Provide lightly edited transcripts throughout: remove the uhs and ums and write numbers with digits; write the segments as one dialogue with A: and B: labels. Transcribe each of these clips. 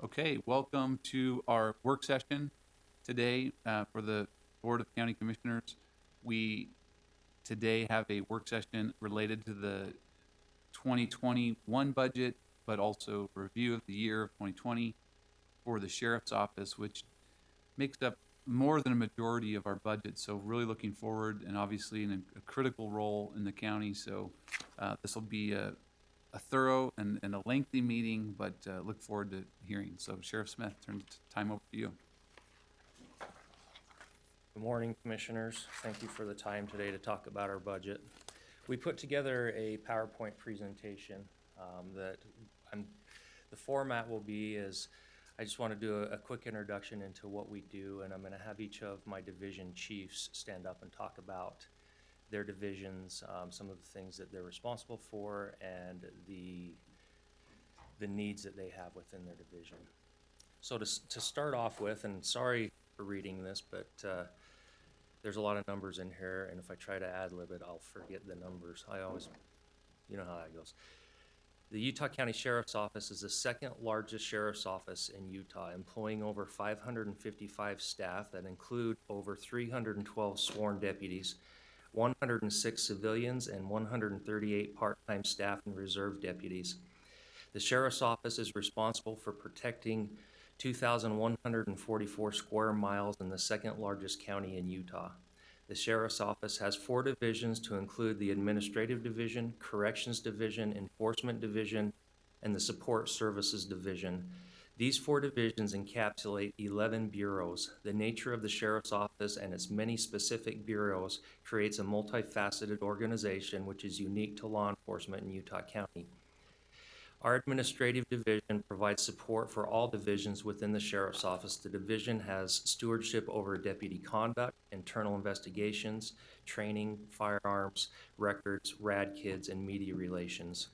A: Okay, welcome to our work session today for the Board of County Commissioners. We today have a work session related to the 2021 budget, but also review of the year of 2020 for the Sheriff's Office, which makes up more than a majority of our budget. So really looking forward, and obviously in a critical role in the county. So this will be a thorough and a lengthy meeting, but look forward to hearing. So Sheriff Smith, turn the time over to you.
B: Good morning, Commissioners. Thank you for the time today to talk about our budget. We put together a PowerPoint presentation the format will be is I just want to do a quick introduction into what we do, and I'm going to have each of my division chiefs stand up and talk about their divisions, some of the things that they're responsible for, and the needs that they have within their division. So to start off with, and sorry for reading this, but there's a lot of numbers in here, and if I try to ad-lib it, I'll forget the numbers. You know how that goes. The Utah County Sheriff's Office is the second largest sheriff's office in Utah, employing over 555 staff that include over 312 sworn deputies, 106 civilians, and 138 part-time staff and reserve deputies. The Sheriff's Office is responsible for protecting 2,144 square miles in the second largest county in Utah. The Sheriff's Office has 4 divisions to include the Administrative Division, Corrections Division, Enforcement Division, and the Support Services Division. These 4 divisions encapsulate 11 bureaus. The nature of the Sheriff's Office and its many specific bureaus creates a multifaceted organization which is unique to law enforcement in Utah County. Our administrative division provides support for all divisions within the Sheriff's Office. The division has stewardship over deputy conduct, internal investigations, training, firearms, records, rad kids, and media relations.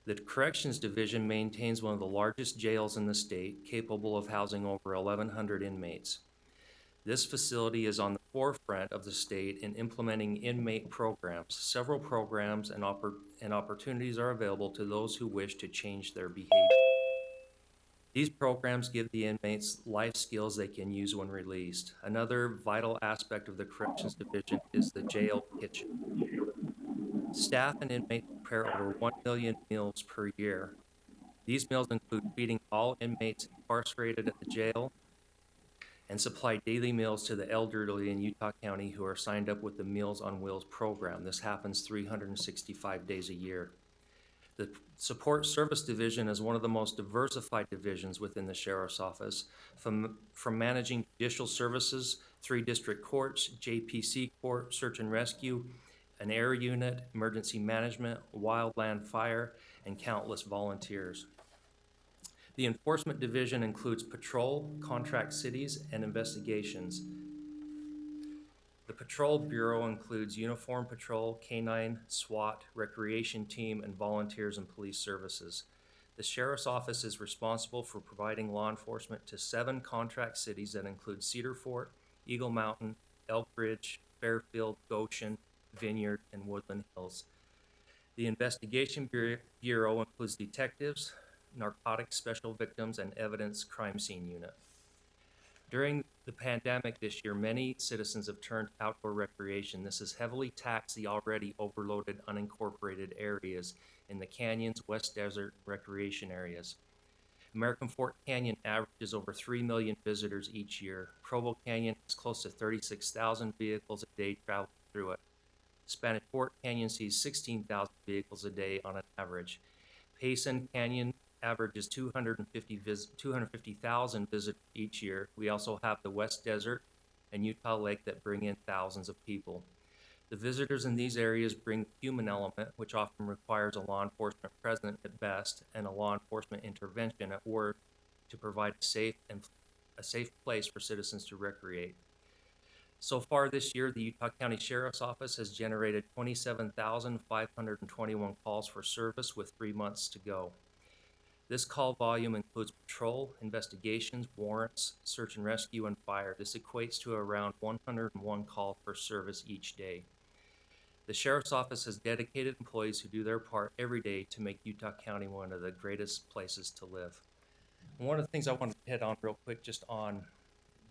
B: The Corrections Division maintains one of the largest jails in the state, capable of housing over 1,100 inmates. This facility is on the forefront of the state in implementing inmate programs. Several programs and opportunities are available to those who wish to change their behavior. These programs give the inmates life skills they can use when released. Another vital aspect of the Corrections Division is the jail kitchen. Staff and inmates prepare over 1 million meals per year. These meals include feeding all inmates incarcerated at the jail, and supply daily meals to the elderly in Utah County who are signed up with the Meals on Wheels program. This happens 365 days a year. The Support Service Division is one of the most diversified divisions within the Sheriff's Office, from managing judicial services, 3 district courts, JPC court, search and rescue, an air unit, emergency management, wildland fire, and countless volunteers. The Enforcement Division includes patrol, contract cities, and investigations. The Patrol Bureau includes Uniform Patrol, Canine, SWAT, Recreation Team, and volunteers and police services. The Sheriff's Office is responsible for providing law enforcement to 7 contract cities that include Cedar Fort, Eagle Mountain, Elk Ridge, Fairfield, Goshen, Vineyard, and Woodland Hills. The Investigation Bureau includes detectives, Narcotics Special Victims, and Evidence Crime Scene Unit. During the pandemic this year, many citizens have turned to outdoor recreation. This has heavily taxed the already overloaded unincorporated areas in the canyons, West Desert recreation areas. American Fork Canyon averages over 3 million visitors each year. Provo Canyon has close to 36,000 vehicles a day traveling through it. Spanish Fork Canyon sees 16,000 vehicles a day on an average. Payson Canyon averages 250,000 visitors each year. We also have the West Desert and Utah Lake that bring in thousands of people. The visitors in these areas bring the human element, which often requires a law enforcement presence at best and a law enforcement intervention at worst to provide a safe place for citizens to recreate. So far this year, the Utah County Sheriff's Office has generated 27,521 calls for service with 3 months to go. This call volume includes patrol, investigations, warrants, search and rescue, and fire. This equates to around 101 calls per service each day. The Sheriff's Office has dedicated employees who do their part every day to make Utah County one of the greatest places to live. One of the things I wanted to hit on real quick, just on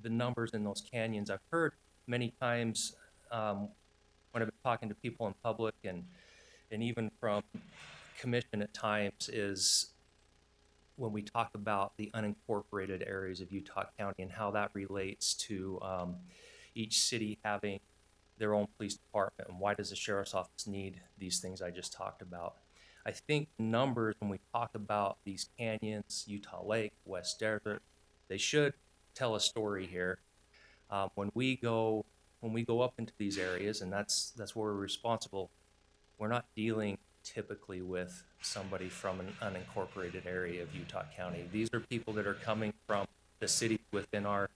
B: the numbers in those canyons, I've heard many times when I've been talking to people in public and even from commission at times, is when we talk about the unincorporated areas of Utah County and how that relates to each city having their own police department, and why does the sheriff's office need these things I just talked about. I think numbers, when we talk about these canyons, Utah Lake, West Desert, they should tell a story here. When we go up into these areas, and that's where we're responsible, we're not dealing typically with somebody from an unincorporated area of Utah County. These are people that are coming from the cities within our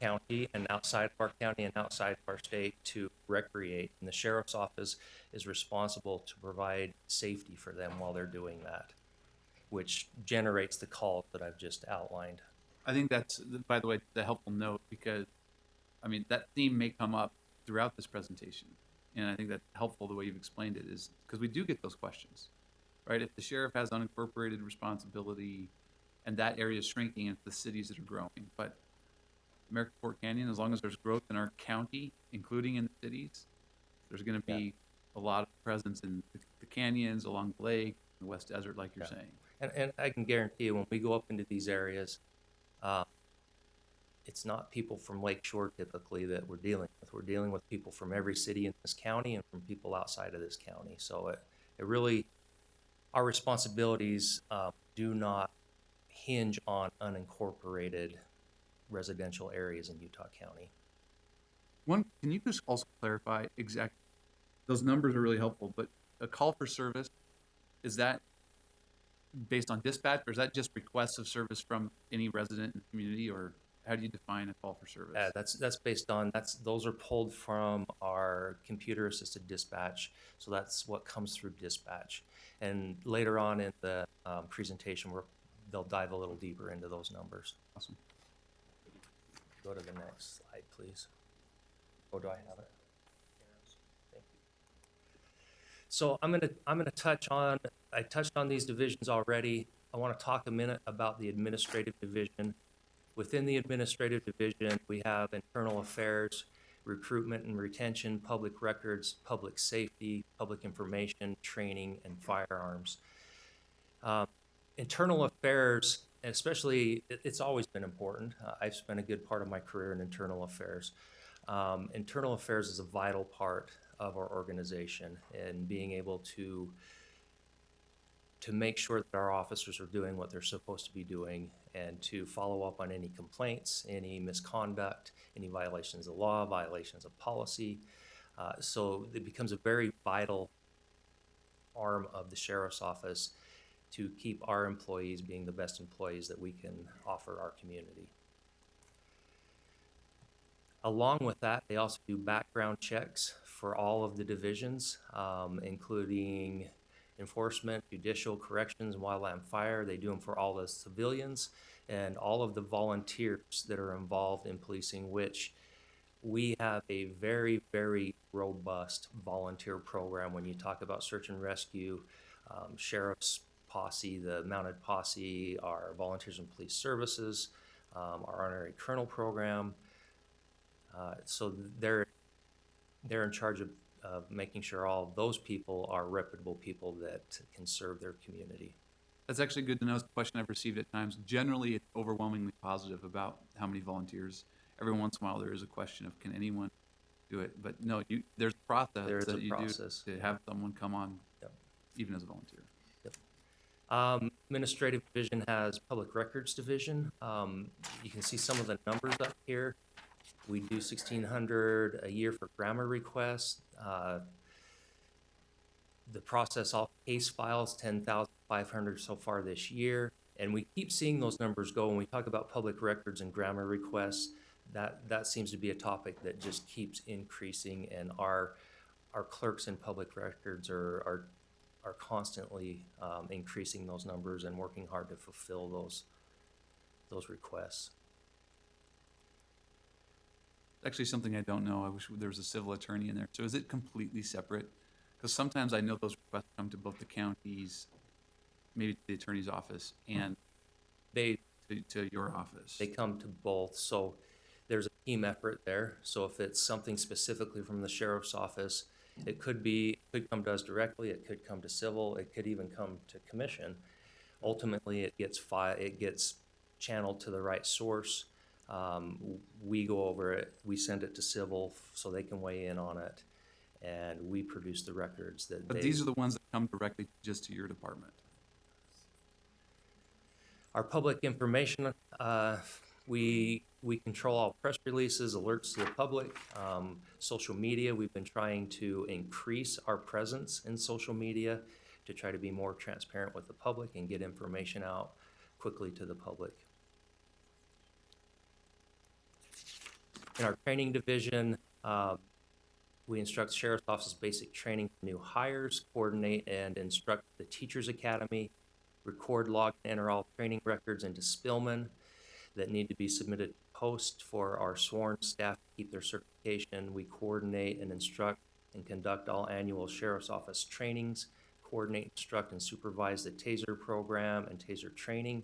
B: county and outside of our county and outside of our state to recreate. And the sheriff's office is responsible to provide safety for them while they're doing that, which generates the calls that I've just outlined.
A: I think that's, by the way, the helpful note, because, I mean, that theme may come up throughout this presentation. And I think that's helpful the way you've explained it, is because we do get those questions, right? If the sheriff has unincorporated responsibility and that area is shrinking, it's the cities that are growing. But American Fork Canyon, as long as there's growth in our county, including in the cities, there's going to be a lot of presence in the canyons, along the lake, the West Desert, like you're saying.
B: And I can guarantee you, when we go up into these areas, it's not people from Lakeshore typically that we're dealing with. We're dealing with people from every city in this county and from people outside of this county. So it really, our responsibilities do not hinge on unincorporated residential areas in Utah County.
A: Can you just also clarify exactly, those numbers are really helpful, but a call for service, is that based on dispatch, or is that just requests of service from any resident in the community, or how do you define a call for service?
B: That's based on, those are pulled from our computer assisted dispatch. So that's what comes through dispatch. And later on in the presentation, they'll dive a little deeper into those numbers.
A: Awesome.
B: Go to the next slide, please. Oh, do I have it? Thank you. So I'm gonna touch on, I touched on these divisions already. I want to talk a minute about the administrative division. Within the administrative division, we have internal affairs, recruitment and retention, public records, public safety, public information, training, and firearms. Internal affairs, especially, it's always been important. I've spent a good part of my career in internal affairs. Internal affairs is a vital part of our organization, and being able to make sure that our officers are doing what they're supposed to be doing, and to follow up on any complaints, any misconduct, any violations of law, violations of policy. So it becomes a very vital arm of the sheriff's office to keep our employees being the best employees that we can offer our community. Along with that, they also do background checks for all of the divisions, including enforcement, judicial, corrections, wildland fire. They do them for all the civilians and all of the volunteers that are involved in policing, which we have a very, very robust volunteer program. When you talk about search and rescue, sheriff's posse, the mounted posse, our volunteers in police services, our honorary colonel program. So they're in charge of making sure all of those people are reputable people that can serve their community.
A: That's actually good to know. It's a question I've received at times. Generally, it's overwhelmingly positive about how many volunteers. Every once in a while, there is a question of, can anyone do it? But no, there's a process that you do to have someone come on, even as a volunteer.
B: Administrative division has public records division. You can see some of the numbers up here. We do $1,600 a year for grammar requests. The process all case files, 10,500 so far this year. And we keep seeing those numbers go. When we talk about public records and grammar requests, that seems to be a topic that just keeps increasing, and our clerks in public records are constantly increasing those numbers and working hard to fulfill those requests.
A: Actually, something I don't know. I wish there was a civil attorney in there. So is it completely separate? Because sometimes I know those requests come to both the counties, maybe to the attorney's office, and
B: They
A: to your office?
B: They come to both, so there's a team effort there. So if it's something specifically from the sheriff's office, it could come to us directly, it could come to civil, it could even come to commission. Ultimately, it gets channeled to the right source. We go over it, we send it to civil so they can weigh in on it, and we produce the records that
A: But these are the ones that come directly just to your department.
B: Our public information, we control all press releases, alerts to the public, social media. We've been trying to increase our presence in social media to try to be more transparent with the public and get information out quickly to the public. In our training division, we instruct Sheriff's Office basic training for new hires, coordinate and instruct the Teachers Academy, record, log, and enter all training records into Spillman that need to be submitted to post for our sworn staff to keep their certification. We coordinate and instruct and conduct all annual Sheriff's Office trainings, coordinate, instruct, and supervise the TASER program and TASER training.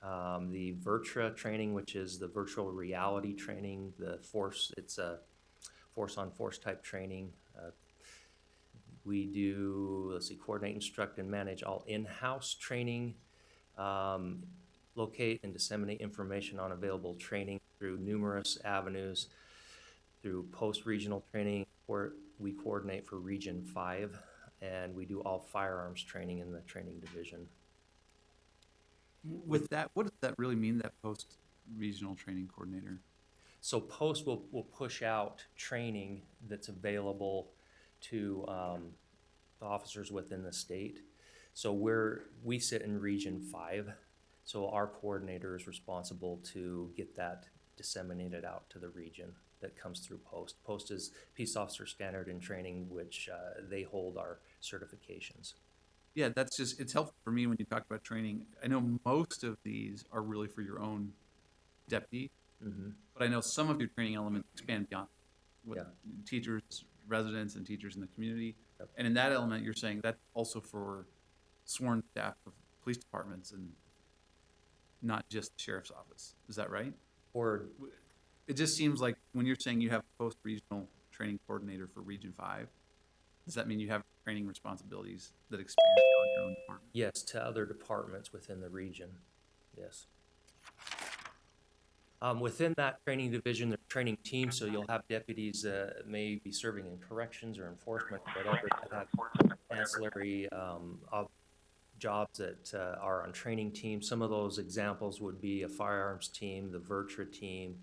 B: The VirTra training, which is the virtual reality training, it's a force-on-force type training. We do, coordinate, instruct, and manage all in-house training, locate and disseminate information on available training through numerous avenues, through post-regional training, where we coordinate for Region 5, and we do all firearms training in the training division.
A: With that, what does that really mean, that post-regional training coordinator?
B: So post will push out training that's available to the officers within the state. So we sit in Region 5, so our coordinator is responsible to get that disseminated out to the region that comes through post. Post is Peace Officer Standard and Training, which they hold our certifications.
A: Yeah, it's helpful for me when you talk about training. I know most of these are really for your own deputy, but I know some of your training elements expand beyond with teachers, residents, and teachers in the community.
B: Yep.
A: And in that element, you're saying that's also for sworn staff of police departments and not just the sheriff's office. Is that right?
B: Or
A: it just seems like when you're saying you have a post-regional training coordinator for Region 5, does that mean you have training responsibilities that expand beyond your own department?
B: yes, to other departments within the region, yes. Within that training division, there's training teams, so you'll have deputies that may be serving in corrections or enforcement, whatever, that have ancillary jobs that are on training teams. Some of those examples would be a firearms team, the VirTra team,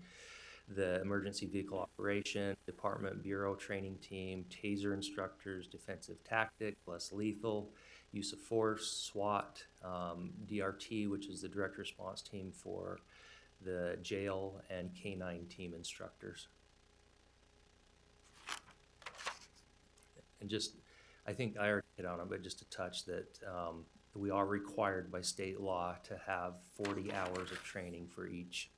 B: the emergency vehicle operation, department bureau training team, TASER instructors, defensive tactic, less lethal, use of force, SWAT, DRT, which is the direct response team for the jail, and K9 team instructors. And just, I think I already hit on it, but just to touch that we are required by state law to have 40 hours of training for each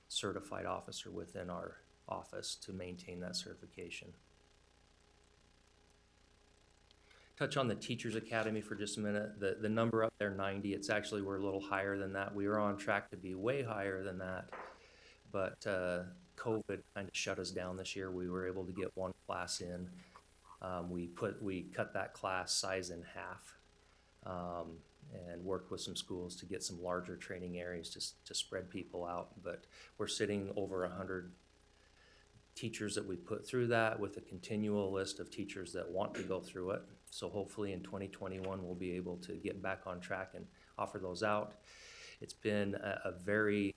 B: certified officer within our office to maintain that certification. Touch on the Teachers Academy for just a minute. The number up there, 90, it's actually, we're a little higher than that. We were on track to be way higher than that, but COVID kind of shut us down this year. We were able to get one class in. We cut that class size in half, and worked with some schools to get some larger training areas to spread people out. But we're sitting over 100 teachers that we put through that, with a continual list of teachers that want to go through it. So hopefully in 2021 we'll be able to get back on track and offer those out. It's been a very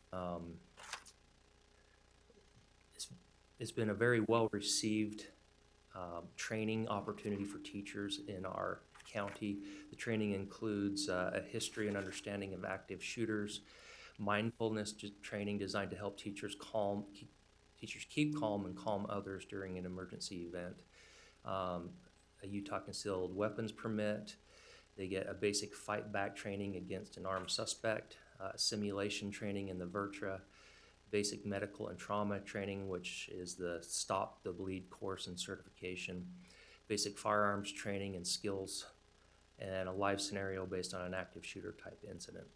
B: it's been a very well received training opportunity for teachers in our county. The training includes a history and understanding of active shooters, mindfulness training designed to help teachers keep calm and calm others during an emergency event. A Utah concealed weapons permit. They get a basic fight back training against an armed suspect, simulation training in the VirTra, basic medical and trauma training, which is the Stop the Bleed course and certification, basic firearms training and skills, and a live scenario based on an active shooter type incident.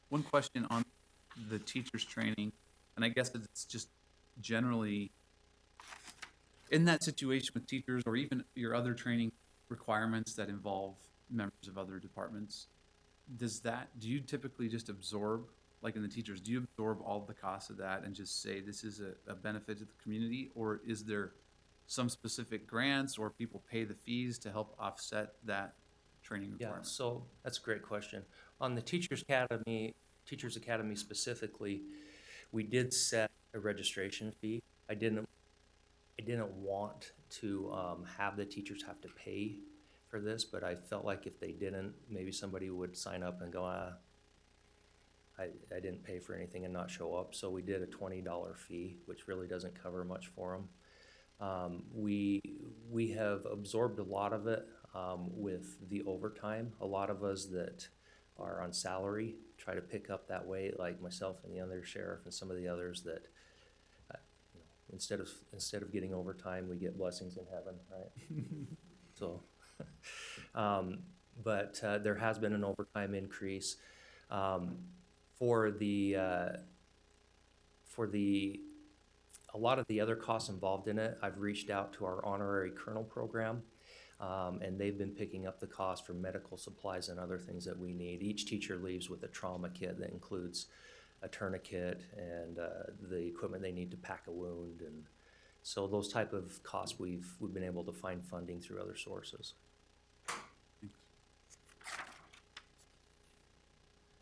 A: One question on the teachers training, and I guess it's just generally in that situation with teachers or even your other training requirements that involve members of other departments, do you typically just absorb, like in the teachers, do you absorb all the costs of that and just say this is a benefit to the community? Or is there some specific grants or people pay the fees to help offset that training
B: Yeah,
A: requirement?
B: so that's a great question. On the Teachers Academy specifically, we did set a registration fee. I didn't want to have the teachers have to pay for this, but I felt like if they didn't, maybe somebody would sign up and go, I didn't pay for anything and not show up. So we did a $20 fee, which really doesn't cover much for them. We have absorbed a lot of it with the overtime. A lot of us that are on salary try to pick up that way, like myself and the other sheriff and some of the others that instead of getting overtime, we get blessings in heaven, right? So, but there has been an overtime increase for the a lot of the other costs involved in it. I've reached out to our honorary colonel program, and they've been picking up the cost for medical supplies and other things that we need. Each teacher leaves with a trauma kit that includes a tourniquet and the equipment they need to pack a wound, and so those type of costs we've been able to find funding through other sources.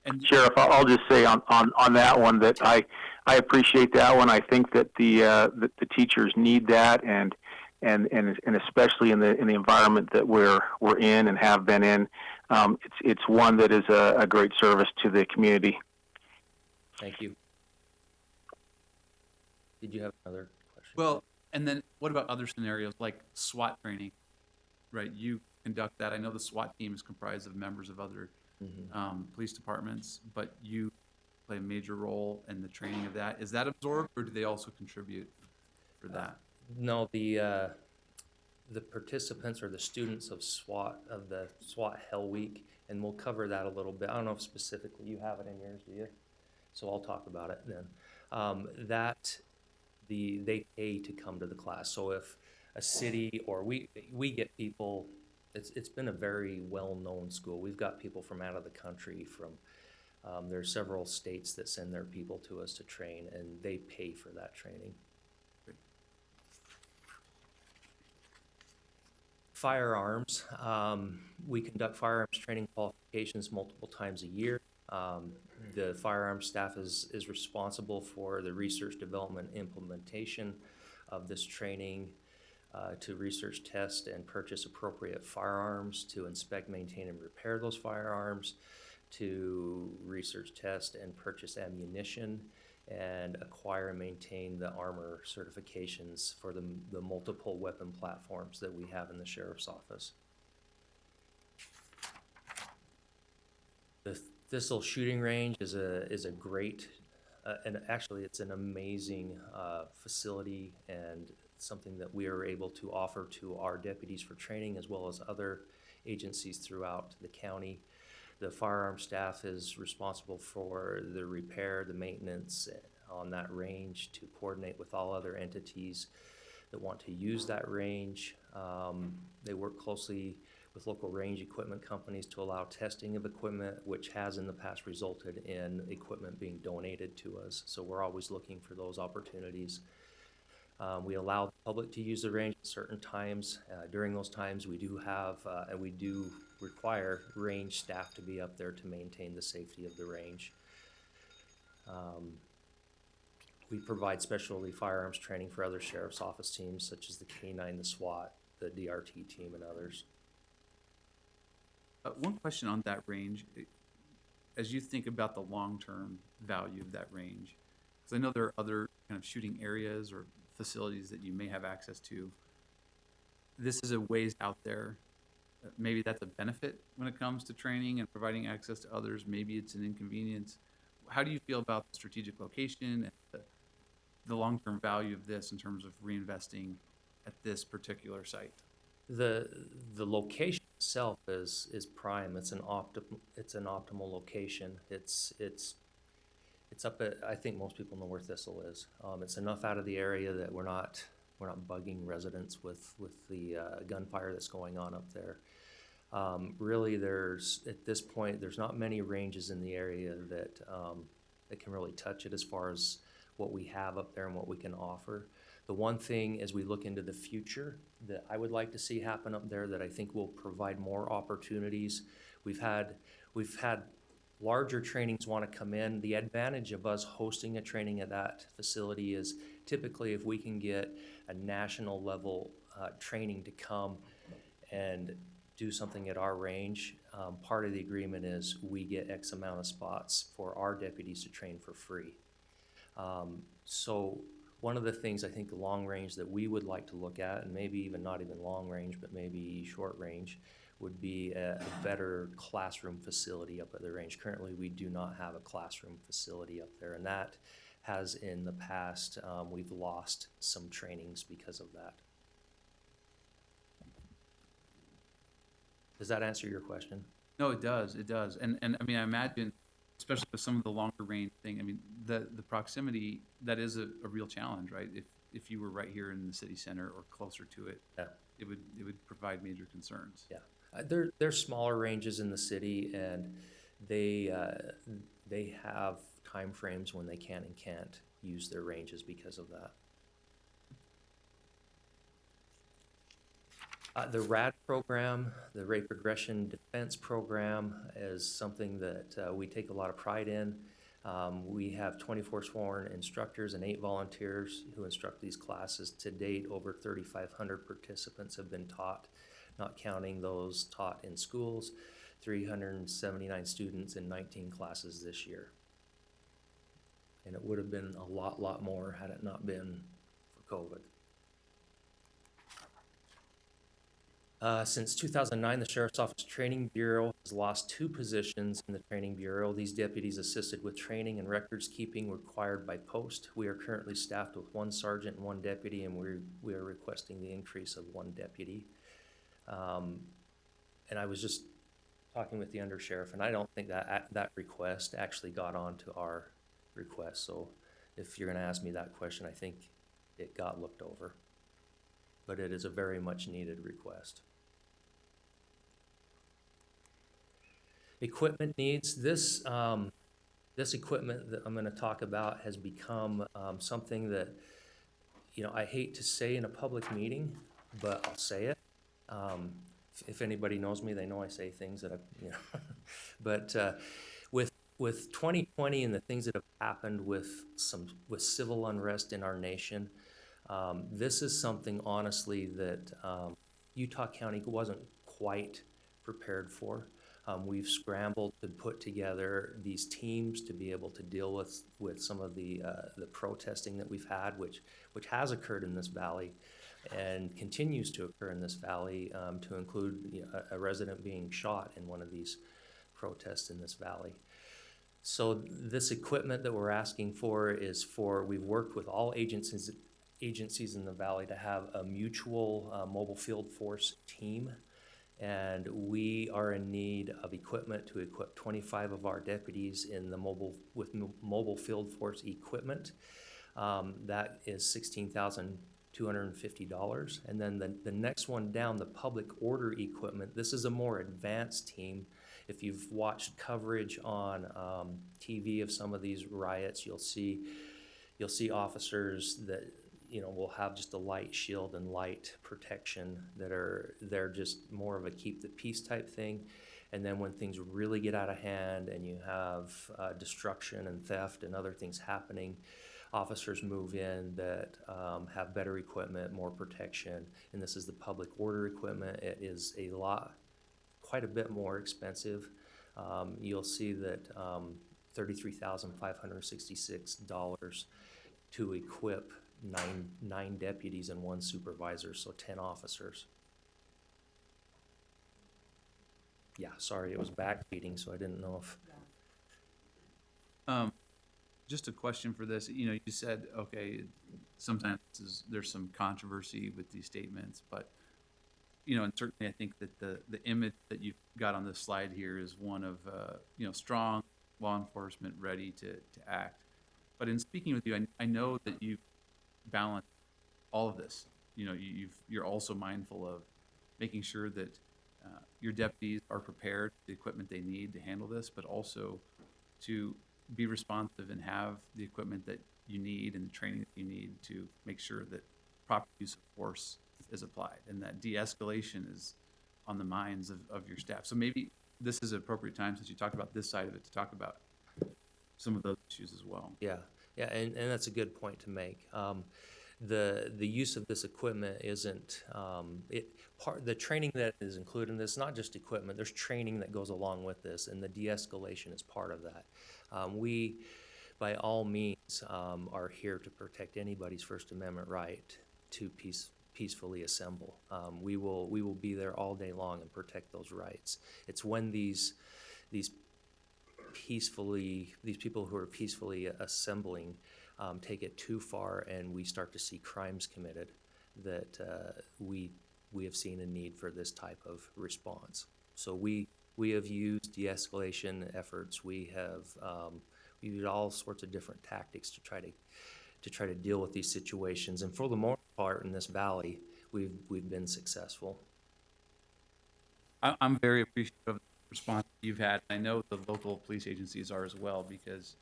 A: And
C: Sheriff, I'll just say on that one that I appreciate that one. I think that the teachers need that, and especially in the environment that we're in and have been in, it's one that is a great service to the community.
B: Thank you. Did you have another question?
A: well, and then what about other scenarios like SWAT training? Right, you conduct that. I know the SWAT team is comprised of members of other police departments, but you play a major role in the training of that. Is that absorbed, or do they also contribute for that?
B: No, the participants or the students of the SWAT Hell Week, and we'll cover that a little bit. I don't know if specifically you have it in yours, do you? So I'll talk about it then. They pay to come to the class. So if a city or we get people, it's been a very well-known school. We've got people from out of the country. There's several states that send their people to us to train, and they pay for that training. Firearms. We conduct firearms training qualifications multiple times a year. The firearms staff is responsible for the research, development, implementation of this training, to research, test, and purchase appropriate firearms, to inspect, maintain, and repair those firearms, to research, test, and purchase ammunition, and acquire and maintain the armor certifications for the multiple weapon platforms that we have in the Sheriff's Office. The Thistle shooting range is a great, and actually it's an amazing facility, and something that we are able to offer to our deputies for training as well as other agencies throughout the county. The firearm staff is responsible for the repair, the maintenance on that range, to coordinate with all other entities that want to use that range. They work closely with local range equipment companies to allow testing of equipment, which has in the past resulted in equipment being donated to us. So we're always looking for those opportunities. We allow the public to use the range at certain times. During those times, we do have, and we do require range staff to be up there to maintain the safety of the range. We provide specialty firearms training for other sheriff's office teams, such as the K-9, the SWAT, the DRT team, and others.
A: One question on that range, as you think about the long-term value of that range, because I know there are other kind of shooting areas or facilities that you may have access to. This is a ways out there. Maybe that's a benefit when it comes to training and providing access to others. Maybe it's an inconvenience. How do you feel about the strategic location and the long-term value of this in terms of reinvesting at this particular site?
B: The location itself is prime. It's an optimal location. It's up at, I think most people know where Thistle is. It's enough out of the area that we're not bugging residents with the gunfire that's going on up there. Really, at this point, there's not many ranges in the area that can really touch it as far as what we have up there and what we can offer. The one thing as we look into the future that I would like to see happen up there that I think will provide more opportunities. We've had larger trainings want to come in. The advantage of us hosting a training at that facility is typically if we can get a national level training to come and do something at our range, part of the agreement is we get X amount of spots for our deputies to train for free. So one of the things I think long range that we would like to look at, and maybe even not even long range, but maybe short range, would be a better classroom facility up at the range. Currently, we do not have a classroom facility up there, and that has in the past, we've lost some trainings because of that. Does that answer your question?
A: No, it does. It does. And I mean, I imagine, especially with some of the longer range thing, I mean, the proximity, that is a real challenge, right? If you were right here in the city center or closer to it,
B: Yeah.
A: it would provide major concerns.
B: Yeah. There's smaller ranges in the city, and they have time frames when they can and can't use their ranges because of that. The RAD program, the Rape Regression Defense Program, is something that we take a lot of pride in. We have 24 sworn instructors and 8 volunteers who instruct these classes. To date, over 3,500 participants have been taught, not counting those taught in schools, 379 students in 19 classes this year. And it would have been a lot more had it not been for COVID. Since 2009, the Sheriff's Office Training Bureau has lost 2 positions in the Training Bureau. These deputies assisted with training and records keeping required by post. We are currently staffed with 1 sergeant and 1 deputy, and we are requesting the increase of 1 deputy. And I was just talking with the undersheriff, and I don't think that request actually got onto our request. So if you're going to ask me that question, I think it got looked over. But it is a very much needed request. Equipment needs. This equipment that I'm going to talk about has become something that, I hate to say in a public meeting, but I'll say it. If anybody knows me, they know I say things that but with 2020 and the things that have happened with civil unrest in our nation, this is something honestly that Utah County wasn't quite prepared for. We've scrambled to put together these teams to be able to deal with some of the protesting that we've had, which has occurred in this valley and continues to occur in this valley, to include a resident being shot in one of these protests in this valley. So this equipment that we're asking for is we've worked with all agencies in the valley to have a mutual mobile field force team. And we are in need of equipment to equip 25 of our deputies in the mobile field force equipment. That is $16,250. And then the next one down, the public order equipment, this is a more advanced team. If you've watched coverage on TV of some of these riots, you'll see officers that will have just a light shield and light protection they're just more of a keep the peace type thing. And then when things really get out of hand and you have destruction and theft and other things happening, officers move in that have better equipment, more protection. And this is the public order equipment. It is quite a bit more expensive. You'll see that $33,566 to equip nine deputies and 1 supervisor, so 10 officers. Yeah, sorry, it was backbeating, so I didn't know if...
A: Just a question for this. You said, okay, sometimes there's some controversy with these statements, but, and certainly I think that the image that you've got on this slide here is one of, strong law enforcement ready to act. But in speaking with you, I know that you've balanced all of this. You're also mindful of making sure that your deputies are prepared with the equipment they need to handle this, but also to be responsive and have the equipment that you need and the training that you need to make sure that proper use of force is applied and that de-escalation is on the minds of your staff. So maybe this is an appropriate time, since you talked about this side of it, to talk about some of those issues as well.
B: Yeah, and that's a good point to make. The use of this equipment isn't the training that is included in this, not just equipment. There's training that goes along with this, and the de-escalation is part of that. We, by all means, are here to protect anybody's First Amendment right to peacefully assemble. We will be there all day long and protect those rights. It's when these people who are peacefully assembling take it too far and we start to see crimes committed that we have seen a need for this type of response. So we have used de-escalation efforts. We have used all sorts of different tactics to try to deal with these situations, and for the most part in this valley we've been successful.
A: I'm very appreciative of the response you've had. I know the local police agencies are as well, because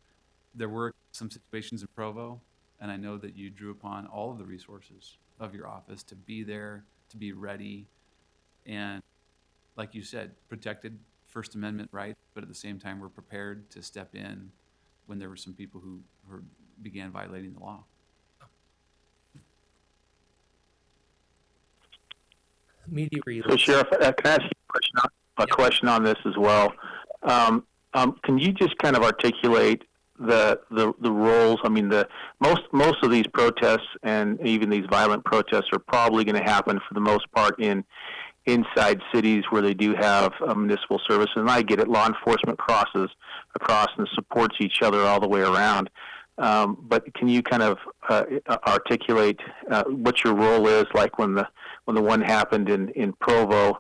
A: there were some situations in Provo, and I know that you drew upon all of the resources of your office to be there, to be ready, and like you said, protected First Amendment rights, but at the same time we're prepared to step in when there were some people who began violating the law.
B: Media
C: So,
B: release.
C: Sheriff, can I ask you a question on this as well? Can you just kind of articulate the roles? I mean, most of these protests and even these violent protests are probably going to happen for the most part inside cities where they do have municipal services. And I get it, law enforcement crosses across and supports each other all the way around. But can you kind of articulate what your role is, like when the one happened in Provo?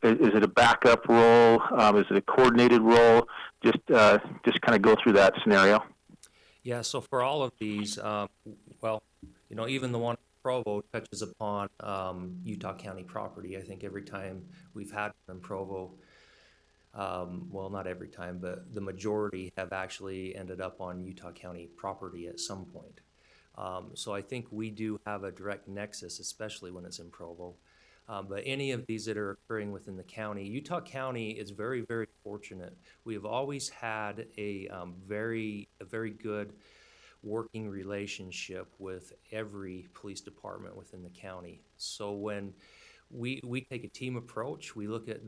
C: Is it a backup role? Is it a coordinated role? Just kind of go through that scenario.
B: Yeah, so for all of these, even the one in Provo touches upon Utah County property. I think every time we've had one in Provo, not every time, but the majority have actually ended up on Utah County property at some point. So I think we do have a direct nexus, especially when it's in Provo. But any of these that are occurring within the county, Utah County is very, very fortunate. We have always had a very good working relationship with every police department within the county. So when we take a team approach, we look at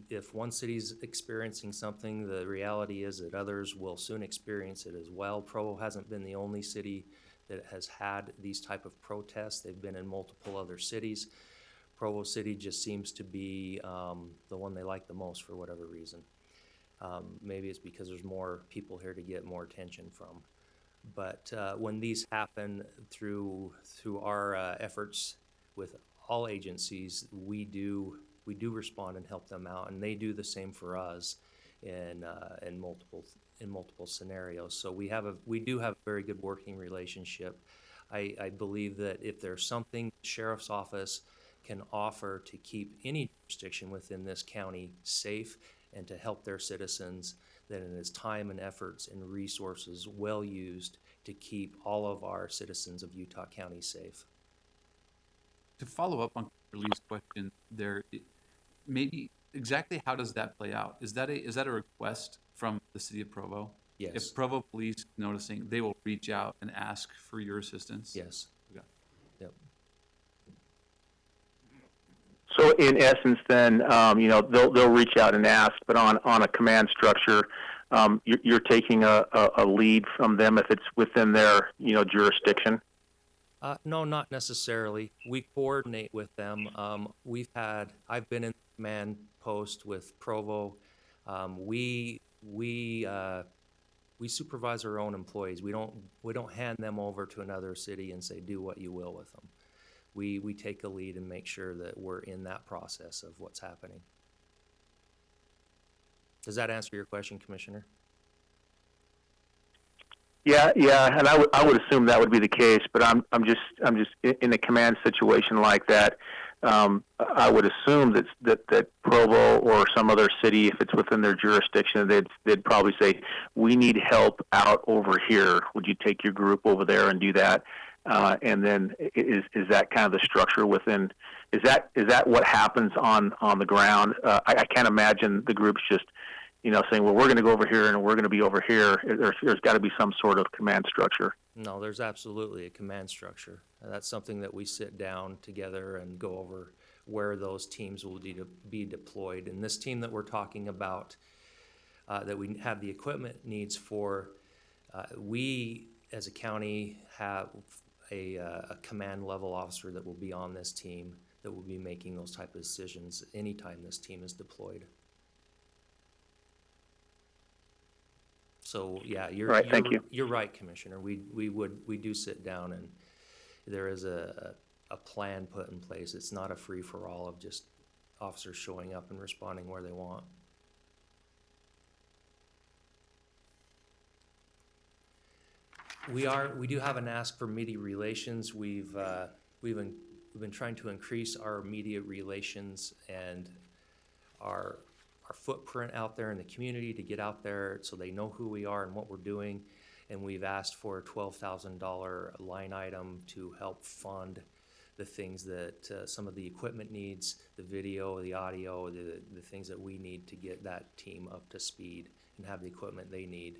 B: if one city's experiencing something, the reality is that others will soon experience it as well. Provo hasn't been the only city that has had these type of protests. They've been in multiple other cities. Provo City just seems to be the one they like the most for whatever reason. Maybe it's because there's more people here to get more attention from. But when these happen through our efforts with all agencies, we do respond and help them out, and they do the same for us in multiple scenarios. So we do have a very good working relationship. I believe that if there's something the sheriff's office can offer to keep any jurisdiction within this county safe and to help their citizens, then it is time and efforts and resources well used to keep all of our citizens of Utah County safe.
A: To follow up on Lee's question there, maybe exactly how does that play out? Is that a request from the city of Provo?
B: Yes.
A: If Provo police noticing, they will reach out and ask for your assistance?
B: Yes.
A: Okay.
B: Yep.
C: So in essence, then they'll reach out and ask, but on a command structure, you're taking a lead from them if it's within their jurisdiction.
B: No, not necessarily. We coordinate with them. I've been in command post with Provo. We supervise our own employees. We don't hand them over to another city and say do what you will with them. we take a lead and make sure that we're in that process of what's happening. Does that answer your question, Commissioner?
C: Yeah, and I would assume that would be the case, but I'm just in a command situation like that. I would assume that Provo or some other city, if it's within their jurisdiction, they'd probably say, we need help out over here. Would you take your group over there and do that? And then is that kind of the structure within? Is that what happens on the ground? I can't imagine the groups just saying, well, we're going to go over here and we're going to be over here. There's got to be some sort of command structure.
B: No, there's absolutely a command structure. That's something that we sit down together and go over where those teams will be deployed. And this team that we're talking about, that we have the equipment needs for, we as a county have a command level officer that will be on this team that will be making those type of decisions anytime this team is deployed. So yeah, you're right, Commissioner. We do sit down, and there is a plan put in place. It's not a free for all of just officers showing up and responding where they want. We do have an ask for media relations. We've been trying to increase our media relations and our footprint out there in the community, to get out there so they know who we are and what we're doing. And we've asked for a $12,000 line item to help fund the things that some of the equipment needs, the video, the audio, the things that we need to get that team up to speed and have the equipment they need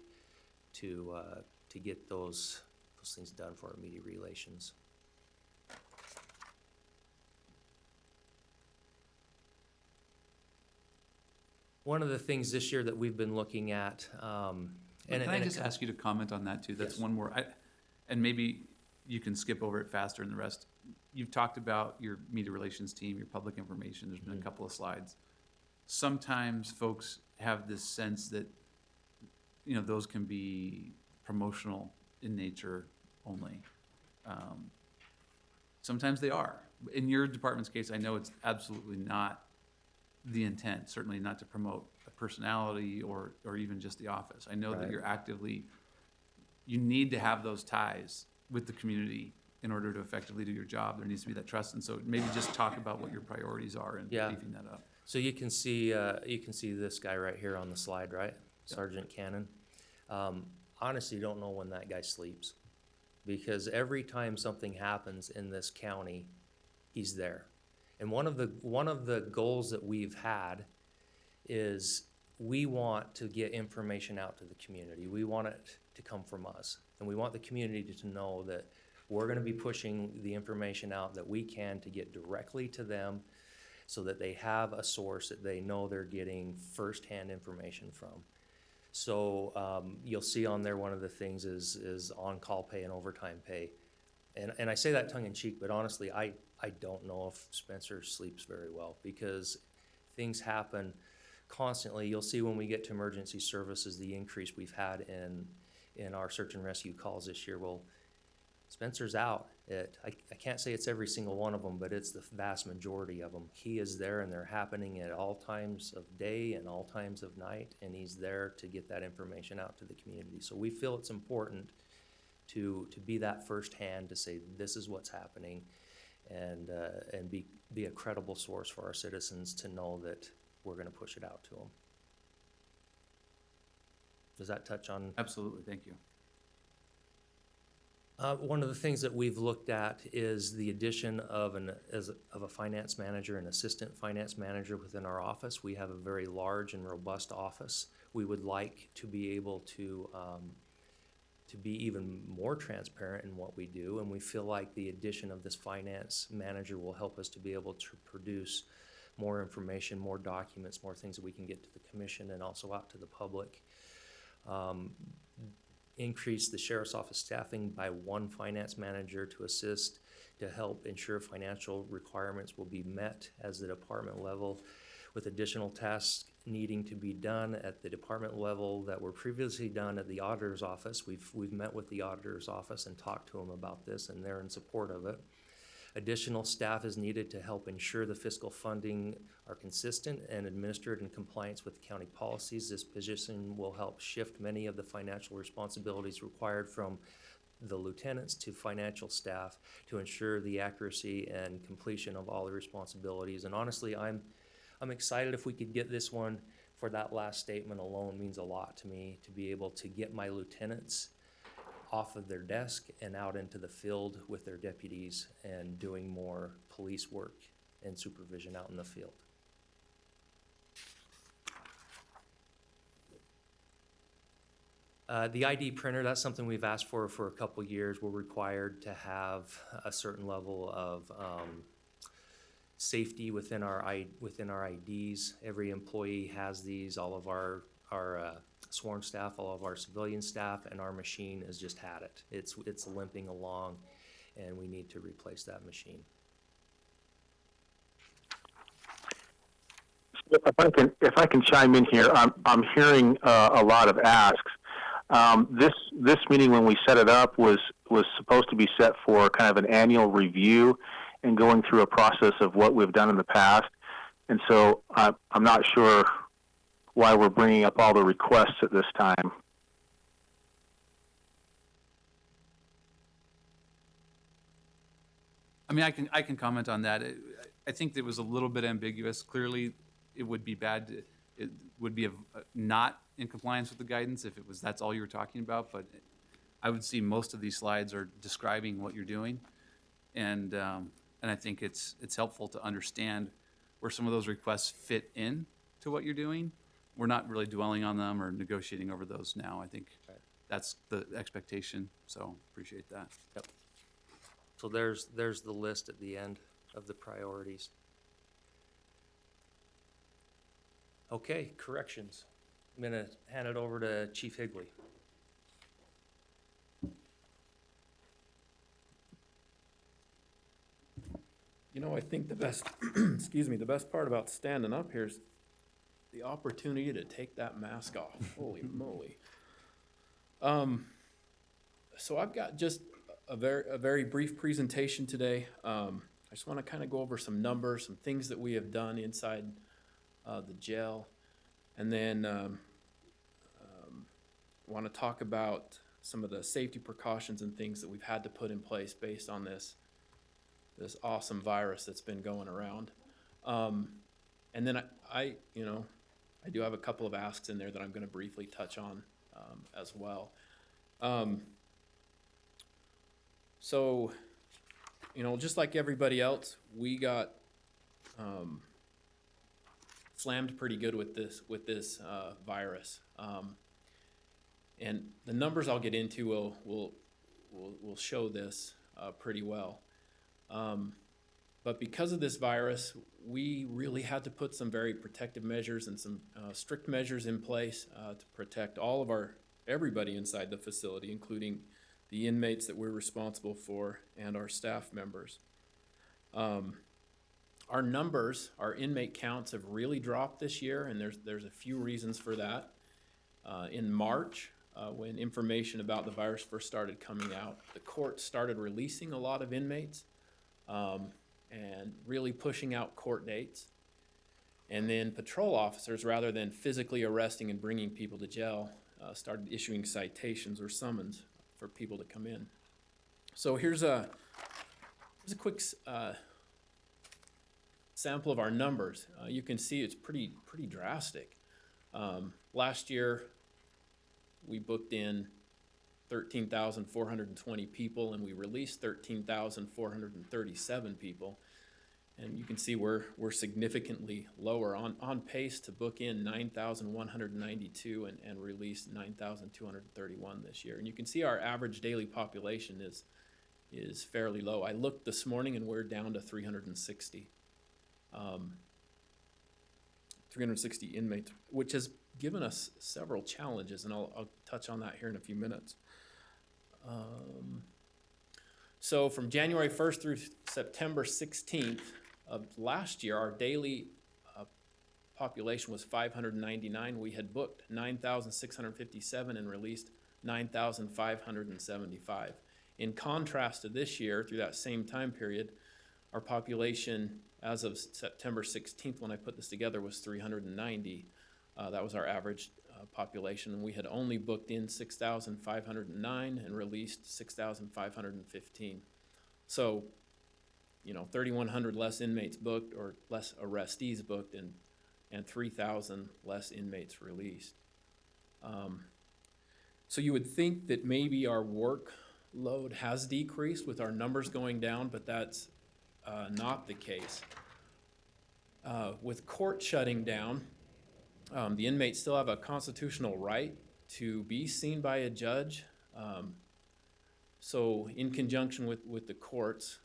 B: to get those things done for our media relations. One of the things this year that we've been looking at,
A: can I just ask you to comment on that too? That's
B: Yes.
A: one more, and maybe you can skip over it faster than the rest. You've talked about your media relations team, your public information. There's been a couple of slides. Sometimes folks have this sense that, those can be promotional in nature only. Sometimes they are. In your department's case, I know it's absolutely not the intent, certainly not to promote a personality or even just the office. I know that
B: Right.
A: you need to have those ties with the community in order to effectively do your job. There needs to be that trust. And so maybe just talk about what your priorities are and
B: Yeah.
A: beefing that up.
B: So you can see this guy right here on the slide, right? Sergeant Cannon. Honestly, don't know when that guy sleeps, because every time something happens in this county, he's there. And one of the goals that we've had is we want to get information out to the community. We want it to come from us, and we want the community to know that we're going to be pushing the information out that we can to get directly to them, so that they have a source that they know they're getting firsthand information from. So you'll see on there, one of the things is on-call pay and overtime pay. And I say that tongue-in-cheek, but honestly, I don't know if Spencer sleeps very well, because things happen constantly. You'll see when we get to emergency services, the increase we've had in our search and rescue calls this year. Well, Spencer's out. I can't say it's every single one of them, but it's the vast majority of them. He is there, and they're happening at all times of day and all times of night, and he's there to get that information out to the community. So we feel it's important to be that firsthand, to say this is what's happening, and be a credible source for our citizens to know that we're going to push it out to them. Does that touch on?
A: Absolutely. Thank you.
B: One of the things that we've looked at is the addition of a finance manager, an assistant finance manager within our office. We have a very large and robust office. We would like to be able to be even more transparent in what we do, and we feel like the addition of this finance manager will help us to be able to produce more information, more documents, more things that we can get to the commission and also out to the public. Increase the sheriff's office staffing by one finance manager to assist, to help ensure financial requirements will be met as the department level, with additional tasks needing to be done at the department level that were previously done at the auditor's office. We've met with the auditor's office and talked to them about this, and they're in support of it. Additional staff is needed to help ensure the fiscal funding are consistent and administered in compliance with county policies. This position will help shift many of the financial responsibilities required from the lieutenants to financial staff to ensure the accuracy and completion of all the responsibilities. And honestly, I'm excited if we could get this one. For that last statement alone means a lot to me, to be able to get my lieutenants off of their desk and out into the field with their deputies and doing more police work and supervision out in the field. The ID printer, that's something we've asked for a couple years. We're required to have a certain level of safety within our IDs. Every employee has these, all of our sworn staff, all of our civilian staff, and our machine has just had it. It's limping along, and we need to replace that machine.
C: If I can chime in here, I'm hearing a lot of asks. This meeting, when we set it up, was supposed to be set for kind of an annual review and going through a process of what we've done in the past. And so I'm not sure why we're bringing up all the requests at this time.
A: I mean, I can comment on that. I think it was a little bit ambiguous. Clearly, it would be bad. It would be not in compliance with the guidance if that's all you were talking about. But I would see most of these slides are describing what you're doing, and I think it's helpful to understand where some of those requests fit in to what you're doing. We're not really dwelling on them or negotiating over those now. I think that's the expectation. So appreciate that.
B: Yep. So there's the list at the end of the priorities. Okay, corrections. I'm gonna hand it over to Chief Higley.
D: You know, I think the best, excuse me, the best part about standing up here is the opportunity to take that mask off. Holy moly. So I've got just a very brief presentation today. I just want to kind of go over some numbers, some things that we have done inside the jail, and then want to talk about some of the safety precautions and things that we've had to put in place based on this awesome virus that's been going around. And then I do have a couple of asks in there that I'm going to briefly touch on as well. So, just like everybody else, we got slammed pretty good with this virus. And the numbers I'll get into will show this pretty well. But because of this virus, we really had to put some very protective measures and some strict measures in place to protect everybody inside the facility, including the inmates that we're responsible for and our staff members. Our numbers, our inmate counts have really dropped this year, and there's a few reasons for that. In March, when information about the virus first started coming out, the court started releasing a lot of inmates and really pushing out court dates. And then patrol officers, rather than physically arresting and bringing people to jail, started issuing citations or summons for people to come in. So here's a quick sample of our numbers. You can see it's pretty drastic. Last year, we booked in 13,420 people, and we released 13,437 people. And you can see we're significantly lower, on pace to book in 9,192 and release 9,231 this year. And you can see our average daily population is fairly low. I looked this morning and we're down to 360. 360 inmates, which has given us several challenges, and I'll touch on that here in a few minutes. So from January 1st through September 16th of last year, our daily population was 599. We had booked 9,657 and released 9,575. In contrast to this year, through that same time period, Our population as of September 16th, when I put this together, was 390. That was our average population, and we had only booked in 6,509 and released 6,515. So, 3,100 less inmates booked, or less arrestees booked, and 3,000 less inmates released. So you would think that maybe our workload has decreased with our numbers going down, but that's not the case. With court shutting down, the inmates still have a constitutional right to be seen by a judge. So in conjunction with the courts,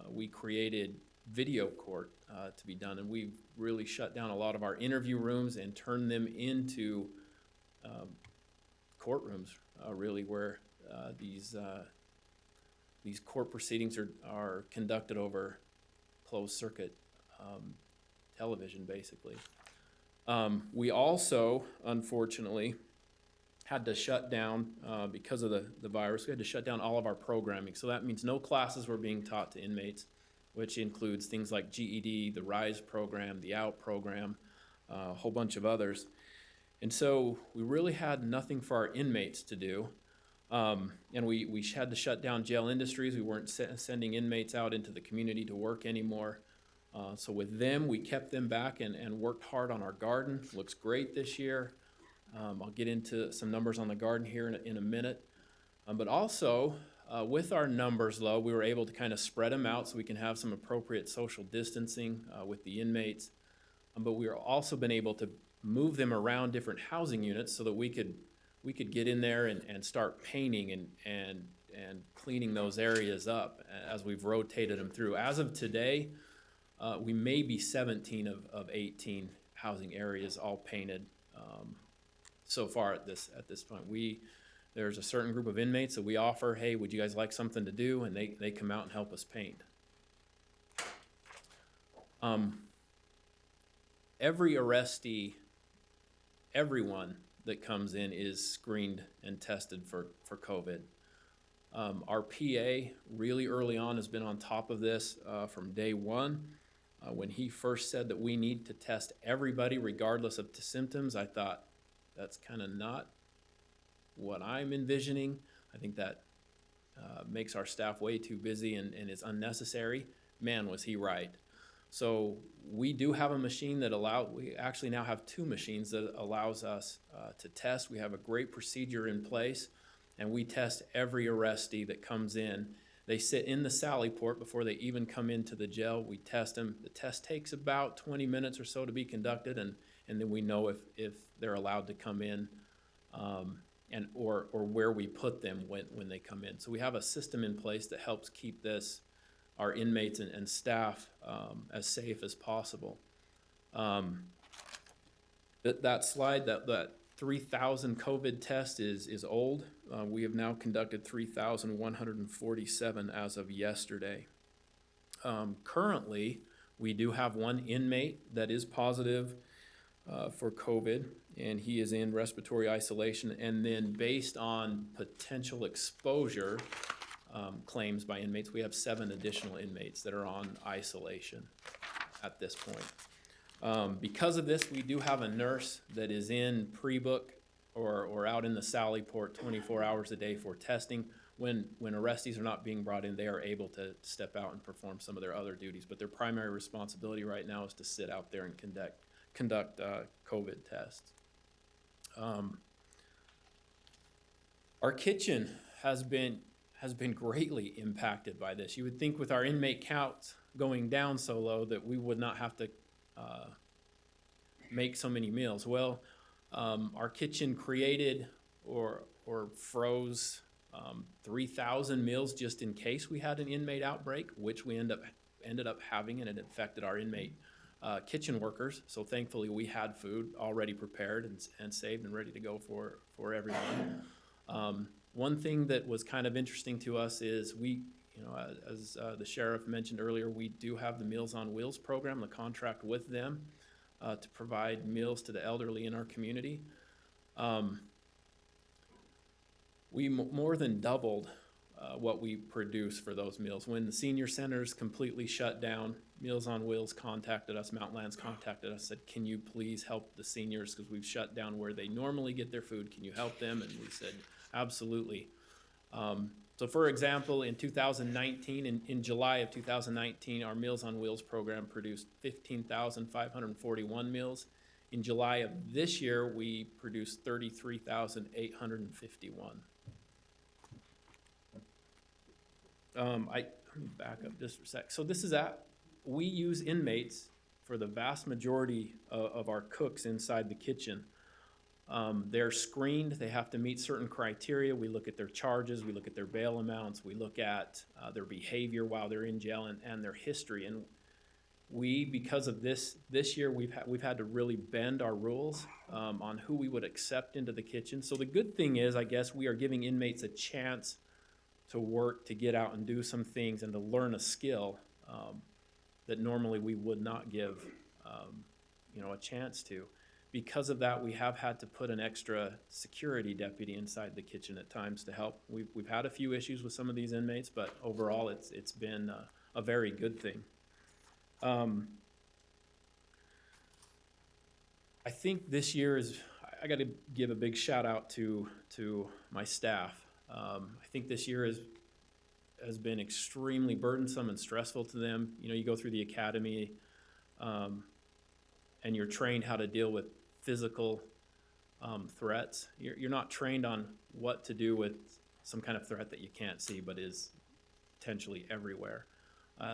D: we created video court to be done, and we've really shut down a lot of our interview rooms and turned them into courtrooms, really, where these court proceedings are conducted over closed circuit television, basically. We also, unfortunately, had to shut down, because of the virus, we had to shut down all of our programming. So that means no classes were being taught to inmates, which includes things like GED, the RISE program, the OUT program, a whole bunch of others. And so we really had nothing for our inmates to do. And we had to shut down jail industries. We weren't sending inmates out into the community to work anymore. So with them, we kept them back and worked hard on our garden. Looks great this year. I'll get into some numbers on the garden here in a minute. But also, with our numbers low, we were able to kind of spread them out so we can have some appropriate social distancing with the inmates. But we are also been able to move them around different housing units so that we could get in there and start painting and cleaning those areas up as we've rotated them through. As of today, we may be 17 of 18 housing areas all painted so far at this point. There's a certain group of inmates that we offer, hey, would you guys like something to do? And they come out and help us paint. Every arrestee, everyone that comes in is screened and tested for COVID. Our PA really early on has been on top of this from day one. When he first said that we need to test everybody regardless of the symptoms, I thought that's kind of not what I'm envisioning. I think that makes our staff way too busy and is unnecessary. Man, was he right. So we do have a machine that we actually now have two machines that allows us to test. We have a great procedure in place, and we test every arrestee that comes in. They sit in the sally port before they even come into the jail. We test them. The test takes about 20 minutes or so to be conducted, and then we know if they're allowed to come in or where we put them when they come in. So we have a system in place that helps keep our inmates and staff as safe as possible. That slide, that 3,000 COVID test is old. We have now conducted 3,147 as of yesterday. Currently, we do have one inmate that is positive for COVID, and he is in respiratory isolation. And then based on potential exposure claims by inmates, we have 7 additional inmates that are on isolation at this point. Because of this, we do have a nurse that is in pre-book or out in the sally port 24 hours a day for testing. When arrestees are not being brought in, they are able to step out and perform some of their other duties. But their primary responsibility right now is to sit out there and conduct COVID tests. Our kitchen has been greatly impacted by this. You would think with our inmate counts going down so low that we would not have to make so many meals. Well, our kitchen created or froze 3,000 meals just in case we had an inmate outbreak, which we ended up having, and it infected our inmate kitchen workers. So thankfully we had food already prepared and saved and ready to go for everyone. One thing that was kind of interesting to us is as the sheriff mentioned earlier, we do have the Meals on Wheels program, the contract with them to provide meals to the elderly in our community. We more than doubled what we produce for those meals. When the senior centers completely shut down, Meals on Wheels contacted us, Mountainlands contacted us, said, can you please help the seniors, because we've shut down where they normally get their food, can you help them? And we said, absolutely. So for example, in 2019, in July of 2019, our Meals on Wheels program produced 15,541 meals. In July of this year, we produced 33,851. Let me back up just for a sec. So this is we use inmates for the vast majority of our cooks inside the kitchen. They're screened, they have to meet certain criteria. We look at their charges, we look at their bail amounts, we look at their behavior while they're in jail and their history. And because of this year, we've had to really bend our rules on who we would accept into the kitchen. So the good thing is, I guess, we are giving inmates a chance to work, to get out and do some things, and to learn a skill that normally we would not give, a chance to. Because of that, we have had to put an extra security deputy inside the kitchen at times to help. We've had a few issues with some of these inmates, but overall, it's been a very good thing. I think this year I got to give a big shout out to my staff. I think this year has been extremely burdensome and stressful to them. You go through the academy, and you're trained how to deal with physical threats. You're not trained on what to do with some kind of threat that you can't see but is potentially everywhere.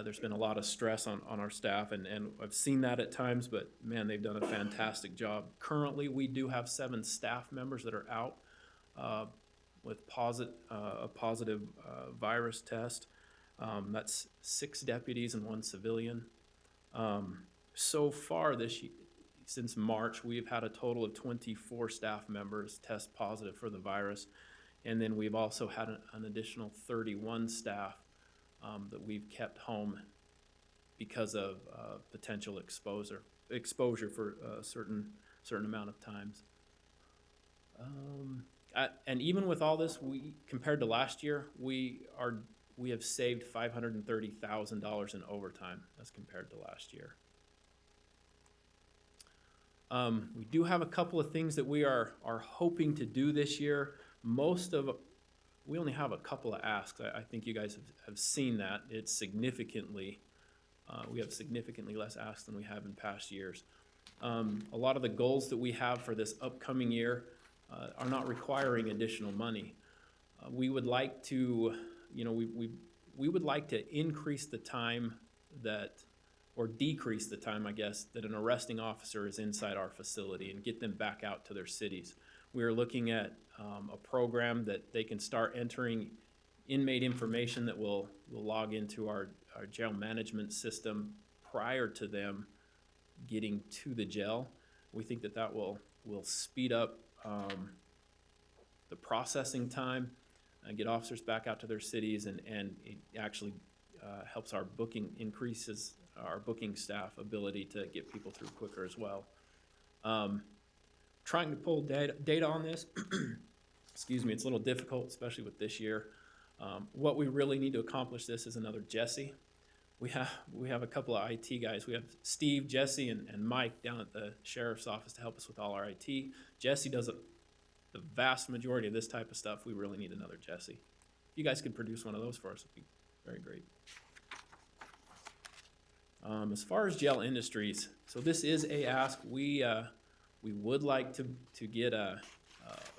D: There's been a lot of stress on our staff, and I've seen that at times, but man, they've done a fantastic job. Currently, we do have 7 staff members that are out with a positive virus test. That's 6 deputies and 1 civilian. So far since March, we've had a total of 24 staff members test positive for the virus. And then we've also had an additional 31 staff that we've kept home because of potential exposure for a certain amount of times. And even with all this, compared to last year, we have saved $530,000 in overtime as compared to last year. We do have a couple of things that we are hoping to do this year. We only have a couple of asks. I think you guys have seen that. It's significantly, we have significantly less asks than we have in past years. A lot of the goals that we have for this upcoming year are not requiring additional money. We would like to, we would like to increase the time or decrease the time, I guess, that an arresting officer is inside our facility and get them back out to their cities. We are looking at a program that they can start entering inmate information that will log into our jail management system prior to them getting to the jail. We think that will speed up the processing time and get officers back out to their cities, and it actually helps increases our booking staff ability to get people through quicker as well. Trying to pull data on this, excuse me, it's a little difficult, especially with this year. What we really need to accomplish this is another Jesse. We have a couple of IT guys. We have Steve, Jesse, and Mike down at the sheriff's office to help us with all our IT. Jesse does the vast majority of this type of stuff. We really need another Jesse. If you guys could produce one of those for us, it'd be very great. As far as Jail Industries, so this is a ask. We would like to get a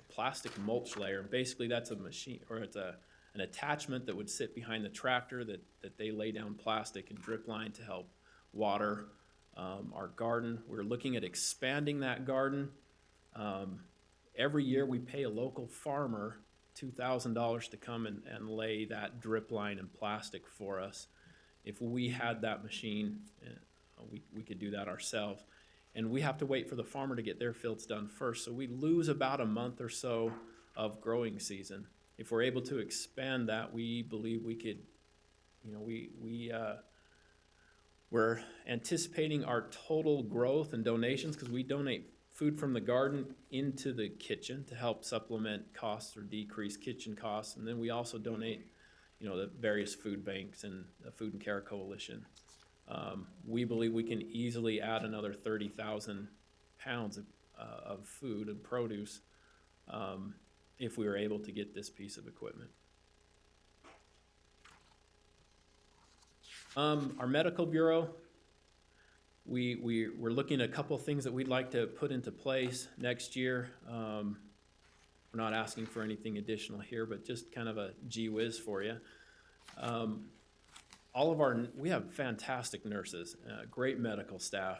D: plastic mulch layer. Basically, that's a machine, or it's an attachment that would sit behind the tractor that they lay down plastic and drip line to help water our garden. We're looking at expanding that garden. Every year we pay a local farmer $2,000 to come and lay that drip line and plastic for us. If we had that machine, we could do that ourselves. And we have to wait for the farmer to get their fields done first. So we lose about a month or so of growing season. If we're able to expand that, we believe we could, we're anticipating our total growth and donations, because we donate food from the garden into the kitchen to help supplement costs or decrease kitchen costs. And then we also donate the various food banks and the Food and Care Coalition. We believe we can easily add another 30,000 pounds of food and produce if we were able to get this piece of equipment. Our medical bureau, we're looking at a couple of things that we'd like to put into place next year. We're not asking for anything additional here, but just kind of a gee whiz for you. We have fantastic nurses, great medical staff.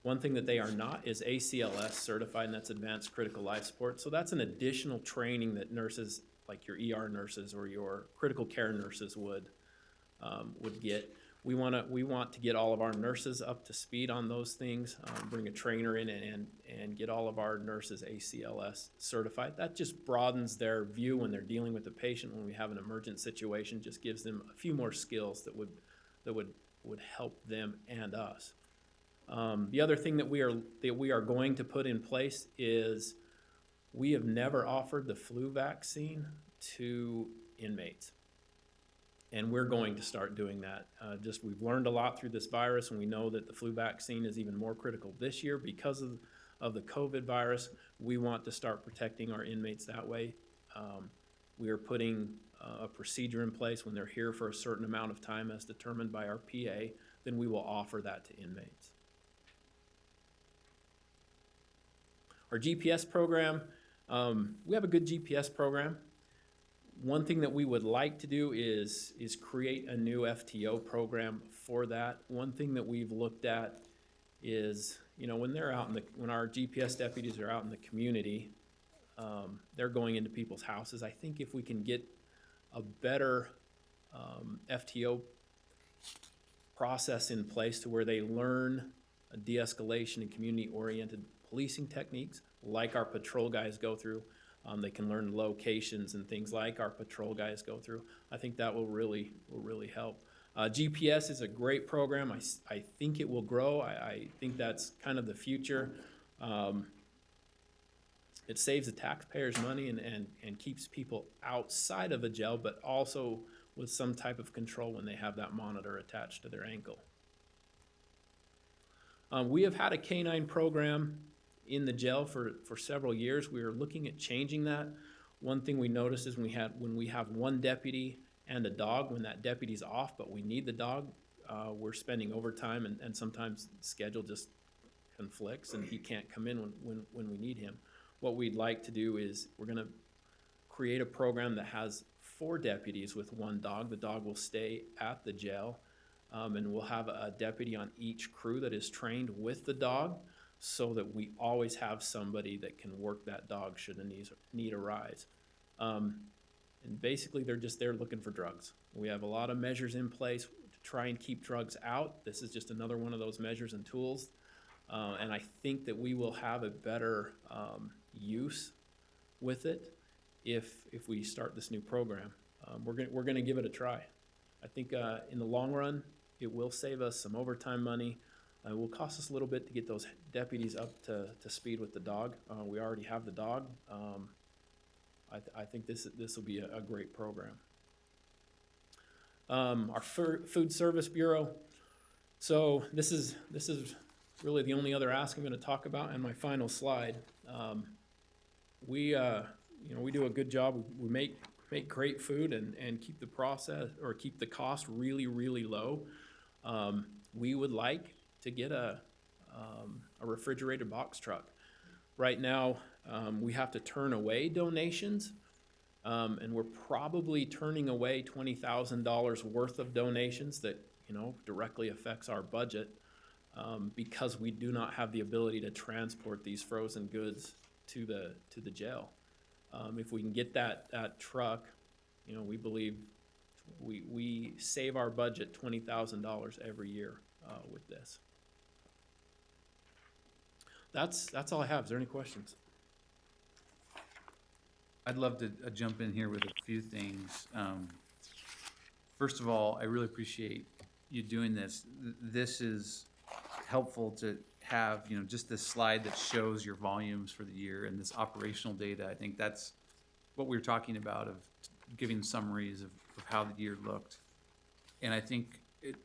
D: One thing that they are not is ACLS certified, and that's Advanced Critical Life Support. So that's an additional training that nurses, like your ER nurses or your critical care nurses would get. We want to get all of our nurses up to speed on those things, bring a trainer in and get all of our nurses ACLS certified. That just broadens their view when they're dealing with the patient when we have an emergent situation, just gives them a few more skills that would help them and us. The other thing that we are going to put in place is we have never offered the flu vaccine to inmates. And we're going to start doing that. We've learned a lot through this virus, and we know that the flu vaccine is even more critical this year because of the COVID virus. We want to start protecting our inmates that way. We are putting a procedure in place when they're here for a certain amount of time as determined by our PA, then we will offer that to inmates. Our GPS program, we have a good GPS program. One thing that we would like to do is create a new FTO program for that. One thing that we've looked at is, when they're out when our GPS deputies are out in the community, they're going into people's houses. I think if we can get a better FTO process in place to where they learn a de-escalation and community-oriented policing techniques like our patrol guys go through. They can learn locations and things like our patrol guys go through. I think that will really help. GPS is a great program. I think it will grow. I think that's kind of the future. It saves the taxpayers money and keeps people outside of a jail, but also with some type of control when they have that monitor attached to their ankle. We have had a canine program in the jail for several years. We are looking at changing that. One thing we noticed is when we have one deputy and a dog, when that deputy's off but we need the dog, we're spending overtime and sometimes the schedule just conflicts and he can't come in when we need him. What we'd like to do is we're going to create a program that has 4 deputies with one dog. The dog will stay at the jail, and we'll have a deputy on each crew that is trained with the dog, so that we always have somebody that can work that dog should a need arise. And basically, they're just there looking for drugs. We have a lot of measures in place to try and keep drugs out. This is just another one of those measures and tools. And I think that we will have a better use with it if we start this new program. We're going to give it a try. I think in the long run, it will save us some overtime money. It will cost us a little bit to get those deputies up to speed with the dog. We already have the dog. I think this will be a great program. Our Food Service Bureau. So this is really the only other ask I'm going to talk about, and my final slide. We do a good job. We make great food and keep the process or keep the cost really low. We would like to get a refrigerated box truck. Right now, we have to turn away donations, and we're probably turning away $20,000 worth of donations that directly affects our budget because we do not have the ability to transport these frozen goods to the jail. If we can get that truck, we believe we save our budget $20,000 every year with this. That's all I have. Is there any questions?
A: I'd love to jump in here with a few things. First of all, I really appreciate you doing this. This is helpful to have, just this slide that shows your volumes for the year and this operational data. I think that's what we were talking about, of giving summaries of how the year looked. And I think it,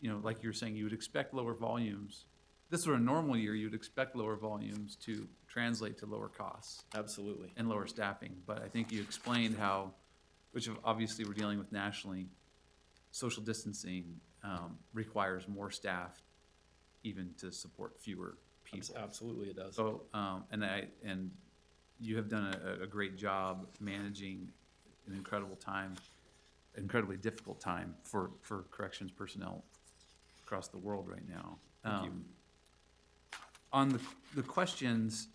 A: like you were saying, you would expect lower volumes. This were a normal year, you would expect lower volumes to translate to lower costs
D: Absolutely.
A: and lower staffing. But I think you explained how, which obviously we're dealing with nationally, social distancing requires more staff even to support fewer people.
D: Absolutely it does.
A: So, and you have done a great job managing an incredibly difficult time for corrections personnel across the world right now.
D: Thank you.
A: On the questions,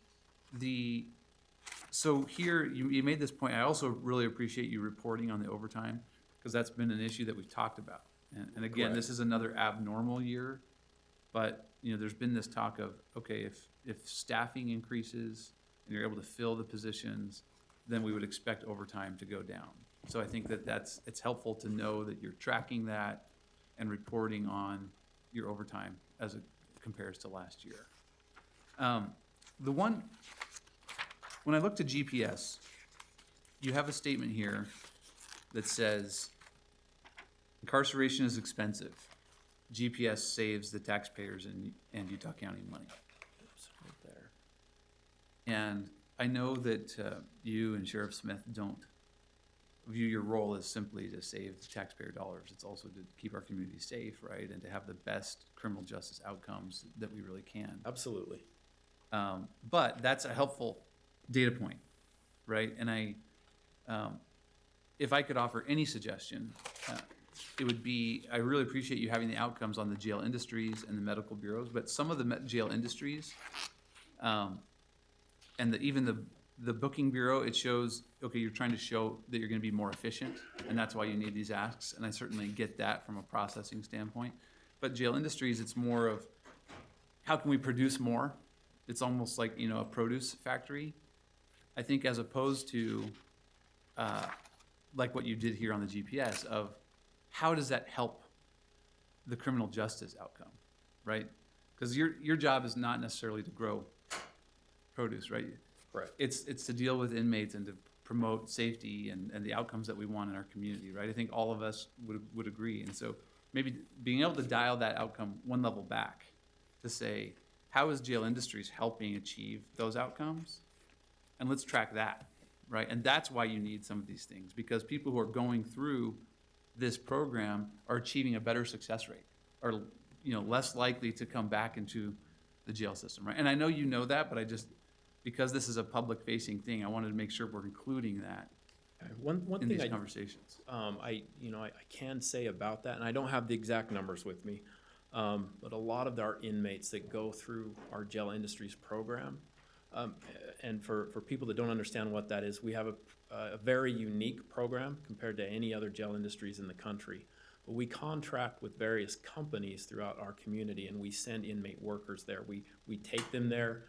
A: so here, you made this point, I also really appreciate you reporting on the overtime, because that's been an issue that we've talked about. And again, this is another abnormal year, but, there's been this talk of, okay, if staffing increases and you're able to fill the positions, then we would expect overtime to go down. So I think it's helpful to know that you're tracking that and reporting on your overtime as it compares to last year. When I look to GPS, you have a statement here that says, incarceration is expensive. GPS saves the taxpayers and Utah County money.
D: Oops, right there.
A: And I know that you and Sheriff Smith don't view your role as simply to save taxpayer dollars. It's also to keep our community safe, right? And to have the best criminal justice outcomes that we really can.
D: Absolutely.
A: But that's a helpful data point, right? And if I could offer any suggestion, it would be, I really appreciate you having the outcomes on the jail industries and the medical bureaus, but some of the jail industries, and even the booking bureau, it shows, okay, you're trying to show that you're gonna be more efficient, and that's why you need these asks, and I certainly get that from a processing standpoint. But jail industries, it's more of, how can we produce more? It's almost like, a produce factory. I think as opposed to, like what you did here on the GPS of, how does that help the criminal justice outcome, right? Because your job is not necessarily to grow produce, right?
D: Right.
A: It's to deal with inmates and to promote safety and the outcomes that we want in our community, right? I think all of us would agree. And so maybe being able to dial that outcome one level back to say, how is jail industries helping achieve those outcomes? And let's track that, right? And that's why you need some of these things, because people who are going through this program are achieving a better success rate, are less likely to come back into the jail system, right? And I know you know that, but because this is a public-facing thing, I wanted to make sure we're including that
D: One
A: in
D: thing
A: these conversations.
D: I can say about that, and I don't have the exact numbers with me, but a lot of our inmates that go through our jail industries program, and for people that don't understand what that is, we have a very unique program compared to any other jail industries in the country. But we contract with various companies throughout our community, and we send inmate workers there. We take them there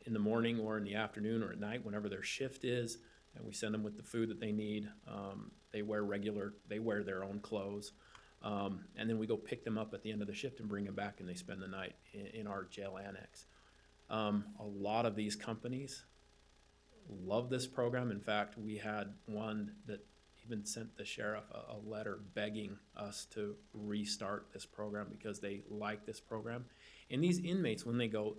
D: in the morning or in the afternoon or at night, whenever their shift is, and we send them with the food that they need. They wear their own clothes. And then we go pick them up at the end of the shift and bring them back, and they spend the night in our jail annex. A lot of these companies love this program. In fact, we had one that even sent the sheriff a letter begging us to restart this program because they like this program. And these inmates, when they go,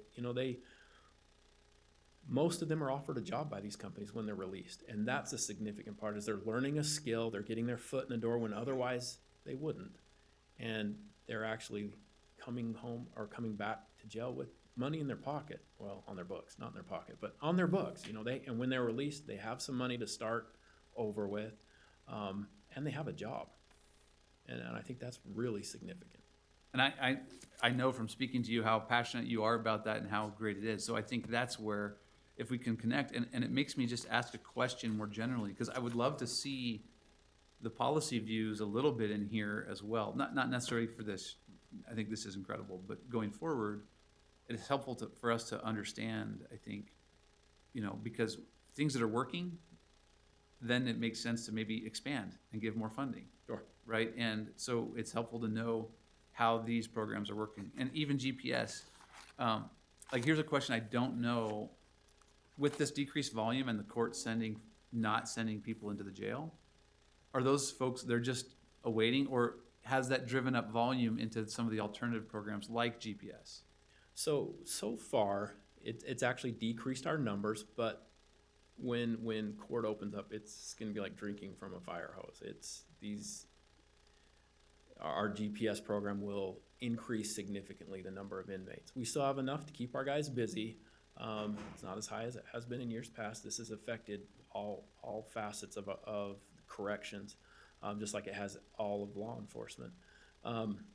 D: most of them are offered a job by these companies when they're released. And that's a significant part, is they're learning a skill, they're getting their foot in the door when otherwise they wouldn't. And they're actually coming home or coming back to jail with money in their pocket. Well, on their books, not in their pocket, but on their books. And when they're released, they have some money to start over with, and they have a job. And I think that's really significant.
A: And I know from speaking to you how passionate you are about that and how great it is. So I think that's where, if we can connect, and it makes me just ask a question more generally, because I would love to see the policy views a little bit in here as well. Not necessarily for this, I think this is incredible, but going forward, it is helpful for us to understand, I think, because things that are working, then it makes sense to maybe expand and give more funding.
D: Sure.
A: Right? And so it's helpful to know how these programs are working. And even GPS, here's a question I don't know. With this decreased volume and the court sending not sending people into the jail? Are those folks, they're just awaiting, or has that driven up volume into some of the alternative programs like GPS?
D: So far, it's actually decreased our numbers, but when court opens up, it's gonna be like drinking from a fire hose. Our GPS program will increase significantly the number of inmates. We still have enough to keep our guys busy. It's not as high as it has been in years past. This has affected all facets of corrections, just like it has all of law enforcement.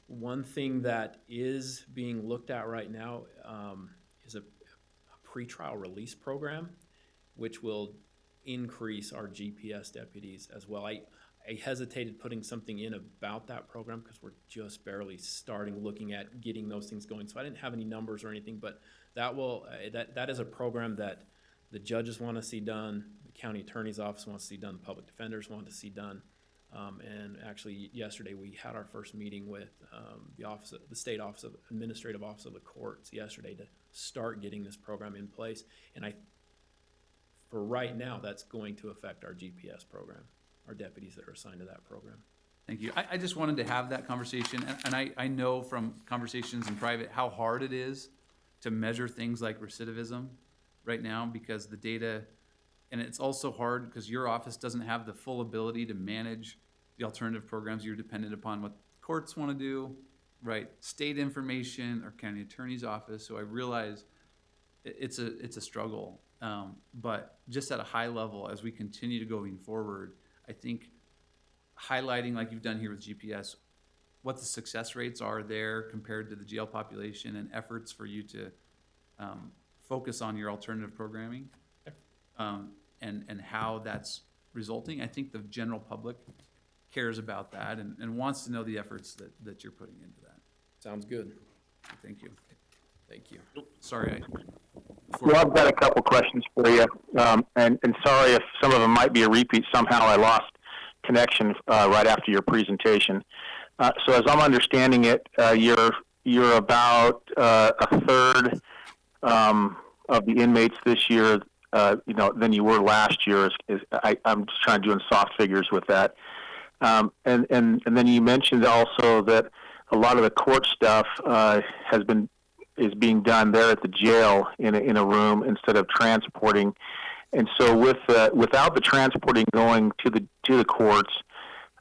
D: One thing that is being looked at right now is a pretrial release program, which will increase our GPS deputies as well. I hesitated putting something in about that program because we're just barely starting looking at getting those things going. So I didn't have any numbers or anything, but that is a program that the judges want to see done, the county attorney's office wants to see done, the public defenders want to see done. And actually, yesterday we had our first meeting with the state office of administrative office of the courts yesterday to start getting this program in place. And for right now, that's going to affect our GPS program, our deputies that are assigned to that program.
A: Thank you. I just wanted to have that conversation, and I know from conversations in private how hard it is to measure things like recidivism right now because the data, and it's also hard because your office doesn't have the full ability to manage the alternative programs. You're dependent upon what courts want to do, right? State information or county attorney's office. So I realize it's a struggle. But just at a high level, as we continue to going forward, I think highlighting like you've done here with GPS, what the success rates are there compared to the jail population and efforts for you to focus on your alternative programming and how that's resulting. I think the general public cares about that and wants to know the efforts that you're putting into that.
D: Sounds good.
A: Thank you.
D: Thank you.
A: Sorry.
C: Well, I've got a couple questions for you, and sorry if some of them might be a repeat. Somehow I lost connection right after your presentation. So as I'm understanding it, you're about a third of the inmates this year, than you were last year. I'm just trying to do soft figures with that. And then you mentioned also that a lot of the court stuff is being done there at the jail in a room instead of transporting. And so without the transporting going to the courts,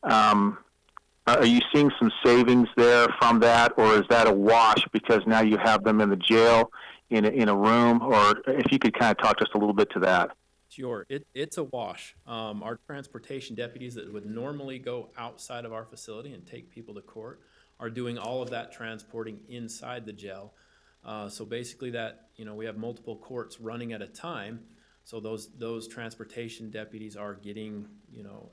C: are you seeing some savings there from that, or is that a wash because now you have them in the jail in a room? Or if you could kind of talk just a little bit to that.
D: Sure, it's a wash. Our transportation deputies that would normally go outside of our facility and take people to court are doing all of that transporting inside the jail. So basically we have multiple courts running at a time. So those transportation deputies are getting,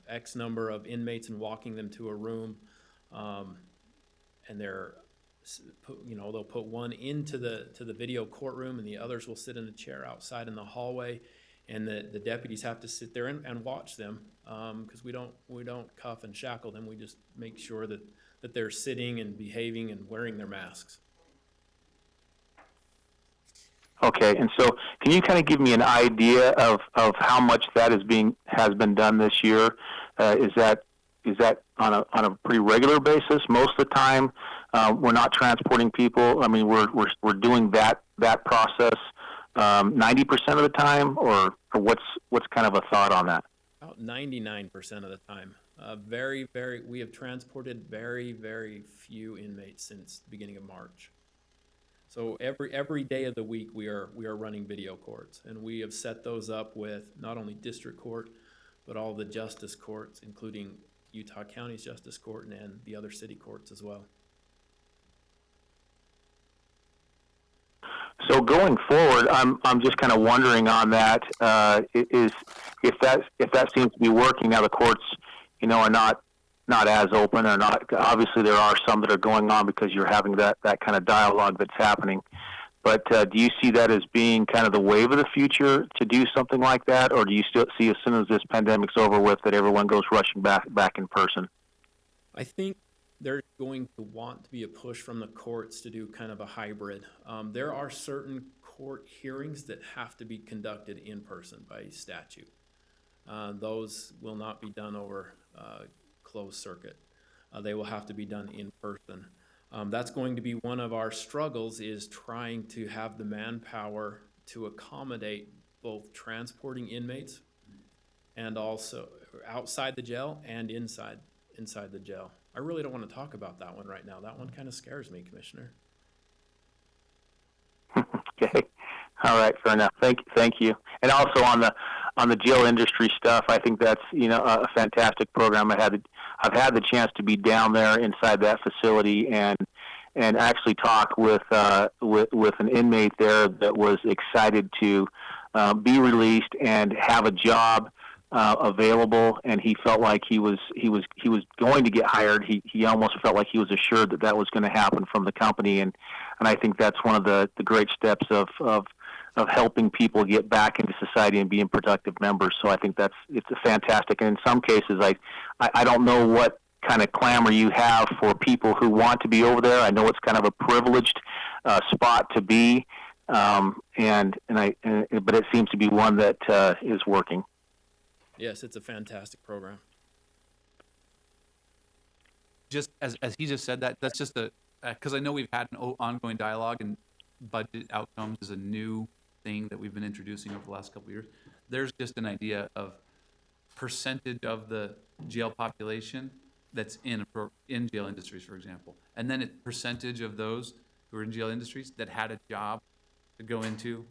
D: X number of inmates and walking them to a room. And they'll put one into the video courtroom and the others will sit in a chair outside in the hallway. And the deputies have to sit there and watch them because we don't cuff and shackle them. We just make sure that they're sitting and behaving and wearing their masks.
C: Okay, and so can you kind of give me an idea of how much that has been done this year? Is that on a pretty regular basis? Most of the time, we're not transporting people. I mean, we're doing that process 90% of the time, or what's kind of a thought on that?
D: About 99% of the time. We have transported very, very few inmates since the beginning of March. So every day of the week we are running video courts, and we have set those up with not only district court, but all the justice courts, including Utah County's justice court and the other city courts as well.
C: So going forward, I'm just kind of wondering on that is if that seems to be working. Now the courts, are not as open, or not. Obviously, there are some that are going on because you're having that kind of dialogue that's happening. But do you see that as being kind of the wave of the future to do something like that, or do you still see as soon as this pandemic's over with that everyone goes rushing back in person?
D: I think there's going to want to be a push from the courts to do kind of a hybrid. There are certain court hearings that have to be conducted in person by statute. those will not be done over closed circuit. They will have to be done in person. That's going to be one of our struggles, is trying to have the manpower to accommodate both transporting inmates and also outside the jail and inside the jail. I really don't want to talk about that one right now. That one kind of scares me, Commissioner.
C: Okay. All right. Fair enough. Thank you. And also on the jail industry stuff, I think that's, a fantastic program. I've had the chance to be down there inside that facility and actually talk with an inmate there that was excited to be released and have a job available, and he felt like he was going to get hired. He almost felt like he was assured that was going to happen from the company, and I think that's one of the great steps of helping people get back into society and being productive members. So I think it's a fantastic. And in some cases, I don't know what kind of clamor you have for people who want to be over there. I know it's kind of a privileged spot to be, but it seems to be one that is working.
D: Yes, it's a fantastic program.
A: Just as he just said that, that's just because I know we've had an ongoing dialogue, and budget outcomes is a new thing that we've been introducing over the last couple of years. There's just an idea of percentage of the jail population that's in jail industries, for example, and then percentage of those who are in jail industries that had a job to go into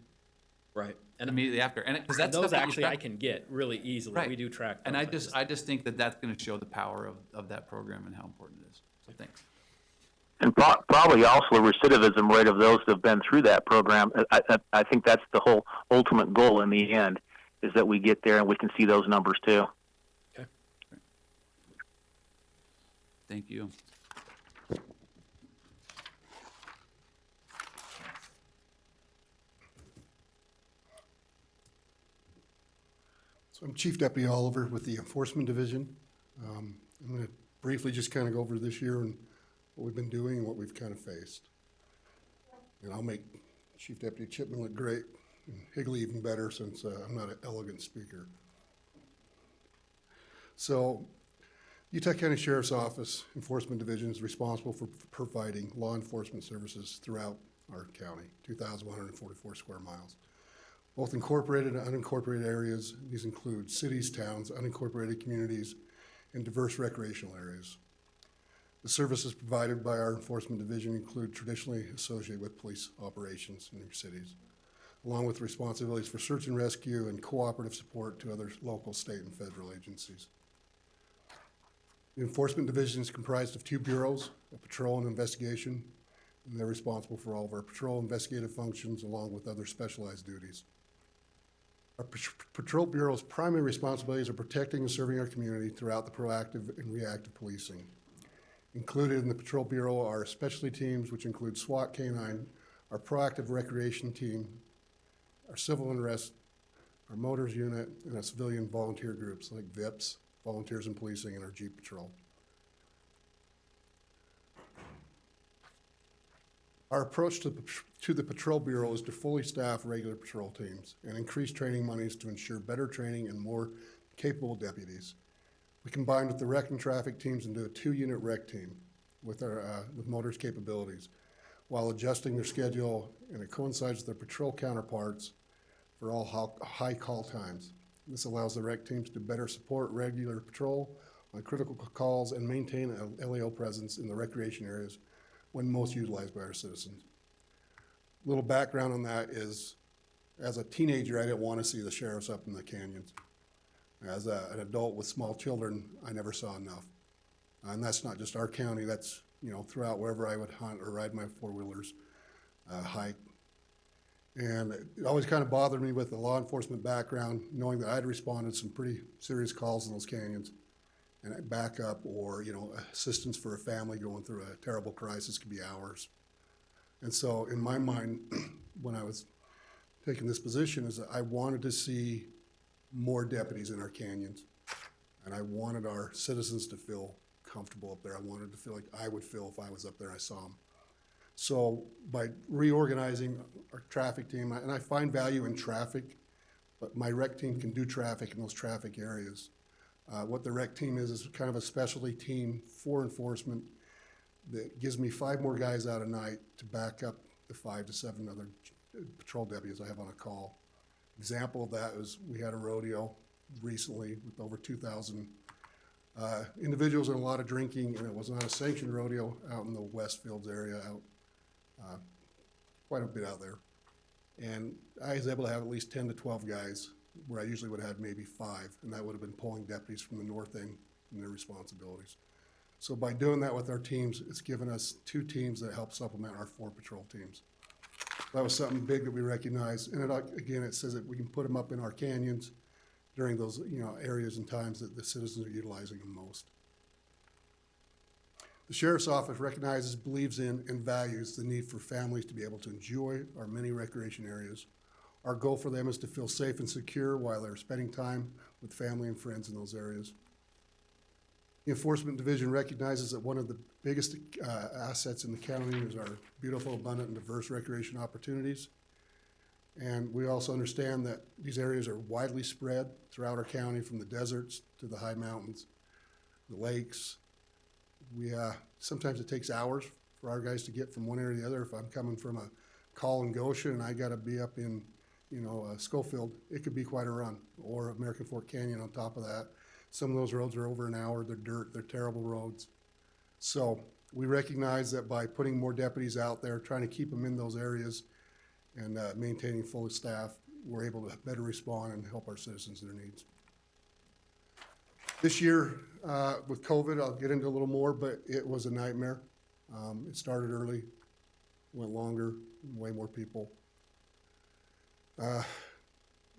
D: Right. And
A: immediately after, and because that's
D: those
A: stuff that
D: actually I can get really easily.
A: Right.
D: We do track those.
A: And I just think that that's going to show the power of that program and how important it is. So thanks.
C: And probably also the recidivism rate of those that have been through that program. I think that's the whole ultimate goal in the end, is that we get there and we can see those numbers too.
D: Okay.
A: Thank you.
E: So I'm Chief Deputy Oliver with the Enforcement Division. I'm going to briefly just kind of go over this year and what we've been doing and what we've kind of faced. And I'll make Chief Deputy Chipman look great and Higley even better, since I'm not an elegant speaker. So Utah County Sheriff's Office Enforcement Division is responsible for providing law enforcement services throughout our county, 2,144 square miles. Both incorporated and unincorporated areas. These include cities, towns, unincorporated communities, and diverse recreational areas. The services provided by our enforcement division include traditionally associated with police operations in your cities, along with responsibilities for search and rescue and cooperative support to other local, state, and federal agencies. The enforcement division is comprised of 2 bureaus, a patrol and investigation, and they're responsible for all of our patrol investigative functions along with other specialized duties. Our Patrol Bureau's primary responsibilities are protecting and serving our community throughout the proactive and reactive policing. Included in the Patrol Bureau are specialty teams, which include SWAT K-9, our proactive recreation team, our civil unrest, our motors unit, and our civilian volunteer groups like VIPs, Volunteers in Policing, and our Jeep Patrol. Our approach to the Patrol Bureau is to fully staff regular patrol teams and increase training monies to ensure better training and more capable deputies. We combined with the rec and traffic teams into a 2-unit rec team with motors capabilities, while adjusting their schedule, and it coincides with their patrol counterparts for all high call times. This allows the rec teams to better support regular patrol on critical calls and maintain a LAO presence in the recreation areas when most utilized by our citizens. A little background on that is, as a teenager, I didn't want to see the sheriffs up in the canyons. As an adult with small children, I never saw enough. And that's not just our county, that's throughout wherever I would hunt or ride my 4-wheelers, hike. And it always kind of bothered me with the law enforcement background, knowing that I'd responded to some pretty serious calls in those canyons, and backup or assistance for a family going through a terrible crisis could be hours. And so in my mind, when I was taking this position, is that I wanted to see more deputies in our canyons, and I wanted our citizens to feel comfortable up there. I wanted to feel like I would feel if I was up there and I saw them. So by reorganizing our traffic team, and I find value in traffic, but my rec team can do traffic in those traffic areas. What the rec team is kind of a specialty team for enforcement that gives me 5 more guys out a night to back up the 5 to 7 other patrol deputies I have on a call. Example of that is we had a rodeo recently with over 2,000 individuals and a lot of drinking, and it was not a sanctioned rodeo out in the Westfields area, out quite a bit out there. And I was able to have at least 10 to 12 guys, where I usually would have had maybe 5, and that would have been pulling deputies from the north end in their responsibilities. So by doing that with our teams, it's given us 2 teams that help supplement our 4 patrol teams. That was something big that we recognized, and again, it says that we can put them up in our canyons during those areas and times that the citizens are utilizing them most. The Sheriff's Office recognizes, believes in, and values the need for families to be able to enjoy our many recreation areas. Our goal for them is to feel safe and secure while they're spending time with family and friends in those areas. The Enforcement Division recognizes that one of the biggest assets in the county is our beautiful, abundant, and diverse recreation opportunities. And we also understand that these areas are widely spread throughout our county, from the deserts to the high mountains, the lakes. Sometimes it takes hours for our guys to get from one area to the other. If I'm coming from a call in Goshen and I gotta be up in, Schofield, it could be quite a run, or American Fork Canyon on top of that. Some of those roads are over an hour, they're dirt, they're terrible roads. So we recognize that by putting more deputies out there, trying to keep them in those areas and maintaining full staff, we're able to better respond and help our citizens in their needs. This year, with COVID, I'll get into a little more, but it was a nightmare. It started early, went longer, way more people.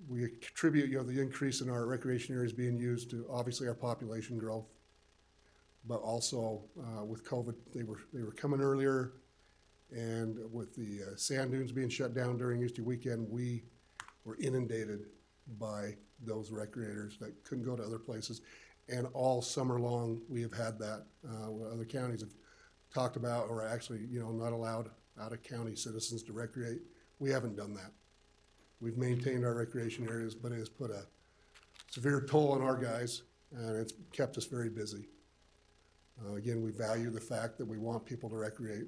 E: We attribute, the increase in our recreation areas being used to obviously our population growth, but also with COVID, they were coming earlier, and with the sand dunes being shut down during Easter weekend, we were inundated by those recreators that couldn't go to other places. And all summer long, we have had that. Other counties have talked about, or actually, not allowed out-of-county citizens to recreate. We haven't done that. We've maintained our recreation areas, but it has put a severe toll on our guys, and it's kept us very busy. Again, we value the fact that we want people to recreate.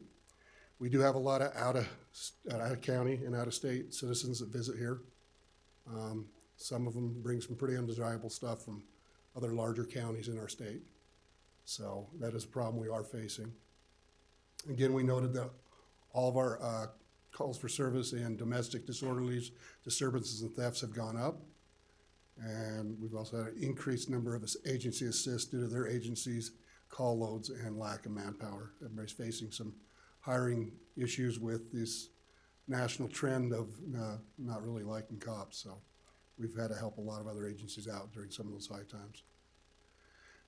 E: We do have a lot of out-of-county and out-of-state citizens that visit here. Some of them bring some pretty undesirable stuff from other larger counties in our state. So that is a problem we are facing. Again, we noted that all of our calls for service and domestic disorderlies, disturbances, and thefts have gone up. And we've also had an increased number of agency assists due to their agencies' call loads and lack of manpower. Everybody's facing some hiring issues with this national trend of not really liking cops. So we've had to help a lot of other agencies out during some of those high times.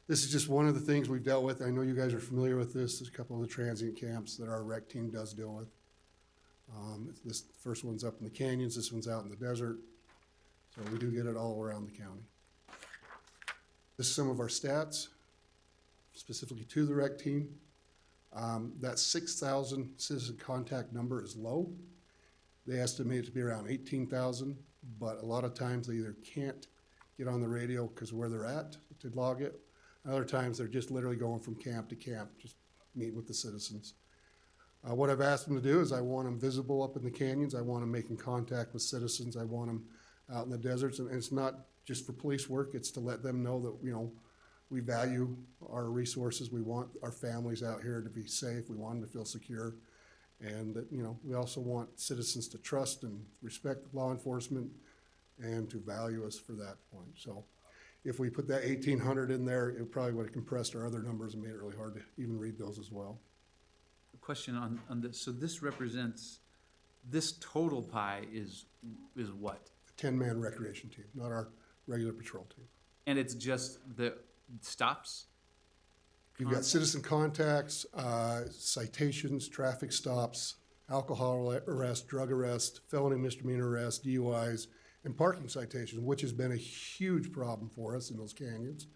E: This is just one of the things we've dealt with. I know you guys are familiar with this. There's a couple of the transient camps that our rec team does deal with. This first one's up in the canyons, this one's out in the desert. So we do get it all around the county. This is some of our stats, specifically to the rec team. That 6,000 citizen contact number is low. They estimate it to be around 18,000, but a lot of times they either can't get on the radio because of where they're at to log it. Other times they're just literally going from camp to camp, just meeting with the citizens. What I've asked them to do is I want them visible up in the canyons. I want them making contact with citizens. I want them out in the deserts. And it's not just for police work. It's to let them know that, we value our resources. We want our families out here to be safe. We want them to feel secure. And that, we also want citizens to trust and respect law enforcement and to value us for that point. So if we put that 1,800 in there, it probably would have compressed our other numbers and made it really hard to even read those as well.
A: Question on this. So this represents, this total pie is what?
E: A 10-man recreation team, not our regular patrol team.
A: And it's just the stops?
E: You've got citizen contacts, citations, traffic stops, alcohol arrest, drug arrest, felony misdemeanor arrest, DUIs, and parking citations, which has been a huge problem for us in those canyons.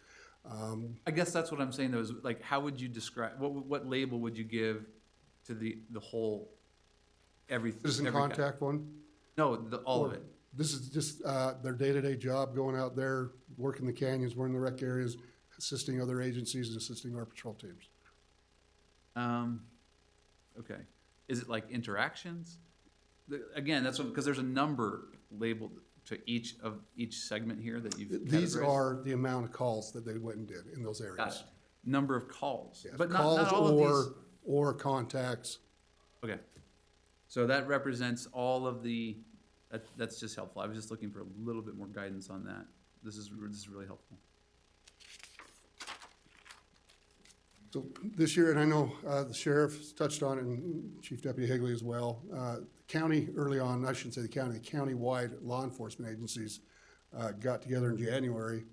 A: I guess that's what I'm saying, though, is like, how would you describe, what label would you give to the whole, everything?
E: Citizen contact one?
A: No, all of it.
E: This is just their day-to-day job, going out there, working the canyons, working the rec areas, assisting other agencies and assisting our patrol teams.
A: Okay. Is it like interactions? Again, that's because there's a number labeled to each segment here that you've
E: These
A: categorized.
E: are the amount of calls that they went and did in those
A: Got
E: areas.
A: it. Number of calls,
E: Yes,
A: but
E: calls
A: not all of these.
E: or contacts.
A: Okay. So that represents all of the, that's just helpful. I was just looking for a little bit more guidance on that. This is really helpful.
E: So this year, and I know the sheriff touched on it and Chief Deputy Higley as well, the county early on, I shouldn't say the county-wide law enforcement agencies got together in January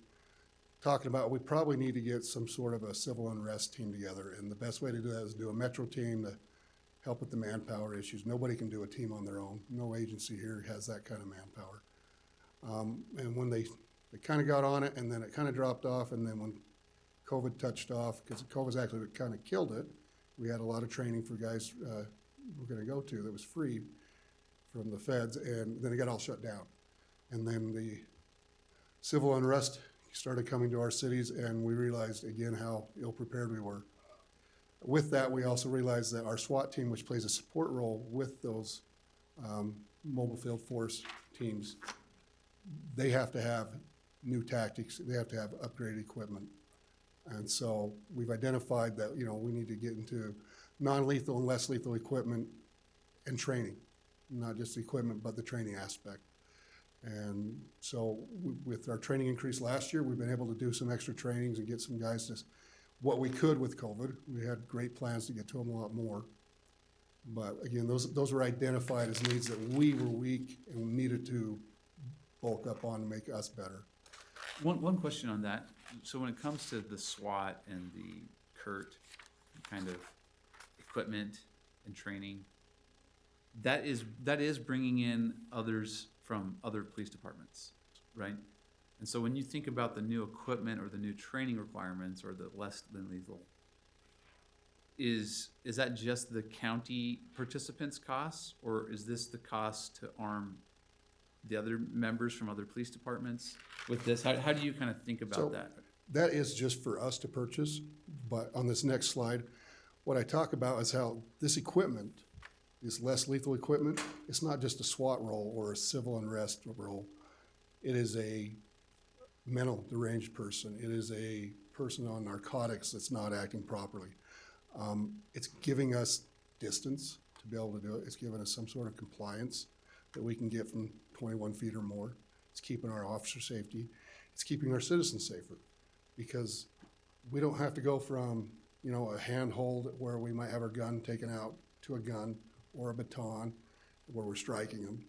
E: talking about we probably need to get some sort of a civil unrest team together. And the best way to do that is do a metro team to help with the manpower issues. Nobody can do a team on their own. No agency here has that kind of manpower. And when they kind of got on it, and then it kind of dropped off, and then when COVID touched off, because COVID's actually what kind of killed it, we had a lot of training for guys we're going to go to that was free from the feds, and then it got all shut down. And then the civil unrest started coming to our cities, and we realized again how ill-prepared we were. With that, we also realized that our SWAT team, which plays a support role with those mobile field force teams, they have to have new tactics, they have to have upgraded equipment. And so we've identified that, you know, we need to get into non-lethal and less lethal equipment and training, not just the equipment, but the training aspect. And so with our training increase last year, we've been able to do some extra trainings and get some guys to what we could with COVID. We had great plans to get to them a lot more. But again, those were identified as needs that we were weak and needed to bulk up on to make us better.
A: One question on that. So when it comes to the SWAT and the CURT kind of equipment and training, that is bringing in others from other police departments, right? And so when you think about the new equipment or the new training requirements or the less than lethal, is that just the county participants' costs, or is this the cost to arm the other members from other police departments with this? How do you kind of think about
E: So
A: that?
E: that is just for us to purchase, but on this next slide, what I talk about is how this equipment, this less lethal equipment, it's not just a SWAT role or a civil unrest role. It is a mental deranged person. It is a person on narcotics that's not acting properly. It's giving us distance to be able to do it. It's giving us some sort of compliance that we can get from 21 feet or more. It's keeping our officer safety. It's keeping our citizens safer, because we don't have to go from, you know, a handhold where we might have our gun taken out to a gun or a baton where we're striking them.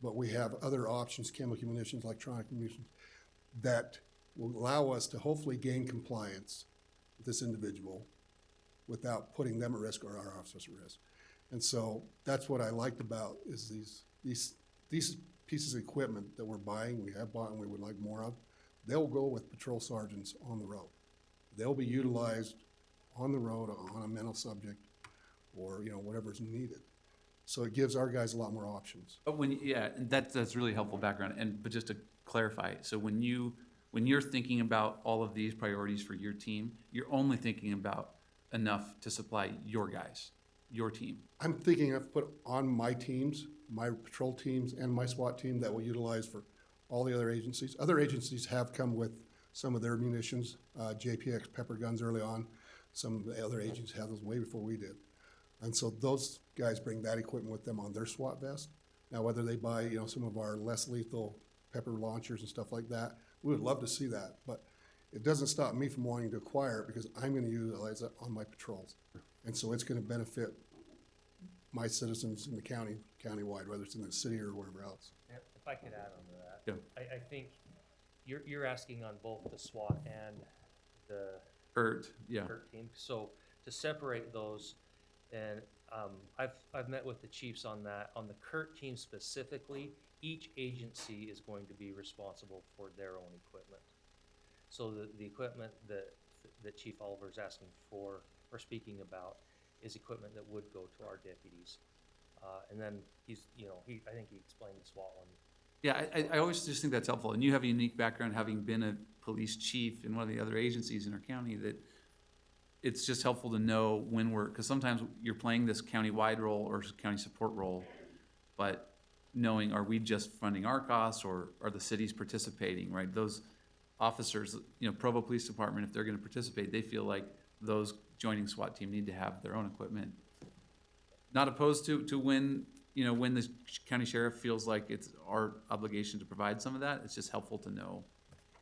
E: But we have other options, chemical munitions, electronic munitions, that will allow us to hopefully gain compliance with this individual without putting them at risk or our officers at risk. And so that's what I liked about is these pieces of equipment that we're buying, we have bought and we would like more of, they'll go with patrol sergeants on the road. They'll be utilized on the road on a mental subject or, you know, whatever's needed. So it gives our guys a lot more options.
A: But and that's really helpful background. But just to clarify, so when you're thinking about all of these priorities for your team, you're only thinking about enough to supply your guys, your team.
E: I'm thinking I've put on my teams, my patrol teams and my SWAT team that we'll utilize for all the other agencies. Other agencies have come with some of their munitions, JPX pepper guns early on. Some of the other agencies had those way before we did. And so those guys bring that equipment with them on their SWAT vest. Now, whether they buy, you know, some of our less lethal pepper launchers and stuff like that, we would love to see that. But it doesn't stop me from wanting to acquire it because I'm going to utilize it on my patrols. And so it's going to benefit my citizens in the county, countywide, whether it's in the city or wherever else.
B: If I could add on to that.
A: Yeah.
B: I think you're asking on both the SWAT and the
A: CURT, yeah.
B: CURT team. So to separate those, and I've met with the chiefs on that. On the CURT team specifically, each agency is going to be responsible for their own equipment. So the equipment that Chief Oliver is asking for or speaking about is equipment that would go to our deputies. And then I think he explained the SWAT one
A: Yeah, I always just think that's helpful, and you have a unique background, having been a police chief in one of the other agencies in our county, that it's just helpful to know when we're, because sometimes you're playing this county-wide role or county support role, but knowing, are we just funding our costs, or are the cities participating, right? Those officers, Provo Police Department, if they're gonna participate, they feel like those joining SWAT team need to have their own equipment. Not opposed to when, when the county sheriff feels like it's our obligation to provide some of that, it's just helpful to know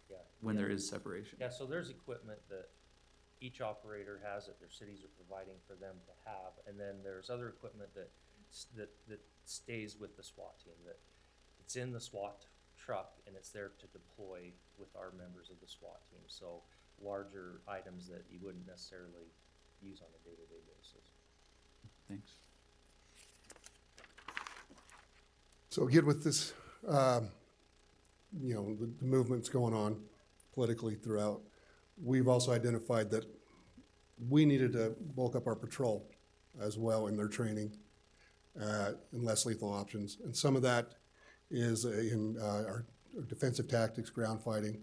B: Yeah.
A: when there is separation.
B: Yeah, so there's equipment that each operator has that their cities are providing for them to have, and then there's other equipment that stays with the SWAT team, that it's in the SWAT truck and it's there to deploy with our members of the SWAT team. So larger items that you wouldn't necessarily use on a day-to-day basis.
A: Thanks.
E: So again, with this, the movements going on politically throughout, we've also identified that we needed to bulk up our patrol as well in their training in less lethal options. And some of that is in our defensive tactics, ground fighting.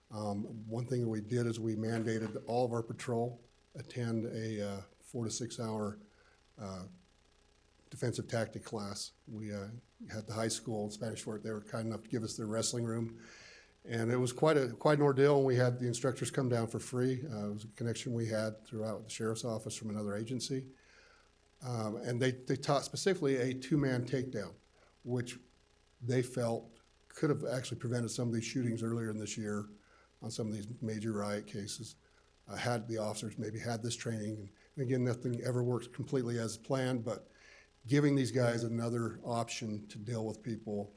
E: One thing that we did is we mandated that all of our patrol attend a 4 to 6 hour defensive tactic class. We had the high school in Spanish Fort. They were kind enough to give us their wrestling room. And it was quite an ordeal, and we had the instructors come down for free. It was a connection we had throughout the sheriff's office from another agency. And they taught specifically a 2-man takedown, which they felt could have actually prevented some of these shootings earlier in this year on some of these major riot cases. Had the officers maybe had this training. And again, nothing ever works completely as planned, but giving these guys another option to deal with people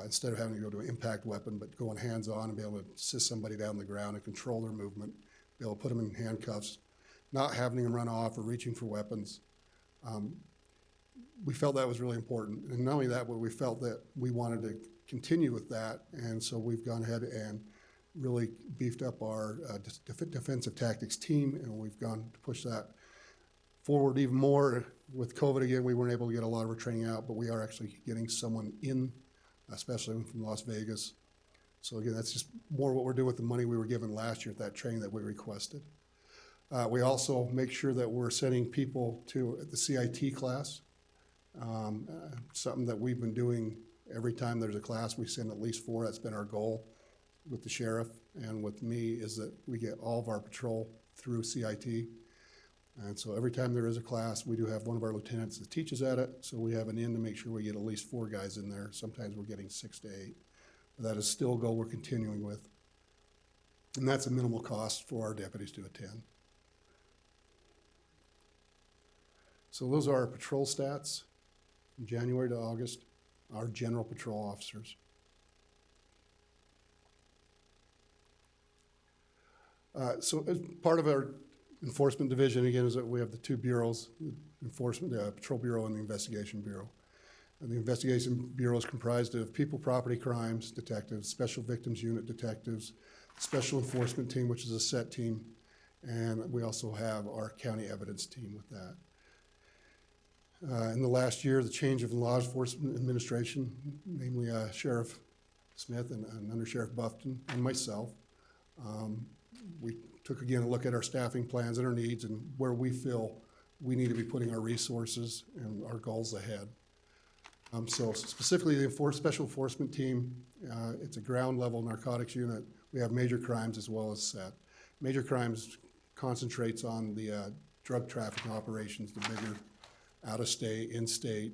E: instead of having to go to an impact weapon, but going hands-on and be able to assist somebody down the ground and control their movement, be able to put them in handcuffs, not having them run off or reaching for weapons. We felt that was really important. And not only that, but we felt that we wanted to continue with that. And so we've gone ahead and really beefed up our defensive tactics team, and we've gone to push that forward even more. With COVID again, we weren't able to get a lot of our training out, but we are actually getting someone in, especially from Las Vegas. So again, that's just more what we're doing with the money we were given last year at that training that we requested. We also make sure that we're sending people to the CIT class. Something that we've been doing every time there's a class, we send at least 4. That's been our goal with the sheriff and with me, is that we get all of our patrol through CIT. And so every time there is a class, we do have one of our lieutenants that teaches at it. So we have an in to make sure we get at least 4 guys in there. Sometimes we're getting 6 to 8. But that is still a goal we're continuing with. And that's a minimal cost for our deputies to attend. So those are our patrol stats from January to August, our general patrol officers. So as part of our enforcement division, again, is that we have the 2 bureaus, the enforcement, the Patrol Bureau and the Investigation Bureau. And the Investigation Bureau is comprised of people, property crimes detectives, Special Victims Unit detectives, Special Enforcement Team, which is a set team, and we also have our county evidence team with that. In the last year, the change of law enforcement administration, namely Sheriff Smith and Under Sheriff Buffton and myself, we took again a look at our staffing plans and our needs and where we feel we need to be putting our resources and our goals ahead. So specifically the Special Enforcement Team, it's a ground level narcotics unit. We have major crimes as well as set. Major crimes concentrates on the drug trafficking operations, the bigger out-of-state, in-state,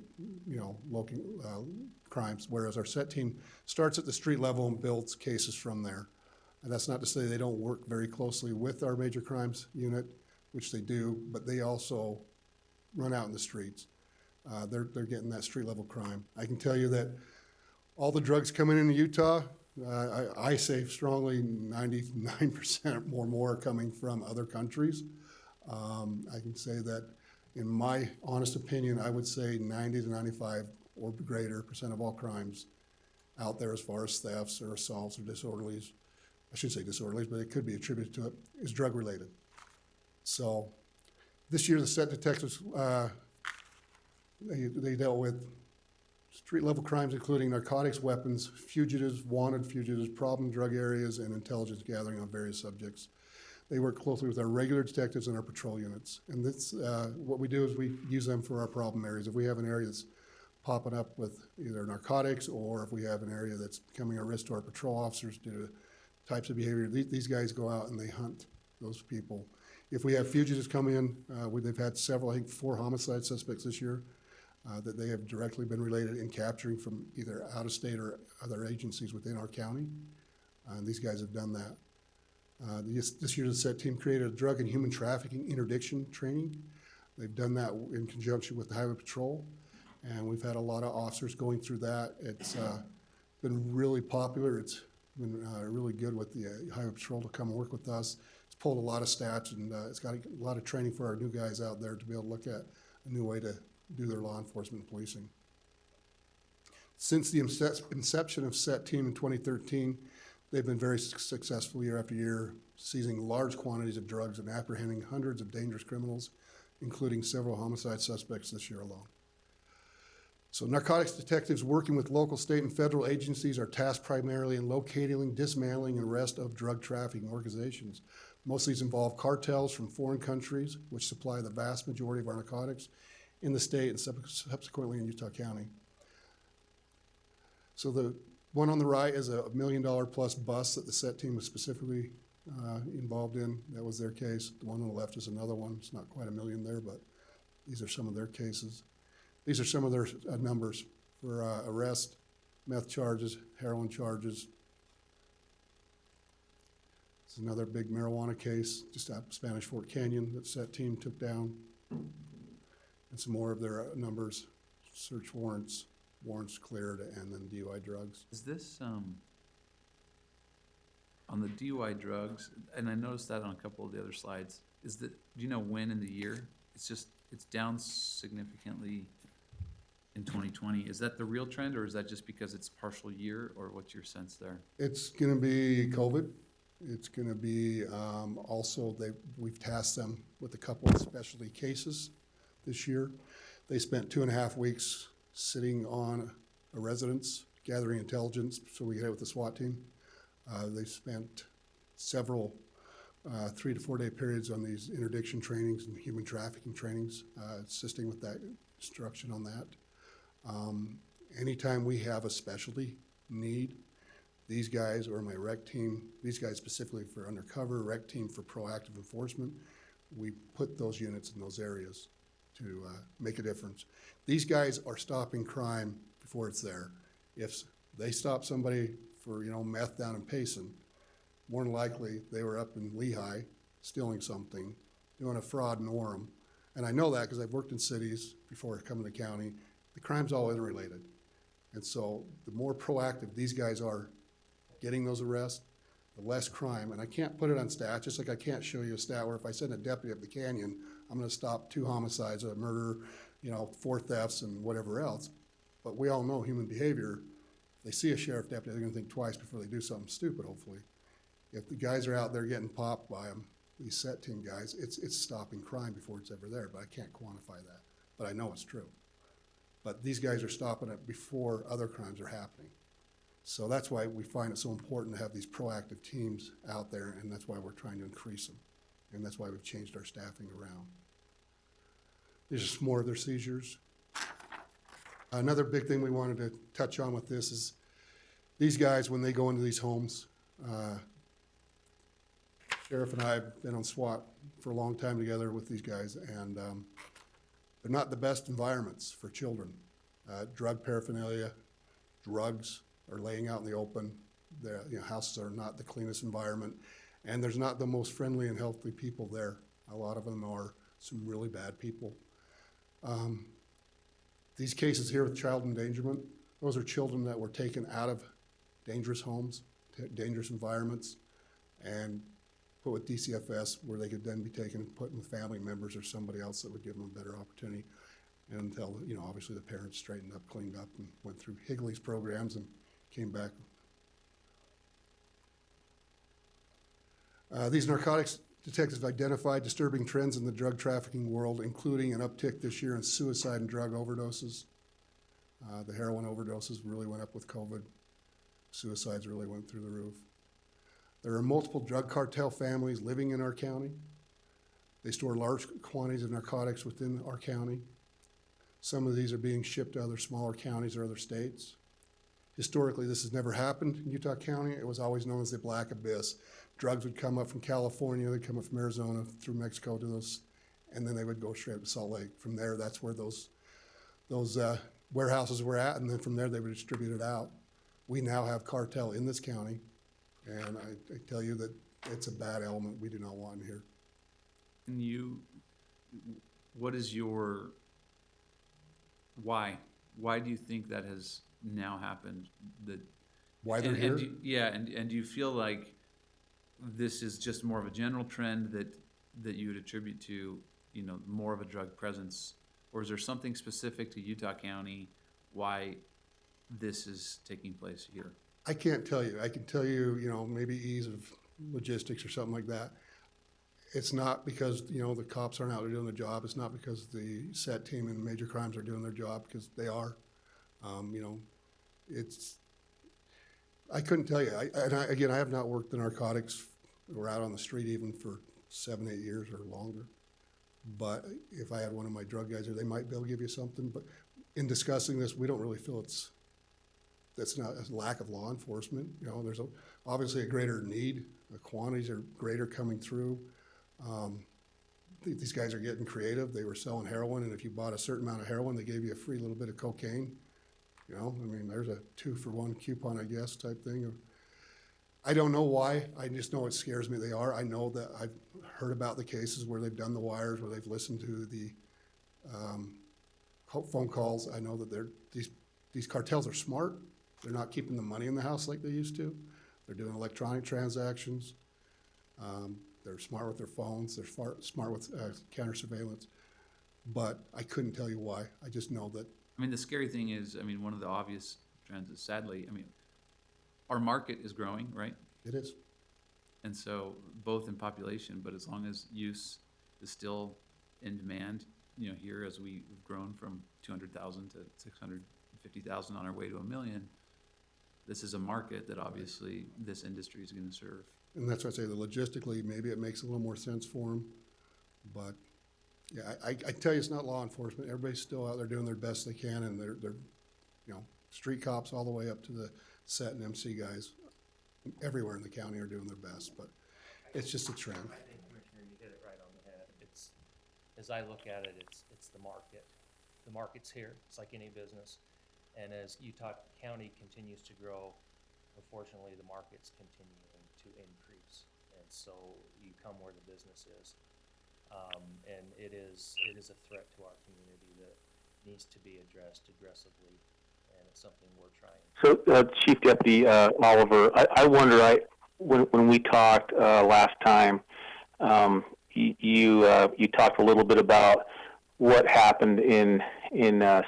E: local crimes, whereas our set team starts at the street level and builds cases from there. And that's not to say they don't work very closely with our major crimes unit, which they do, but they also run out in the streets. They're getting that street level crime. I can tell you that all the drugs coming into Utah, I say strongly 99% or more are coming from other countries. I can say that in my honest opinion, I would say 90 to 95 or greater % of all crimes out there as far as thefts or assaults or disorderlies, I should say disorderlies, but it could be attributed to it, is drug related. So this year the set detectives, they dealt with Street-level crimes including narcotics, weapons, fugitives, wanted fugitives, problem drug areas, and intelligence gathering on various subjects. They work closely with our regular detectives and our patrol units. And this, what we do is we use them for our problem areas. If we have an area that's popping up with either narcotics, or if we have an area that's becoming a risk to our patrol officers due to types of behavior, these guys go out and they hunt those people. If we have fugitives come in, they've had several, I think 4 homicide suspects this year that they have directly been related in capturing from either out of state or other agencies within our county. And these guys have done that. This year, the SET team created a drug and human trafficking interdiction training. They've done that in conjunction with the Highway Patrol, and we've had a lot of officers going through that. It's been really popular. It's been really good with the Highway Patrol to come and work with us. It's pulled a lot of stats, and it's got a lot of training for our new guys out there to be able to look at a new way to do their law enforcement and policing. Since the inception of SET team in 2013, they've been very successful year after year, seizing large quantities of drugs and apprehending hundreds of dangerous criminals, including several homicide suspects this year alone. So narcotics detectives working with local, state, and federal agencies are tasked primarily in locating, dismantling, and arrest of drug trafficking organizations. Most of these involve cartels from foreign countries, which supply the vast majority of our narcotics in the state and subsequently in Utah County. So the one on the right is a $1 million plus bust that the SET team was specifically involved in. That was their case. The one on the left is another one. It's not quite $1 million there, but these are some of their cases. These are some of their numbers for arrest, meth charges, heroin charges. It's another big marijuana case just out of Spanish Fort Canyon that SET team took down. And some more of their numbers, search warrants, warrants cleared, and then DUI drugs.
A: Is this, on the DUI drugs, and I noticed that on a couple of the other slides, do you know when in the year? It's down significantly in 2020. Is that the real trend, or is that just because it's partial year, or what's your sense there?
E: It's gonna be COVID. It's gonna be, also, we've tasked them with a couple of specialty cases this year. They spent 2.5 weeks sitting on a residence, gathering intelligence so we could have with the SWAT team. They spent several 3 to 4 day periods on these interdiction trainings and human trafficking trainings, assisting with that instruction on that. Anytime we have a specialty need, these guys or my rec team, these guys specifically for undercover, rec team for proactive enforcement, we put those units in those areas to make a difference. These guys are stopping crime before it's there. If they stop somebody for, meth down in Payson, more than likely they were up in Lehigh stealing something, doing a fraud in Orem. And I know that because I've worked in cities before coming to county. The crime's all interrelated. And so the more proactive these guys are getting those arrests, the less crime. And I can't put it on stats, just like I can't show you a stat where if I send a deputy up the canyon, I'm gonna stop 2 homicides, a murder, 4 thefts and whatever else. But we all know human behavior. If they see a sheriff deputy, they're gonna think twice before they do something stupid, hopefully. If the guys are out there getting popped by them, these SET team guys, it's stopping crime before it's ever there, but I can't quantify that. But I know it's true. But these guys are stopping it before other crimes are happening. So that's why we find it so important to have these proactive teams out there, and that's why we're trying to increase them. And that's why we've changed our staffing around. These are some more of their seizures. Another big thing we wanted to touch on with this is these guys, when they go into these homes, Sheriff and I have been on SWAT for a long time together with these guys, and they're not the best environments for children. Drug paraphernalia, drugs are laying out in the open. The houses are not the cleanest environment, and there's not the most friendly and healthy people there. A lot of them are some really bad people. These cases here with child endangerment, those are children that were taken out of dangerous homes, dangerous environments, and put with DCFS where they could then be taken and put with family members or somebody else that would give them a better opportunity. And until, obviously the parents straightened up, cleaned up, and went through Higley's programs and came back. These narcotics detectives identified disturbing trends in the drug trafficking world, including an uptick this year in suicide and drug overdoses. The heroin overdoses really went up with COVID. Suicides really went through the roof. There are multiple drug cartel families living in our county. They store large quantities of narcotics within our county. Some of these are being shipped to other smaller counties or other states. Historically, this has never happened in Utah County. It was always known as the Black Abyss. Drugs would come up from California, they'd come up from Arizona, through Mexico to those, and then they would go straight up to Salt Lake. From there, that's where those warehouses were at, and then from there, they would distribute it out. We now have cartel in this county, and I tell you that it's a bad element we do not want in here.
A: And what is your, why? Why do you think that has now happened?
E: Why they're
A: and
E: here?
A: And do you feel like this is just more of a general trend that you would attribute to, more of a drug presence? Or is there something specific to Utah County why this is taking place here?
E: I can't tell you. I can tell you, maybe ease of logistics or something like that. It's not because, the cops aren't out there doing their job. It's not because the SET team and major crimes are doing their job, because they are. I couldn't tell you. I have not worked the narcotics or out on the street even for 7-8 years or longer. But if I had one of my drug guys there, they might be able to give you something. But in discussing this, we don't really feel that's not a lack of law enforcement. There's obviously a greater need. The quantities are greater coming through. These guys are getting creative. They were selling heroin, and if you bought a certain amount of heroin, they gave you a free little bit of cocaine. There's a 2-for-1 coupon, I guess, type thing. I don't know why. I just know it scares me. They are. I know that I've heard about the cases where they've done the wires, where they've listened to the phone calls. I know that these cartels are smart. They're not keeping the money in the house like they used to. They're doing electronic transactions. They're smart with their phones. They're smart with counter surveillance. But I couldn't tell you why. I just know that.
A: The scary thing is, one of the obvious trends is, sadly, our market is growing, right?
E: It is.
A: And so both in population, but as long as use is still in demand, here as we've grown from 200,000 to 650,000 on our way to 1 million, this is a market that obviously this industry is going to serve.
E: And that's why I say that logistically, maybe it makes a little more sense for them. But yeah, I tell you, it's not law enforcement. Everybody's still out there doing their best they can, and they're street cops all the way up to the SET and MC guys everywhere in the county are doing their best. But it's just a trend.
B: I think, Commissioner, you hit it right on the head. As I look at it, it's the market. The market's here. It's like any business. And as Utah County continues to grow, unfortunately, the market's continuing to increase. And so you come where the business is. And it is a threat to our community that needs to be addressed aggressively, and it's something we're trying.
C: So, Chief Deputy Oliver, I wonder, when we talked last time, you talked a little bit about what happened in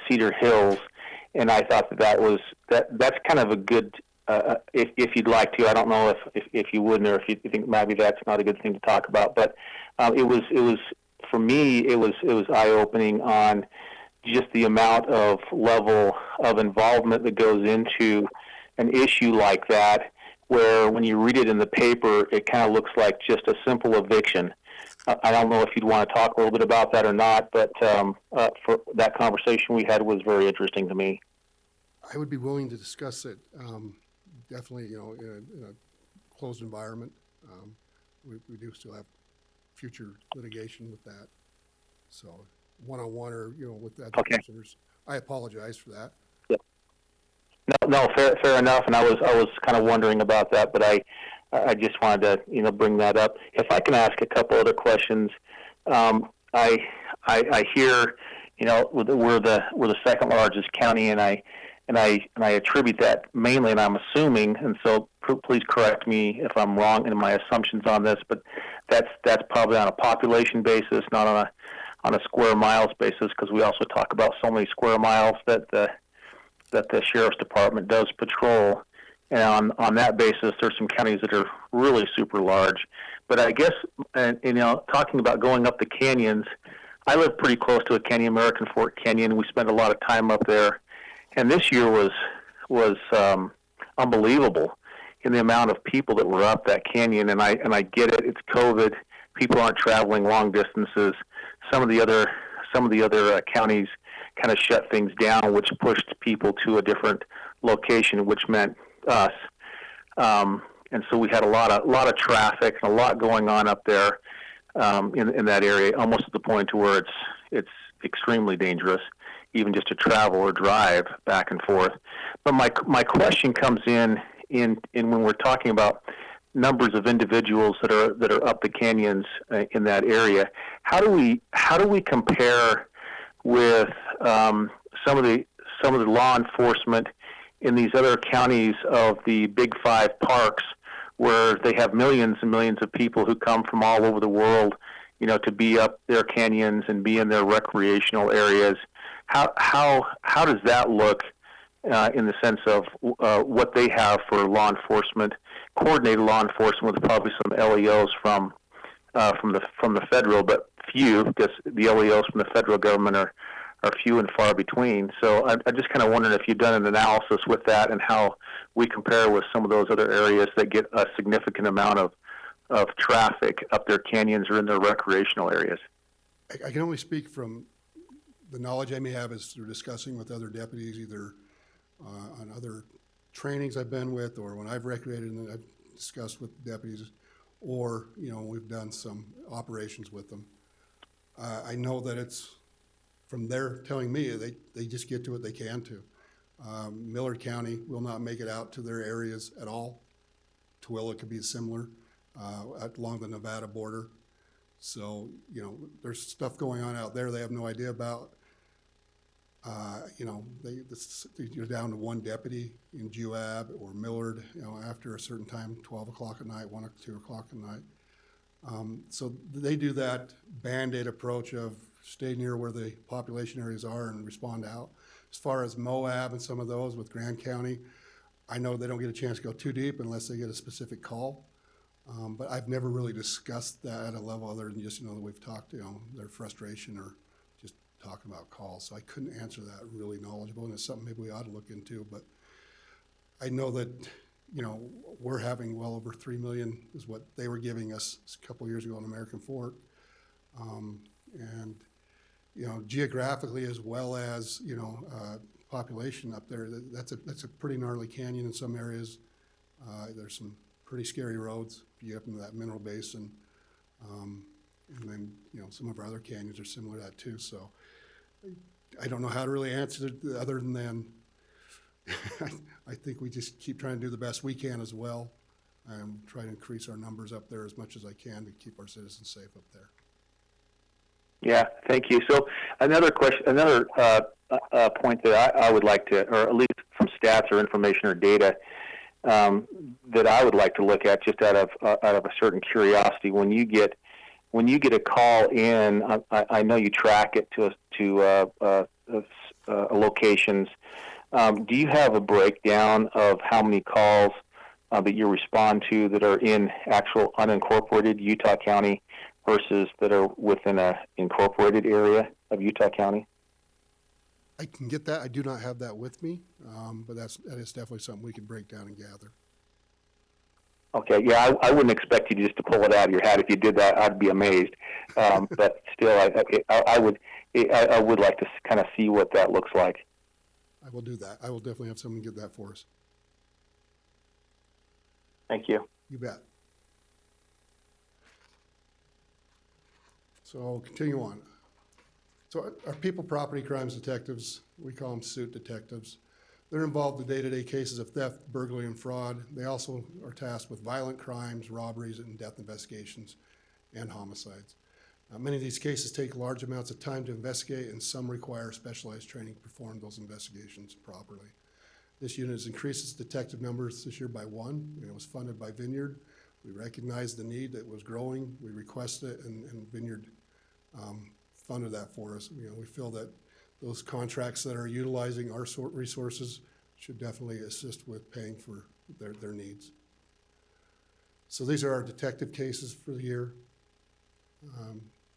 C: Cedar Hills, and I thought that's kind of a good. If you'd like to, I don't know if you wouldn't, or if you think maybe that's not a good thing to talk about. But it was for me, it was eye-opening on just the amount of level of involvement that goes into an issue like that, where when you read it in the paper, it kind of looks like just a simple eviction. I don't know if you'd want to talk a little bit about that or not, but for that conversation we had was very interesting to me.
E: I would be willing to discuss it. Definitely, in a closed environment. We do still have future litigation with that. So one-on-one or, with the
C: Okay.
E: commissioners. I apologize for that.
C: Yeah. No, fair enough. And I was kind of wondering about that, but I just wanted to, bring that up. If I can ask a couple other questions, I hear, we're the second largest county, and I attribute that mainly, and I'm assuming, and so please correct me if I'm wrong in my assumptions on this, but that's probably on a population basis, not on a square miles basis, because we also talk about so many square miles that the sheriff's department does patrol, and on that basis, there's some counties that are really super large. But I guess, talking about going up the canyons, I live pretty close to a canyon, American Fork Canyon. We spend a lot of time up there. and this year was unbelievable in the amount of people that were up that canyon. And I get it; it's COVID. People aren't traveling long distances. Some of the other counties kind of shut things down, which pushed people to a different location, which meant us. And so we had a lot of traffic and a lot going on up there in that area, almost to the point to where it's extremely dangerous, even just to travel or drive back and forth. But my question comes in when we're talking about numbers of individuals that are up the canyons in that area. How do we compare with some of the law enforcement in these other counties of the Big Five parks, where they have millions and millions of people who come from all over the world, to be up their canyons and be in their recreational areas? How does that look in the sense of what they have for law enforcement, coordinated law enforcement, with probably some LEOs from the federal, but few, because the LEOs from the federal government are few and far between. So I just kind of wondering if you've done an analysis with that and how we compare with some of those other areas that get a significant amount of traffic up their canyons or in their recreational areas.
E: I can only speak from the knowledge I may have as through discussing with other deputies, either on other trainings I've been with, or when I've recreated and I've discussed with deputies, or we've done some operations with them. I know that it's from their telling me they just get to what they can to. Millard County will not make it out to their areas at all. Tooele could be similar along the Nevada border. So there's stuff going on out there they have no idea about. You're down to one deputy in Juab or Millard, after a certain time, 12 o'clock at night, 1 or 2 o'clock at night. So they do that Band-Aid approach of stay near where the population areas are and respond out. As far as Moab and some of those with Grand County, I know they don't get a chance to go too deep unless they get a specific call. But I've never really discussed that at a level other than just, that we've talked, their frustration or just talking about calls. So I couldn't answer that really knowledgeable, and it's something maybe we ought to look into. But I know that, we're having well over 3 million is what they were giving us a couple of years ago in American Fork. And, geographically as well as, population up there, that's a pretty gnarly canyon in some areas. There's some pretty scary roads if you get up into that mineral basin. And then, some of our other canyons are similar to that too. So I don't know how to really answer it other than I think we just keep trying to do the best we can as well, and try to increase our numbers up there as much as I can to keep our citizens safe up there.
C: Yeah, thank you. So another question, point that I would like to, or at least from stats or information or data, that I would like to look at just out of a certain curiosity. When you get a call in, I know you track it to locations. Do you have a breakdown of how many calls that you respond to that are in actual unincorporated Utah County versus that are within a incorporated area of Utah County?
E: I can get that. I do not have that with me, but that is definitely something we can break down and gather.
C: Okay, yeah, I wouldn't expect you just to pull it out of your hat. If you did that, I'd be amazed. But still, I would like to kind of see what that looks like.
E: I will do that. I will definitely have someone get that for us.
C: Thank you.
E: You bet. So I'll continue on. So our people property crimes detectives, we call them suit detectives. They're involved in day-to-day cases of theft, burglary, and fraud. They also are tasked with violent crimes, robberies, and death investigations, and homicides. Many of these cases take large amounts of time to investigate, and some require specialized training to perform those investigations properly. This unit has increased its detective numbers this year by 1, and it was funded by Vineyard. We recognized the need that was growing. We requested it, and Vineyard funded that for us. We feel that those contracts that are utilizing our resources should definitely assist with paying for their needs. So these are our detective cases for the year.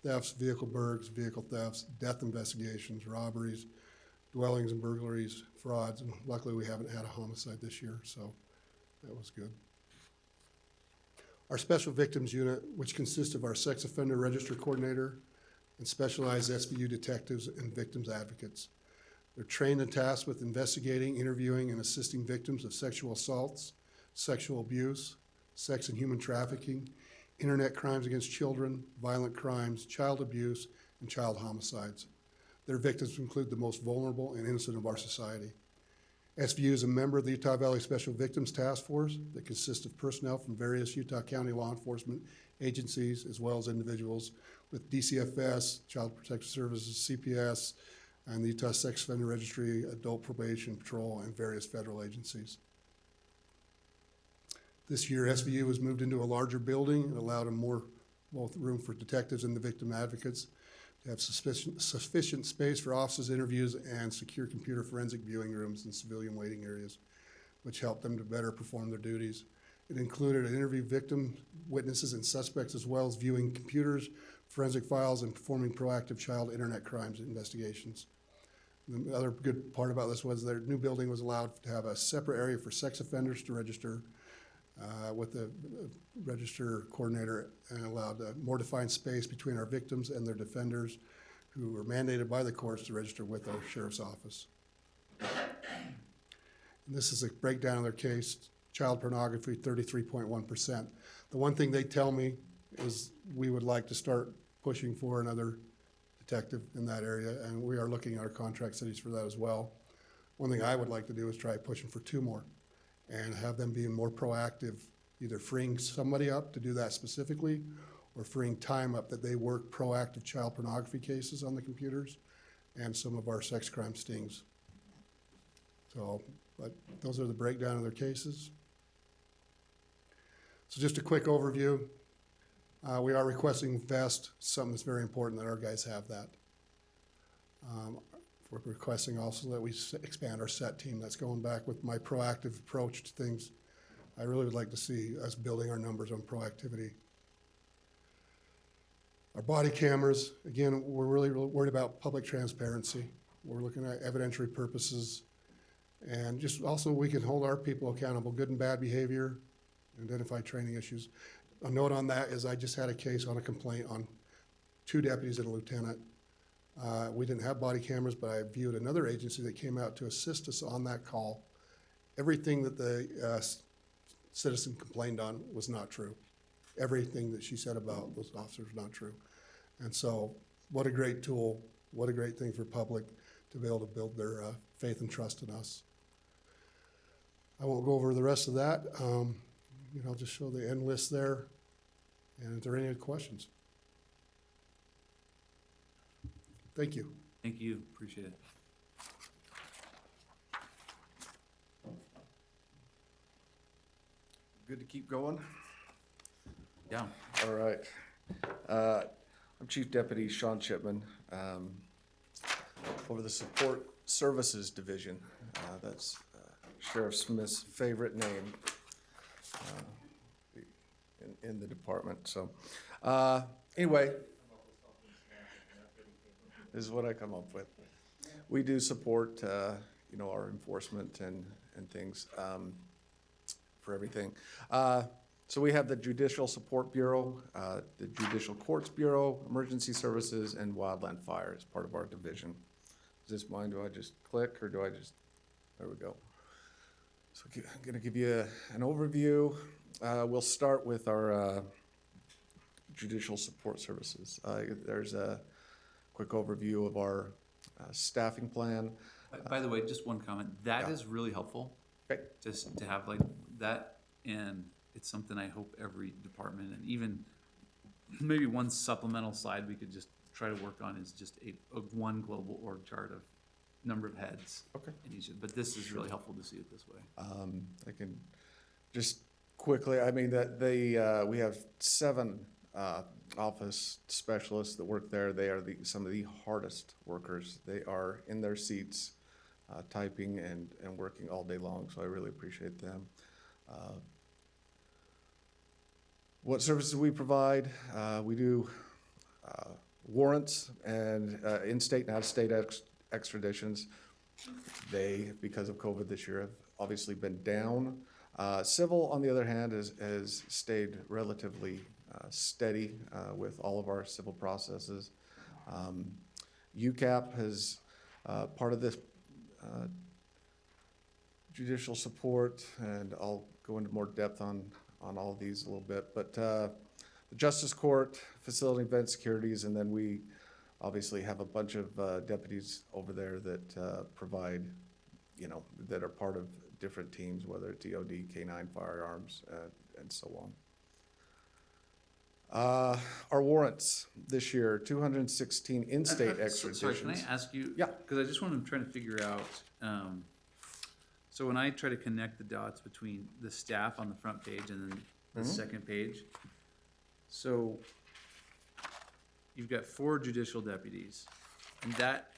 E: Thefts, vehicle burgs, vehicle thefts, death investigations, robberies, dwellings and burglaries, frauds, and luckily we haven't had a homicide this year, so that was good. Our Special Victims Unit, which consists of our Sex Offender Register Coordinator and specialized SVU detectives and victims advocates. They're trained and tasked with investigating, interviewing, and assisting victims of sexual assaults, sexual abuse, sex and human trafficking, internet crimes against children, violent crimes, child abuse, and child homicides. Their victims include the most vulnerable and innocent of our society. SVU is a member of the Utah Valley Special Victims Task Force that consists of personnel from various Utah County law enforcement agencies, as well as individuals with DCFS, Child Protective Services, CPS, and the Utah Sex Offender Registry, Adult Probation Patrol, and various federal agencies. This year, SVU was moved into a larger building and allowed both room for detectives and the victim advocates to have sufficient space for offices, interviews, and secure computer forensic viewing rooms and civilian waiting areas, which helped them to better perform their duties. It included an interview victim, witnesses, and suspects, as well as viewing computers, forensic files, and performing proactive child internet crimes investigations. The other good part about this was their new building was allowed to have a separate area for sex offenders to register with the register coordinator, and allowed a more defined space between our victims and their defenders, who were mandated by the courts to register with our sheriff's office. And this is a breakdown of their case. Child pornography, 33.1%. The one thing they tell me is we would like to start pushing for another detective in that area, and we are looking at our contract cities for that as well. One thing I would like to do is try pushing for 2 more and have them being more proactive, either freeing somebody up to do that specifically or freeing time up that they work proactive child pornography cases on the computers and some of our sex crime stings. So, but those are the breakdown of their cases. So just a quick overview. We are requesting vest, something that's very important that our guys have that. We're requesting also that we expand our SET team. That's going back with my proactive approach to things. I really would like to see us building our numbers on proactivity. Our body cameras, again, we're really worried about public transparency. We're looking at evidentiary purposes, and just also we can hold our people accountable, good and bad behavior, identify training issues. A note on that is I just had a case on a complaint on 2 deputies and a lieutenant. We didn't have body cameras, but I viewed another agency that came out to assist us on that call. Everything that the citizen complained on was not true. Everything that she said about those officers was not true. And so what a great tool, what a great thing for public to be able to build their faith and trust in us. I won't go over the rest of that. I'll just show the end list there. And if there are any questions? Thank you.
A: Thank you, appreciate it.
F: Good to keep going.
A: Yeah.
F: All right. I'm Chief Deputy Sean Shipman, over the Support Services Division. That's Sheriff Smith's favorite name in the department. So anyway, this is what I come up with. We do support, our enforcement and things for everything. So we have the Judicial Support Bureau, the Judicial Courts Bureau, Emergency Services, and Wildland Fire as part of our division. Is this mine? Do I just click or do I just, there we go. So I'm gonna give you an overview. We'll start with our Judicial Support Services. There's a quick overview of our staffing plan.
A: By the way, just one comment. That
F: Yeah.
A: is really helpful.
F: Okay.
A: Just to have like that, and it's something I hope every department, and even maybe one supplemental slide we could just try to work on, is just a one global org chart of number of heads.
F: Okay.
A: In each, but this is really helpful to see it this way.
F: I can just quickly, I mean, that we have 7 office specialists that work there. They are some of the hardest workers. They are in their seats, typing and working all day long, so I really appreciate them. What services we provide? We do warrants and in-state and out-of-state extraditions. They, because of COVID this year, have obviously been down. Civil, on the other hand, has stayed relatively steady with all of our civil processes. UCAP has part of this judicial support, and I'll go into more depth on all of these a little bit, but the Justice Court, Facility and Event Securities, and then we obviously have a bunch of deputies over there that provide, that are part of different teams, whether it's DOD, K-9, firearms, and so on. Our warrants this year, 216 in-state extraditions.
A: Sorry, can I ask you?
F: Yeah.
A: Because I just want to try to figure out, so when I try to connect the dots between the staff on the front page and then the second page, so you've got 4 judicial deputies, and that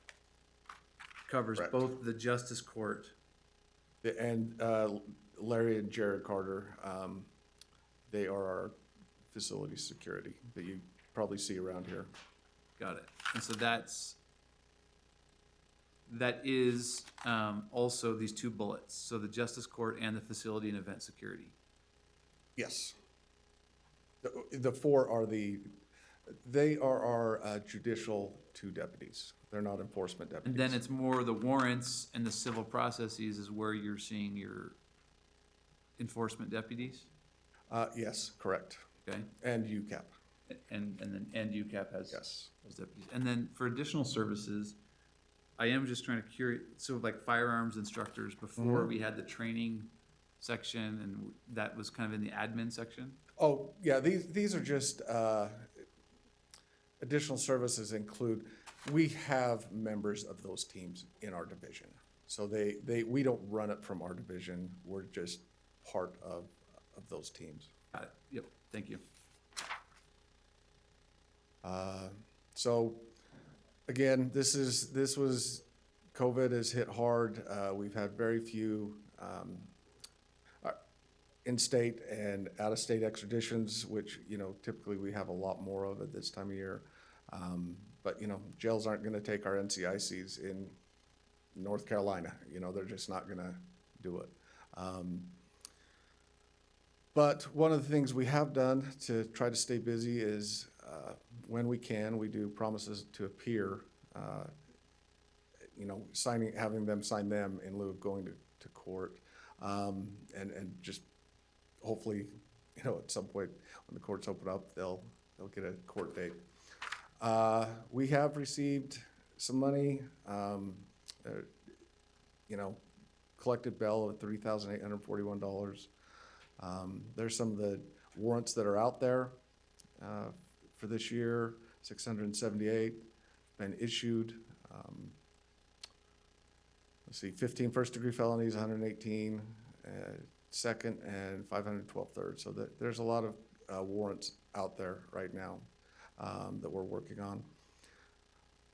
A: covers
F: Correct.
A: both the Justice Court.
F: And Larry and Jared Carter, they are our facility security that you probably see around here.
A: Got it. And so that is also these 2 bullets, so the Justice Court and the Facility and Event Security.
F: Yes. The 4 are they are our judicial 2 deputies. They're not enforcement
A: And
F: deputies.
A: then it's more the warrants and the civil processes is where you're seeing your enforcement deputies,
F: Yes, correct.
A: okay?
F: And UCAP.
A: And UCAP has
F: Yes.
A: those deputies. And then for additional services, I am just trying to curate, so like firearms instructors, before we had the training section, and that was kind of in the admin section.
F: Oh, yeah, these are just, additional services include, we have members of those teams in our division. So we don't run it from our division, we're just part of those teams.
A: Got it. Yep, thank you.
F: So, again, COVID has hit hard. We've had very few in-state and out-of-state extraditions, which, typically we have a lot more of at this time of year. But, jails aren't gonna take our NCICs in North Carolina. They're just not gonna do it. But one of the things we have done to try to stay busy is, when we can, we do promises to appear, having them sign them in lieu of going to court. And just hopefully, at some point when the courts open up, they'll get a court date. We have received some money, collected bail of $3,841. There's some of the warrants that are out there for this year, 678 been issued. Let's see, 15 first-degree felonies, 118 second, and 512 third. So there's a lot of warrants out there right now that we're working on.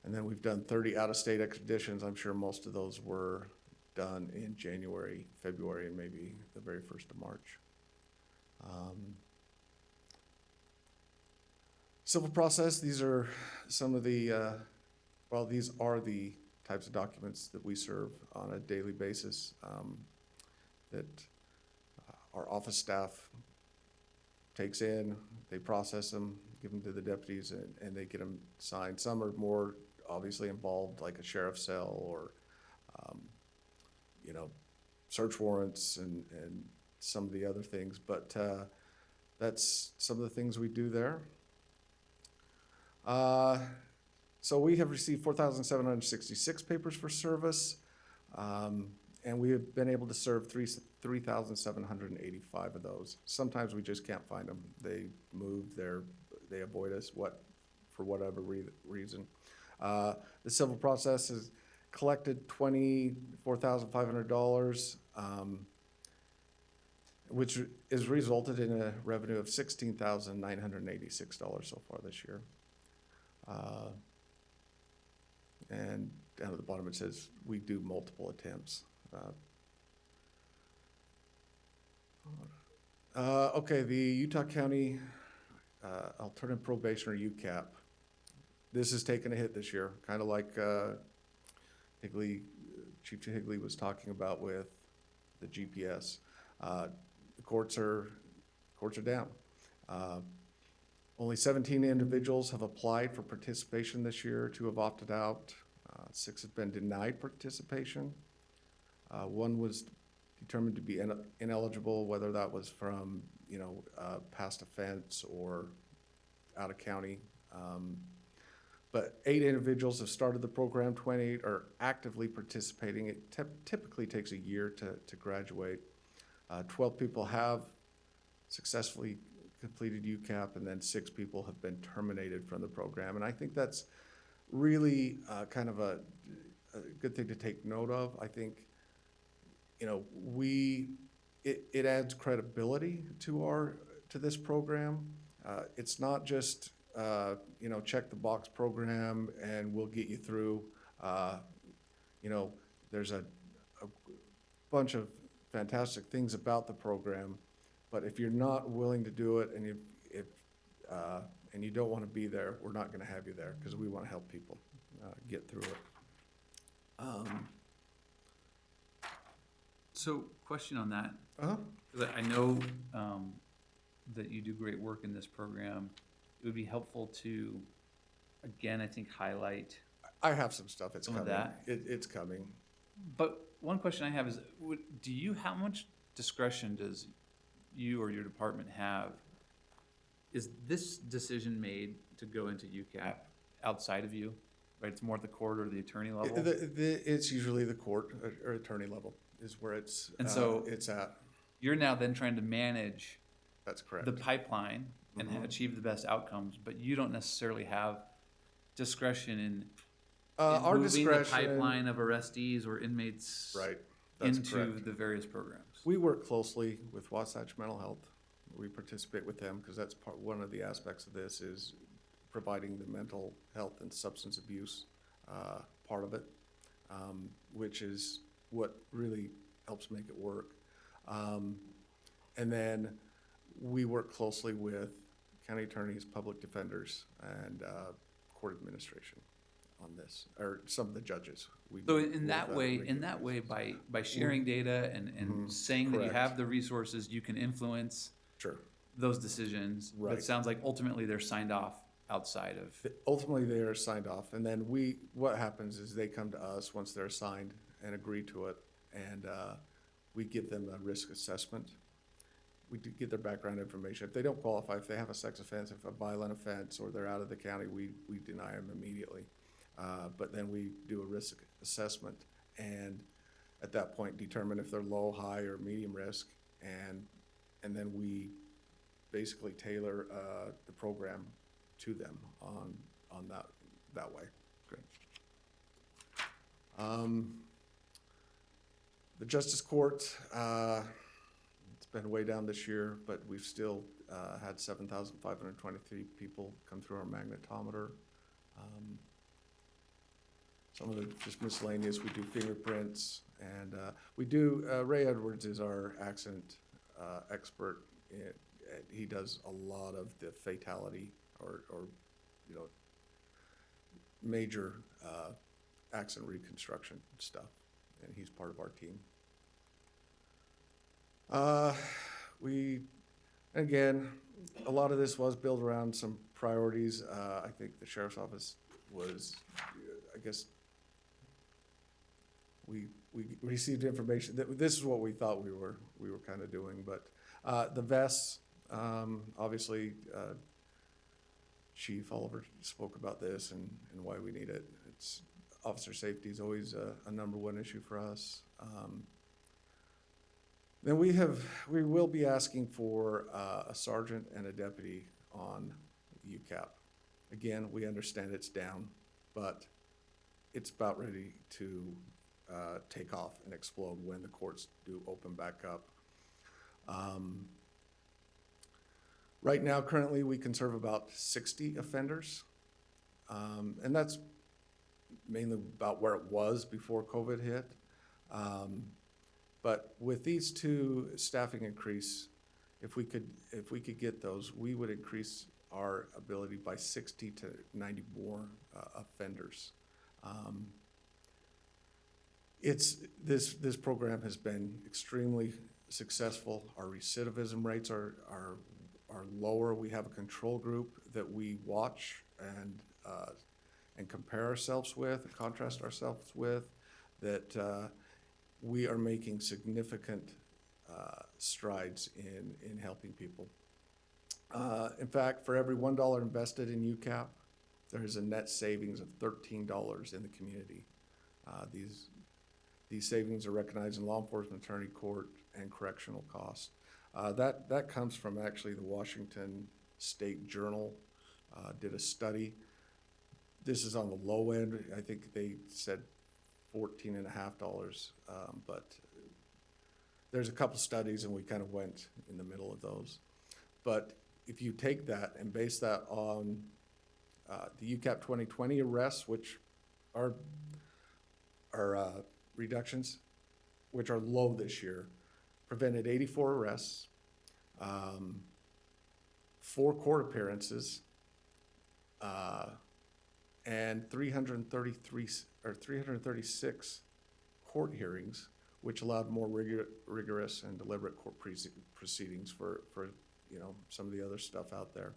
F: And then we've done 30 out-of-state extraditions. I'm sure most of those were done in January, February, and maybe the very 1st of March. Civil process, these are some of the, these are the types of documents that we serve on a daily basis, that our office staff takes in, they process them, give them to the deputies, and they get them signed. Some are more obviously involved, like a sheriff's cell or, search warrants and some of the other things, but that's some of the things we do there. So we have received 4,766 papers for service, and we have been able to serve 3,785 of those. Sometimes we just can't find them. They move, they avoid us, for whatever reason. The civil process has collected $24,500, which has resulted in a revenue of $16,986 so far this year. And down at the bottom it says we do multiple attempts. Okay, the Utah County Alternative Probation, or UCAP. This has taken a hit this year, kind of like Higley Chief Higley was talking about with the GPS. The courts are down. Only 17 individuals have applied for participation this year. 2 have opted out. 6 have been denied participation. 1 was determined to be ineligible, whether that was from, past offense or out of county. But 8 individuals have started the program, 28 are actively participating. It typically takes a year to graduate. 12 people have successfully completed UCAP, and then 6 people have been terminated from the program. And I think that's really kind of a good thing to take note of. I think, it adds credibility to this program. It's not just check the box program and we'll get you through. There's a bunch of fantastic things about the program, but if you're not willing to do it and and you don't want to be there, we're not going to have you there, because we want to help people get through it.
A: So, question on that.
F: Uh-huh.
A: 'Cause I know that you do great work in this program. It would be helpful to, again, I think, highlight.
F: I have some stuff. It's
A: Some of
F: coming.
A: that?
F: It's coming.
A: But one question I have is, how much discretion does you or your department have? Is this decision made to go into UCAP outside of you, right? It's more at the court or the attorney level?
F: It's usually the court or attorney level is where it's at.
A: You're now then trying to manage
F: That's correct.
A: the pipeline and achieve the best outcomes, but you don't necessarily have discretion in
F: Our
A: moving the
F: discretion,
A: pipeline of arrestees or inmates
F: right? That's
A: into
F: correct.
A: the various programs.
F: We work closely with Wasatch Mental Health. We participate with them because that's one of the aspects of this is providing the mental health and substance abuse part of it, which is what really helps make it work. And then we work closely with county attorneys, public defenders, and court administration on this, or some of the judges.
A: So in that way, by sharing data and saying that you
F: Correct.
A: have the resources, you can influence
F: Sure.
A: those decisions. But
F: Right.
A: it sounds like ultimately they're signed off outside of.
F: Ultimately, they are signed off, and then what happens is they come to us once they're signed and agree to it, and we give them a risk assessment. We do get their background information. If they don't qualify, if they have a sex offense, if a violent offense, or they're out of the county, we deny them immediately. But then we do a risk assessment, and at that point determine if they're low, high, or medium risk, and then we basically tailor the program to them on that way.
A: Great.
F: The Justice Court, it's been way down this year, but we've still had 7,523 people come through our magnetometer. Some of the just miscellaneous, we do fingerprints, and we do, Ray Edwards is our accident expert. He does a lot of the fatality or major accident reconstruction stuff, and he's part of our team. Again, a lot of this was built around some priorities. I think the sheriff's office was, I guess, we received information that this is what we thought we were kind of doing, but the vests, obviously, Chief Oliver spoke about this and why we need it. It's officer safety is always a number one issue for us. Then we will be asking for a sergeant and a deputy on UCAP. Again, we understand it's down, but it's about ready to take off and explode when the courts do open back up. Right now, currently, we can serve about 60 offenders, and that's mainly about where it was before COVID hit. But with these 2 staffing increase, if we could get those, we would increase our ability by 60 to 90 more offenders. This program has been extremely successful. Our recidivism rates are lower. We have a control group that we watch and compare ourselves with, and contrast ourselves with, that we are making significant strides in helping people. In fact, for every $1 invested in UCAP, there is a net savings of $13 in the community. These savings are recognized in law enforcement, attorney, court, and correctional costs. That comes from actually the Washington State Journal did a study. This is on the low end. I think they said $14.50, but there's a couple studies and we kind of went in the middle of those. But if you take that and base that on the UCAP 2020 arrests, which are reductions, which are low this year, prevented 84 arrests, 4 court appearances, and 336 court hearings, which allowed more rigorous and deliberate court proceedings for some of the other stuff out there.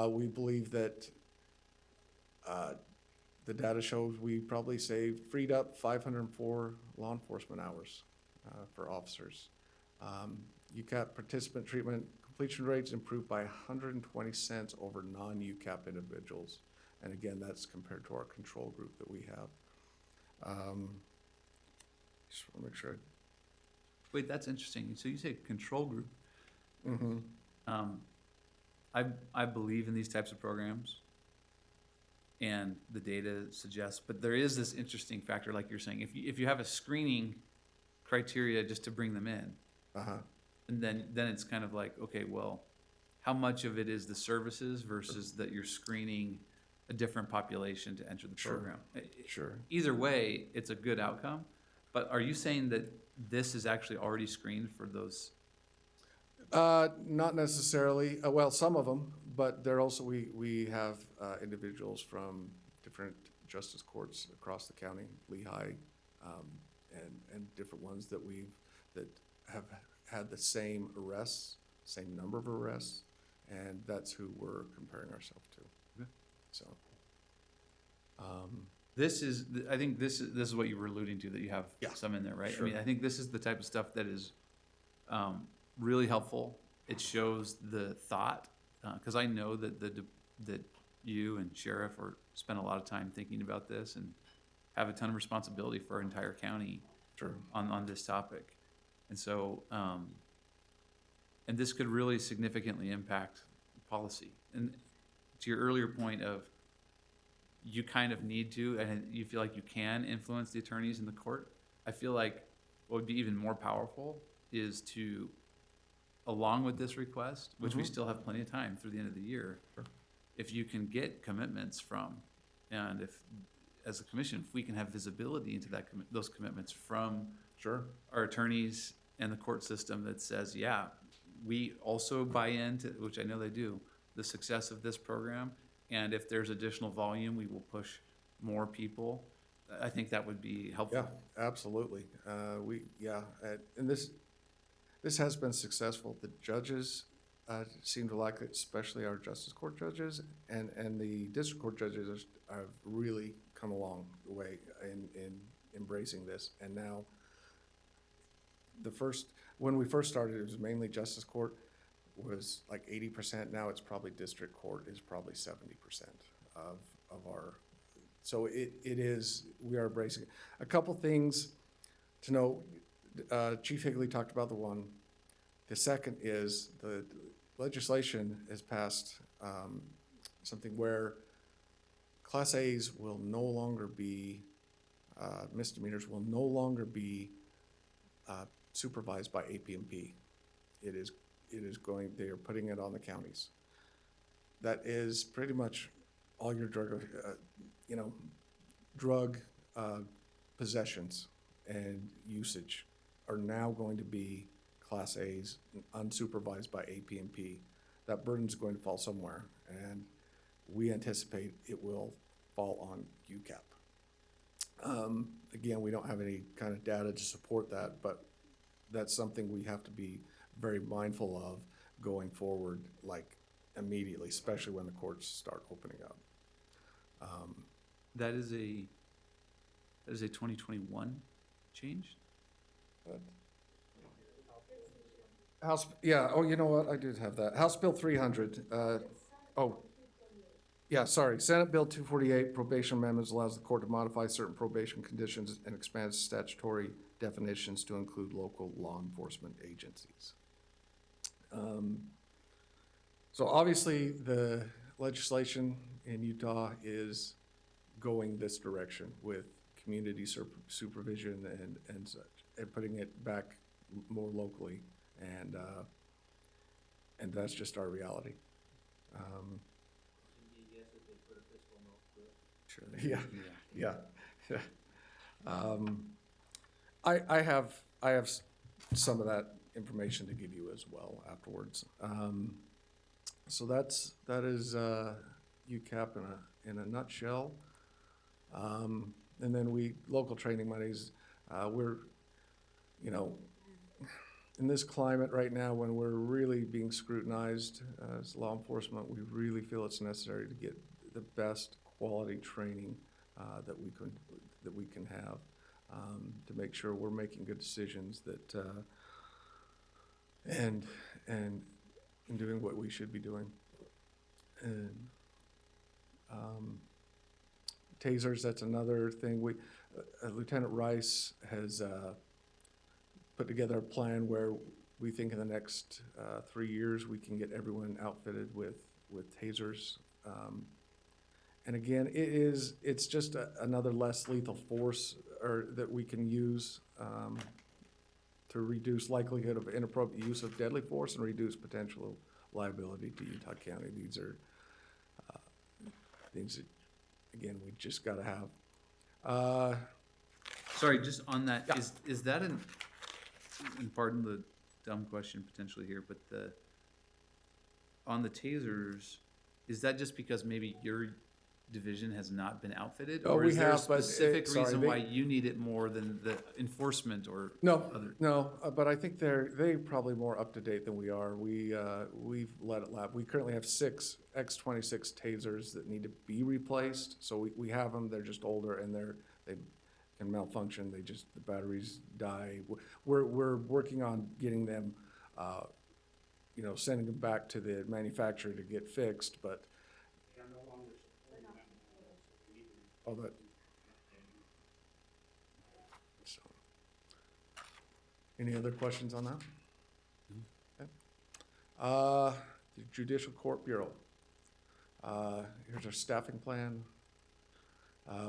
F: We believe that the data shows we probably freed up 504 law enforcement hours for officers. UCAP participant treatment completion rates improved by 120 cents over non-UCAP individuals. And again, that's compared to our control group that we have. Just want to make sure.
A: Wait, that's interesting. So you say control group.
F: Mm-hmm.
A: I believe in these types of programs, and the data suggests, but there is this interesting factor, like you're saying, if you have a screening criteria just to bring them in, and then it's kind of like, okay, well, how much of it is the services versus that you're screening a different population to enter the program?
F: Sure.
A: Either way, it's a good outcome. But are you saying that this is actually already screened for those?
F: Not necessarily. Well, some of them, but there also we have individuals from different justice courts across the county, Lehigh, and different ones that have had the same arrests, same number of arrests, and that's who we're comparing ourselves to.
A: Okay.
F: So.
A: I think this is what you were alluding to, that you have some in there, right?
F: Sure.
A: I mean, I think this is the type of stuff that is really helpful. It shows the thought, because I know that you and Sheriff spend a lot of time thinking about this and have a ton of responsibility for our entire county on this topic. And so, and this could really significantly impact policy. And to your earlier point of, you kind of need to, and you feel like you can influence the attorneys in the court, I feel like what would be even more powerful is to, along with this request, which we still have plenty of time through the end of the year, if you can get commitments from, and if, as a commission, if we can have visibility into those commitments from our attorneys and the court system that says, yeah, we also buy into, which I know they do, the success of this program, and if there's additional volume, we will push more people. I think that would be helpful.
F: Yeah, absolutely. And this has been successful. The judges seem to like it, especially our justice court judges, and the district court judges have really come a long way in embracing this. And now, when we first started, it was mainly justice court, was like 80%. Now it's probably district court is probably 70% of our. So it is, we are embracing it. A couple things to know. Chief Higley talked about the one. The second is the legislation has passed something where Class A's will no longer be, misdemeanors will no longer be supervised by APMP. It is going, they are putting it on the counties. That is pretty much all your drug possessions and usage are now going to be Class A's, unsupervised by APMP. That burden is going to fall somewhere, and we anticipate it will fall on UCAP. Again, we don't have any kind of data to support that, but that's something we have to be very mindful of going forward, like immediately, especially when the courts start opening up.
A: That is a 2021 change?
F: House, yeah, oh, you know what, I did have that. House Bill 300, yeah, sorry, Senate Bill 248, probation amendments allows the court to modify certain probation conditions and expands statutory definitions to include local law enforcement agencies. So obviously, the legislation in Utah is going this direction with community supervision and such, and putting it back more locally, and that's just our reality.
A: Sure.
F: Yeah. I have some of that information to give you as well afterwards. So that is UCAP in a nutshell. And then local training monies, we're, in this climate right now when we're really being scrutinized as law enforcement, we really feel it's necessary to get the best quality training that we can have to make sure we're making good decisions that and doing what we should be doing. And tasers, that's another thing. Lieutenant Rice has put together a plan where we think in the next 3 years we can get everyone outfitted with tasers. And again, it's just another less lethal force that we can use to reduce likelihood of inappropriate use of deadly force and reduce potential liability to Utah County. These are things that, again, we just got to have.
A: Sorry, just on that,
F: Yeah.
A: is that and pardon the dumb question potentially here, but on the tasers, is that just because maybe your division has not been outfitted?
F: Oh,
A: or
F: we
A: is there a
F: have, but
A: specific
F: sorry,
A: reason why you need it more than the enforcement or other?
F: No, but I think they're probably more up to date than we are. We've let it lapse. We currently have 6 X26 tasers that need to be replaced. So we have them. They're just older and they can malfunction. The batteries die. We're working on getting them, sending them back to the manufacturer to get fixed. But so. Any other questions on that? Okay. The Judicial Court Bureau. Here's our staffing plan.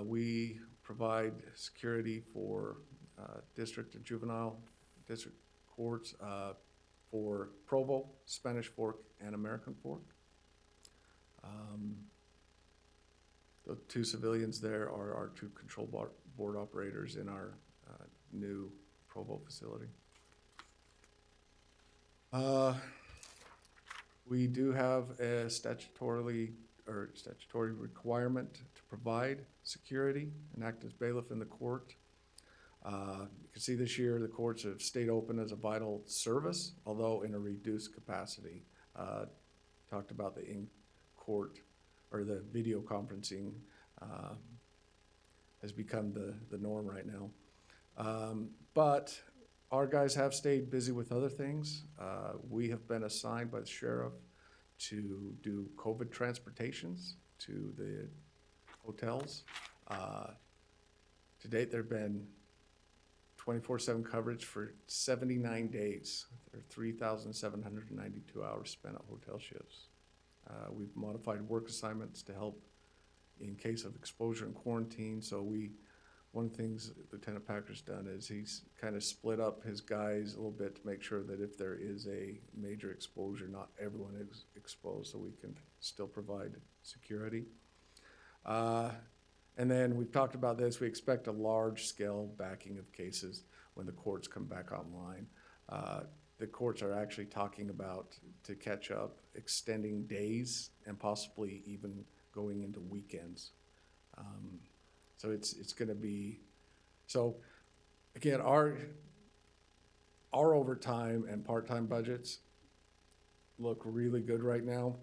F: We provide security for district and juvenile district courts for Provo, Spanish Fork, and American Fork. The 2 civilians there are our 2 control board operators in our new Provo facility. We do have a statutory requirement to provide security and act as bailiff in the court. You can see this year the courts have stayed open as a vital service, although in a reduced capacity. Talked about the in-court or the video conferencing has become the norm right now. But our guys have stayed busy with other things. We have been assigned by the sheriff to do COVID transportations to the hotels. To date, there have been 24/7 coverage for 79 days. There are 3,792 hours spent at hotel shifts. We've modified work assignments to help in case of exposure and quarantine. So one of the things Lieutenant Packer's done is he's kind of split up his guys a little bit to make sure that if there is a major exposure, not everyone is exposed, so we can still provide security. And then we've talked about this. We expect a large-scale backing of cases when the courts come back online. The courts are actually talking about, to catch up, extending days and possibly even going into weekends. So it's gonna be, so again, our overtime and part-time budgets look really good right now,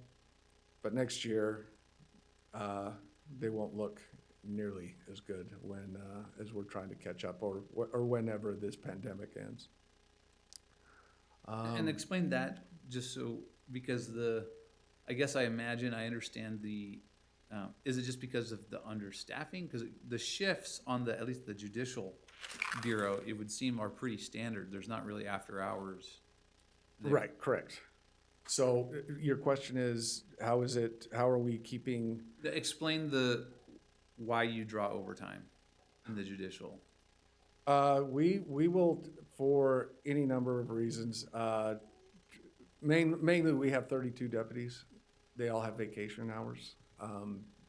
F: but next year, they won't look nearly as good when, as we're trying to catch up or whenever this pandemic ends.
A: And explain that, just so, because I guess I imagine, I understand is it just because of the understaffing? Because the shifts on at least the judicial bureau, it would seem are pretty standard. There's not really after hours there.
F: Right, correct. So your question is, how are we keeping?
A: Explain why you draw overtime in the judicial.
F: We will, for any number of reasons. Mainly, we have 32 deputies. They all have vacation hours,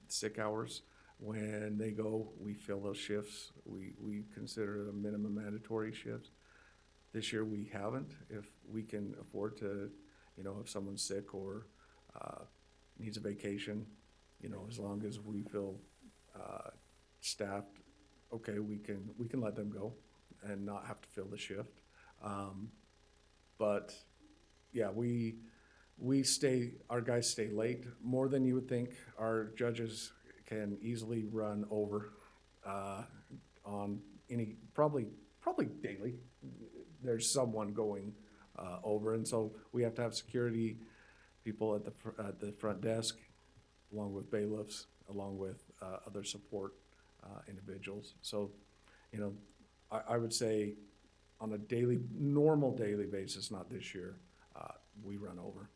F: sick hours. When they go, we fill those shifts. We consider them minimum mandatory shifts. This year, we haven't. If we can afford to, if someone's sick or needs a vacation, as long as we feel staffed, okay, we can let them go and not have to fill the shift. But yeah, our guys stay late more than you would think. Our judges can easily run over on probably daily. There's someone going over, and so we have to have security people at the front desk, along with bailiffs, along with other support individuals. So, I would say on a normal daily basis, not this year, we run over.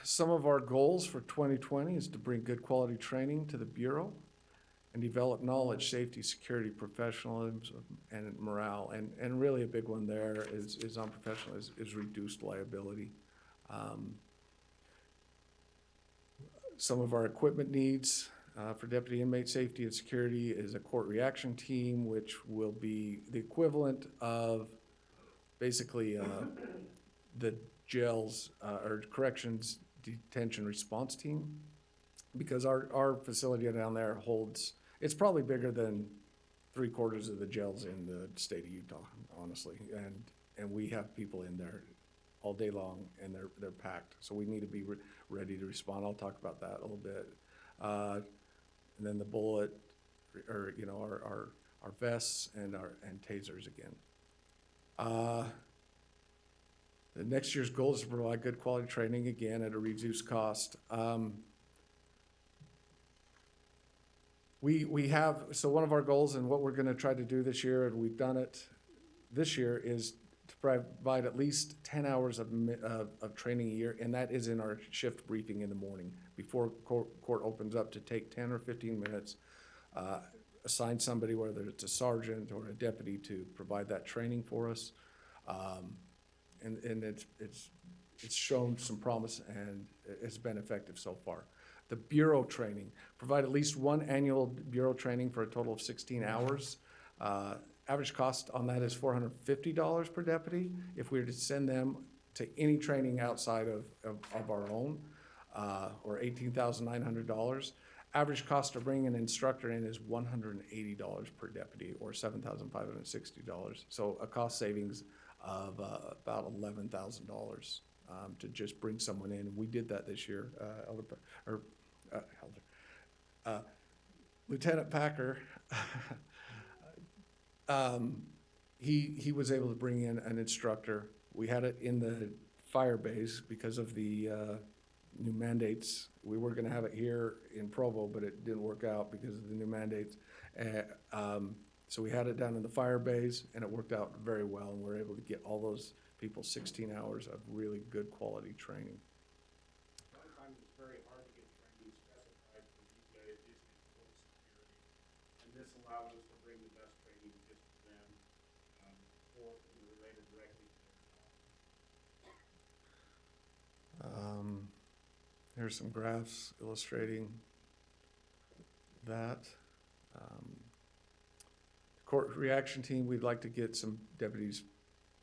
F: Some of our goals for 2020 is to bring good quality training to the Bureau and develop knowledge, safety, security, professionalism, and morale. And really a big one there is on professional is reduced liability. Some of our equipment needs for deputy inmate safety and security is a court reaction team, which will be the equivalent of basically the jails or corrections detention response team, because our facility down there it's probably bigger than 3/4 of the jails in the state of Utah, honestly, and we have people in there all day long, and they're packed. So we need to be ready to respond. I'll talk about that a little bit. And then the bullet, or our vests and tasers again. The next year's goal is to provide good quality training again at a reduced cost. So one of our goals and what we're going to try to do this year, and we've done it this year, is to provide at least 10 hours of training a year, and that is in our shift briefing in the morning before court opens up, to take 10 or 15 minutes, assign somebody, whether it's a sergeant or a deputy, to provide that training for us. And it's shown some promise, and it's been effective so far. The Bureau training, provide at least one annual Bureau training for a total of 16 hours. Average cost on that is $450 per deputy. If we were to send them to any training outside of our own, or $18,900. Average cost to bring an instructor in is $180 per deputy, or $7,560. So a cost savings of about $11,000 to just bring someone in. We did that this year. Lieutenant Packer, he was able to bring in an instructor. We had it in the fire base because of the new mandates. We were going to have it here in Provo, but it didn't work out because of the new mandates. So we had it down in the fire base, and it worked out very well, and we were able to get all those people 16 hours of really good quality training.
G: Sometimes it's very hard to get training specified for these guys just in court security, and this allows us to bring the best training just to them, or related directly to their job.
F: Here's some graphs illustrating that. Court reaction team, we'd like to get some deputies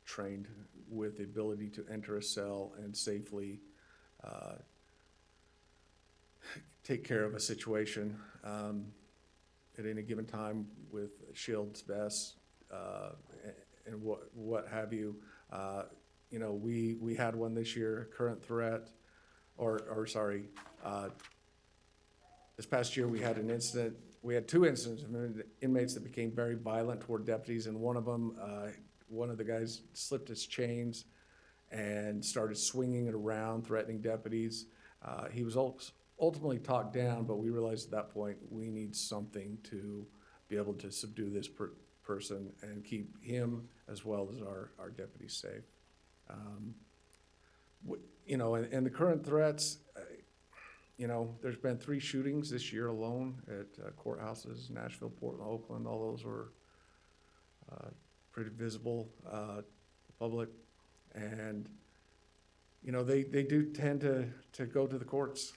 F: trained with the ability to enter a cell and safely take care of a situation at any given time with shields, vests, and what have you. You know, we had one this year, current threat, this past year we had an incident. We had two incidents of inmates that became very violent toward deputies, and one of them, one of the guys slipped his chains and started swinging it around, threatening deputies. He was ultimately talked down, but we realized at that point we need something to be able to subdue this person and keep him as well as our deputies safe. You know, and the current threats, you know, there's been 3 shootings this year alone at courthouses, Nashville, Portland, Oakland. All those were pretty visible to the public. And, you know, they do tend to go to the courts,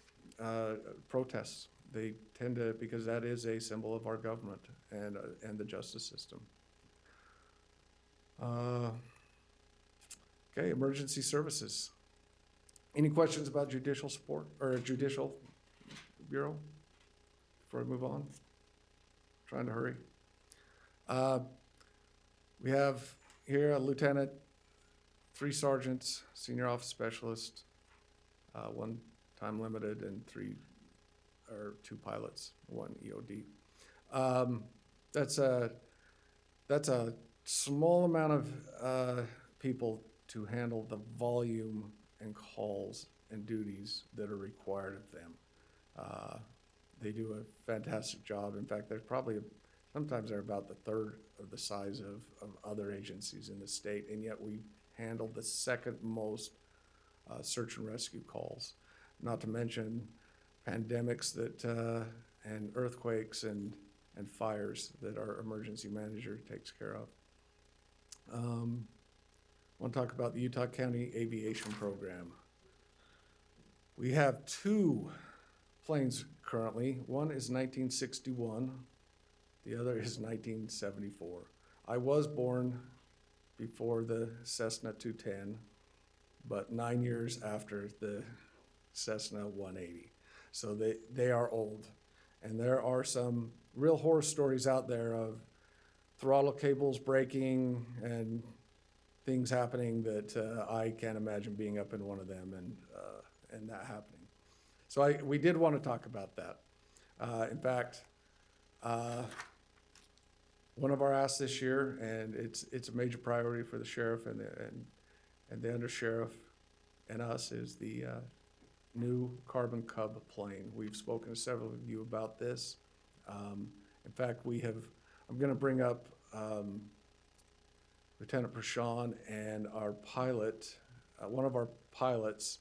F: protests. They tend to, because that is a symbol of our government and the justice system. Okay, emergency services. Any questions about judicial support or judicial bureau before I move on? Trying to hurry. We have here a lieutenant, 3 sergeants, senior office specialist, 1 time limited, and 2 pilots, 1 EOD. That's a small amount of people to handle the volume and calls and duties that are required of them. They do a fantastic job. In fact, sometimes they're about the third of the size of other agencies in the state, and yet we handle the second most search and rescue calls. Not to mention pandemics and earthquakes and fires that our emergency manager takes care of. I want to talk about the Utah County Aviation Program. We have 2 planes currently. One is 1961, the other is 1974. I was born before the Cessna 210, but 9 years after the Cessna 180. So they are old. And there are some real horror stories out there of throttle cables breaking and things happening that I can't imagine being up in one of them and that happening. So we did want to talk about that. In fact, one of our asks this year, and it's a major priority for the sheriff and the undersheriff and us, is the new Carbon Cub plane. We've spoken to several of you about this. In fact, I'm going to bring up Lieutenant Prashant and our pilot, one of our pilots,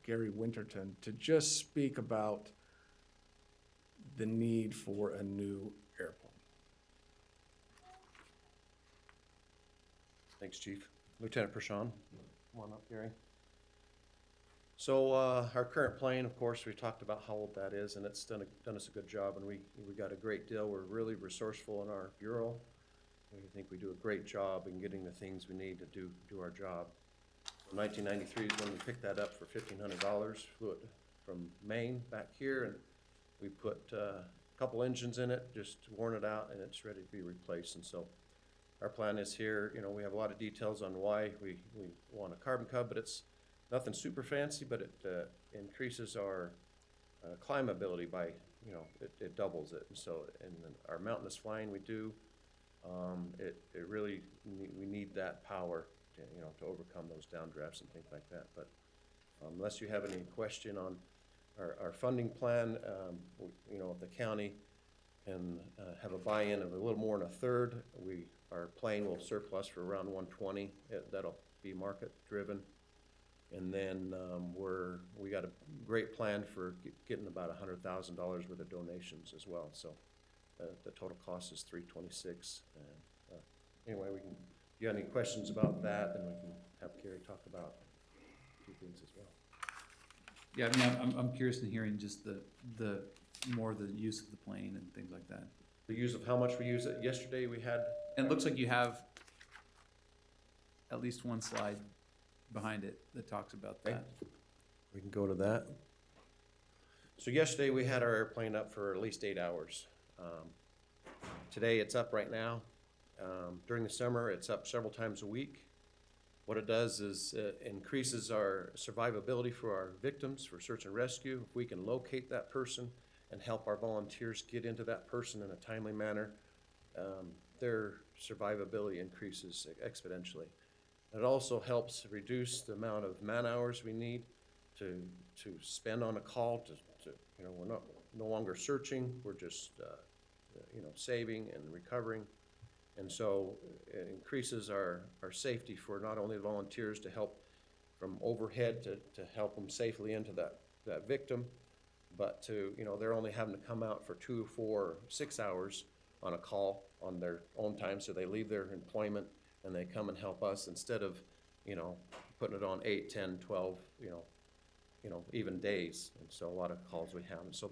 F: Gary Winterton, to just speak about the need for a new airplane.
H: Thanks, Chief. Lieutenant Prashant, come on up, Gary. So our current plane, of course, we talked about how old that is, and it's done us a good job, and we got a great deal. We're really resourceful in our bureau. We think we do a great job in getting the things we need to do our job. In 1993 is when we picked that up for $1,500, flew it from Maine back here, and we put a couple engines in it, just worn it out, and it's ready to be replaced. And so our plan is here, you know, we have a lot of details on why we want a Carbon Cub, but it's nothing super fancy, but it increases our climbability by, you know, it doubles it. And so in our mountainous flying we do, it really, we need that power to, you know, to overcome those downdrafts and things like that. But unless you have any question on our funding plan, you know, if the county can have a buy-in of a little more than a third, our plane will surplus for around 120. That'll be market driven. And then we got a great plan for getting about $100,000 worth of donations as well. So the total cost is $326. And anyway, if you have any questions about that, then we can have Gary talk about 2 things as well.
A: Yeah, I mean, I'm curious in hearing just the use of the plane and things like that.
H: The use of how much we use it. Yesterday we had.
A: And it looks like you have at least one slide behind it that talks about that.
H: We can go to that. So yesterday, we had our airplane up for at least 8 hours. Today, it's up right now. During the summer, it's up several times a week. What it does is increases our survivability for our victims, for search and rescue. If we can locate that person and help our volunteers get into that person in a timely manner, their survivability increases exponentially. It also helps reduce the amount of man hours we need to spend on a call. We're no longer searching. We're just saving and recovering. And so it increases our safety for not only volunteers to help from overhead to help them safely into that victim, but they're only having to come out for 2, 4, 6 hours on a call on their own time. So they leave their employment and they come and help us instead of, putting it on 8, 10, 12, even days. And so a lot of calls we have. And so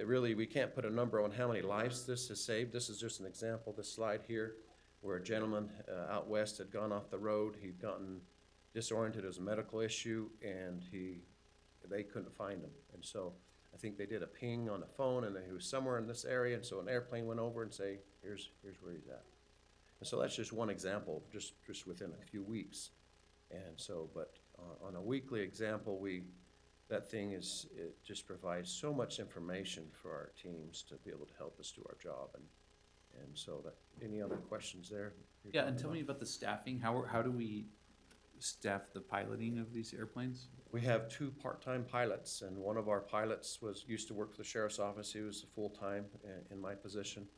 H: we can't put a number on how many lives this has saved. This is just an example, this slide here, where a gentleman out west had gone off the road. He'd gotten disoriented as a medical issue, and they couldn't find him. And so I think they did a ping on the phone, and he was somewhere in this area, and so an airplane went over and say, here's where he's at. And so that's just one example, just within a few weeks. And so, but on a weekly example, it just provides so much information for our teams to be able to help us do our job. And so any other questions there?
A: Yeah, and tell me about the staffing. How do we staff the piloting of these airplanes?
H: We have 2 part-time pilots, and one of our pilots used to work for the sheriff's office. He was full-time in my position.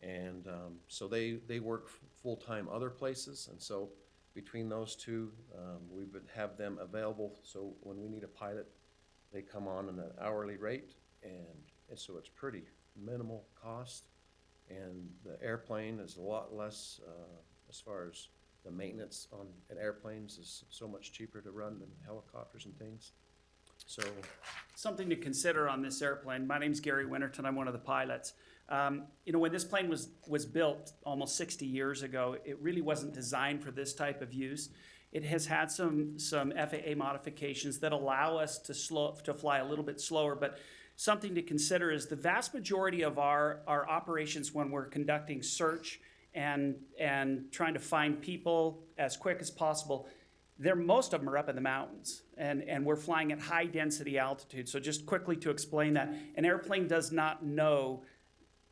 H: And so they work full-time other places, and so between those 2, we would have them available. So when we need a pilot, they come on an hourly rate, and so it's pretty minimal cost. And the airplane is a lot less, as far as the maintenance on airplanes is so much cheaper to run than helicopters and things. So
I: something to consider on this airplane. My name's Gary Winterton. I'm one of the pilots. When this plane was built almost 60 years ago, it really wasn't designed for this type of use. It has had some FAA modifications that allow us to fly a little bit slower, but something to consider is the vast majority of our operations when we're conducting search and trying to find people as quick as possible, most of them are up in the mountains, and we're flying at high density altitude. So just quickly to explain that, an airplane does not know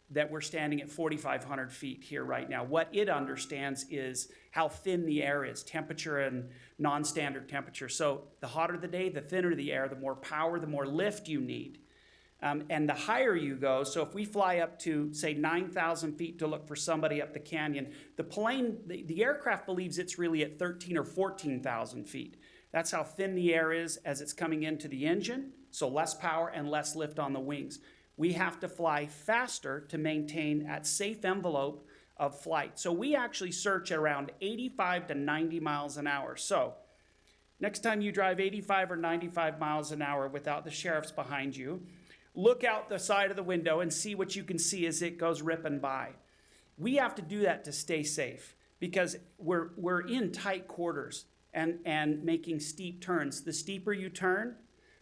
I: that we're standing at 4,500 feet here right now. What it understands is how thin the air is, temperature and non-standard temperature. So the hotter the day, the thinner the air, the more power, the more lift you need. And the higher you go, so if we fly up to, say, 9,000 feet to look for somebody up the canyon, the aircraft believes it's really at 13 or 14,000 feet. That's how thin the air is as it's coming into the engine, so less power and less lift on the wings. We have to fly faster to maintain that safe envelope of flight. So we actually search around 85 to 90 miles an hour. So next time you drive 85 or 95 miles an hour without the sheriffs behind you, look out the side of the window and see what you can see as it goes ripping by. We have to do that to stay safe because we're in tight quarters and making steep turns. The steeper you turn,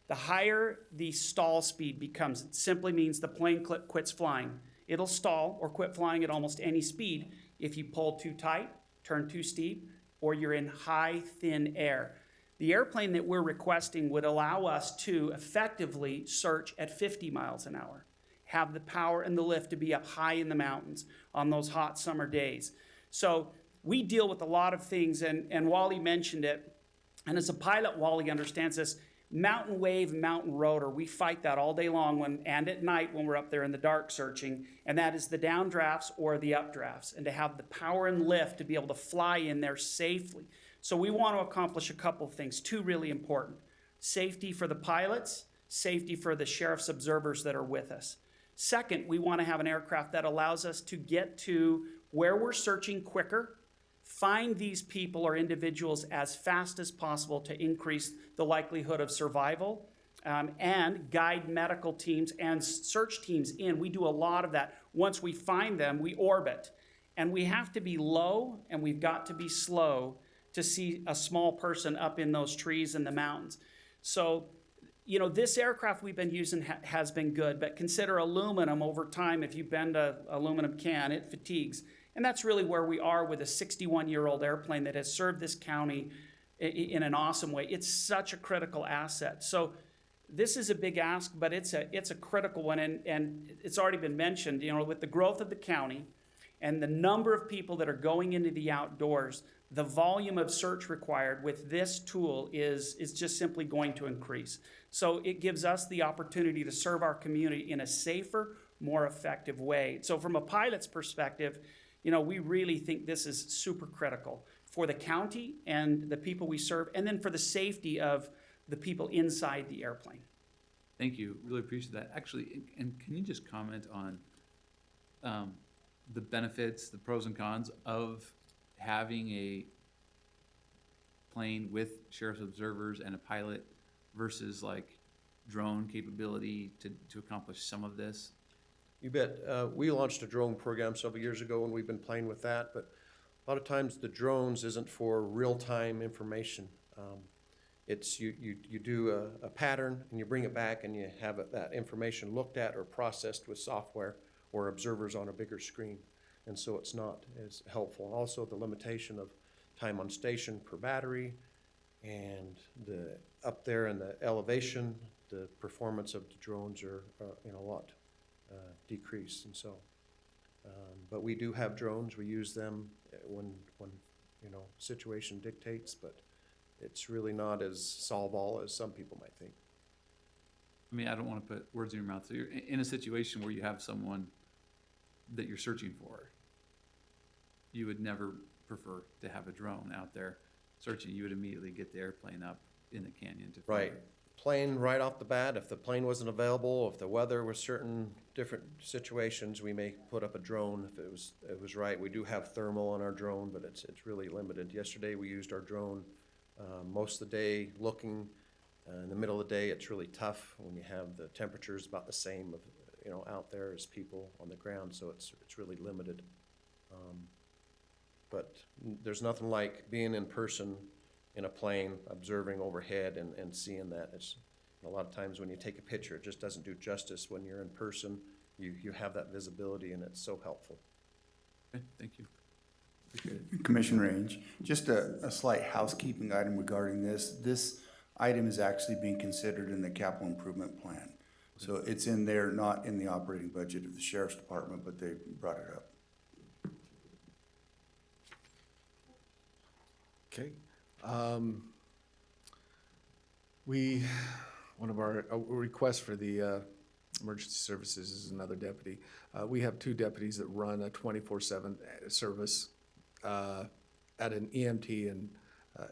I: the higher the stall speed becomes. It simply means the plane quits flying. It'll stall or quit flying at almost any speed if you pull too tight, turn too steep, or you're in high, thin air. The airplane that we're requesting would allow us to effectively search at 50 miles an hour, have the power and the lift to be up high in the mountains on those hot summer days. So we deal with a lot of things, and Wally mentioned it, and as a pilot, Wally understands this. Mountain wave, mountain rotor, we fight that all day long and at night when we're up there in the dark searching, and that is the downdrafts or the updrafts, and to have the power and lift to be able to fly in there safely. So we want to accomplish a couple of things, 2 really important. Safety for the pilots, safety for the sheriff's observers that are with us. Second, we want to have an aircraft that allows us to get to where we're searching quicker, find these people or individuals as fast as possible to increase the likelihood of survival, and guide medical teams and search teams in. We do a lot of that. Once we find them, we orbit. And we have to be low and we've got to be slow to see a small person up in those trees in the mountains. So you know, this aircraft we've been using has been good, but consider aluminum over time. If you bend a aluminum can, it fatigues. And that's really where we are with a 61-year-old airplane that has served this county in an awesome way. It's such a critical asset. So this is a big ask, but it's a critical one. And it's already been mentioned, you know, with the growth of the county and the number of people that are going into the outdoors, the volume of search required with this tool is just simply going to increase. So it gives us the opportunity to serve our community in a safer, more effective way. So from a pilot's perspective, you know, we really think this is super critical for the county and the people we serve, and then for the safety of the people inside the airplane.
A: Thank you. Really appreciate that. Actually, and can you just comment on the benefits, the pros and cons of having a plane with sheriff's observers and a pilot versus like drone capability to accomplish some of this?
H: You bet. We launched a drone program several years ago, and we've been playing with that, but a lot of times the drones isn't for real-time information. It's you do a pattern and you bring it back and you have that information looked at or processed with software or observers on a bigger screen. And so it's not as helpful. Also the limitation of time on station per battery and the up there in the elevation, the performance of the drones are a lot decreased. And so, but we do have drones. We use them when you know, situation dictates, but it's really not as solve-all as some people might think.
A: I mean, I don't want to put words in your mouth. So you're in a situation where you have someone that you're searching for. You would never prefer to have a drone out there searching. You would immediately get the airplane up in the canyon to find
H: Right.
A: it.
H: Plane right off the bat, if the plane wasn't available, if the weather was certain different situations, we may put up a drone if it was right. We do have thermal on our drone, but it's really limited. Yesterday we used our drone most of the day looking. In the middle of the day, it's really tough when you have the temperatures about the same of, you know, out there as people on the ground, so it's really limited. But there's nothing like being in person in a plane, observing overhead and seeing that. It's a lot of times when you take a picture, it just doesn't do justice. When you're in person, you have that visibility, and it's so helpful.
A: Okay, thank you. Appreciate it.
J: Commission Range, just a slight housekeeping item regarding this. This item is actually being considered in the capital improvement plan. So it's in there, not in the operating budget of the Sheriff's Department, but they brought it up.
F: Okay. One of our requests for the emergency services is another deputy. We have two deputies that run a 24/7 service at an EMT and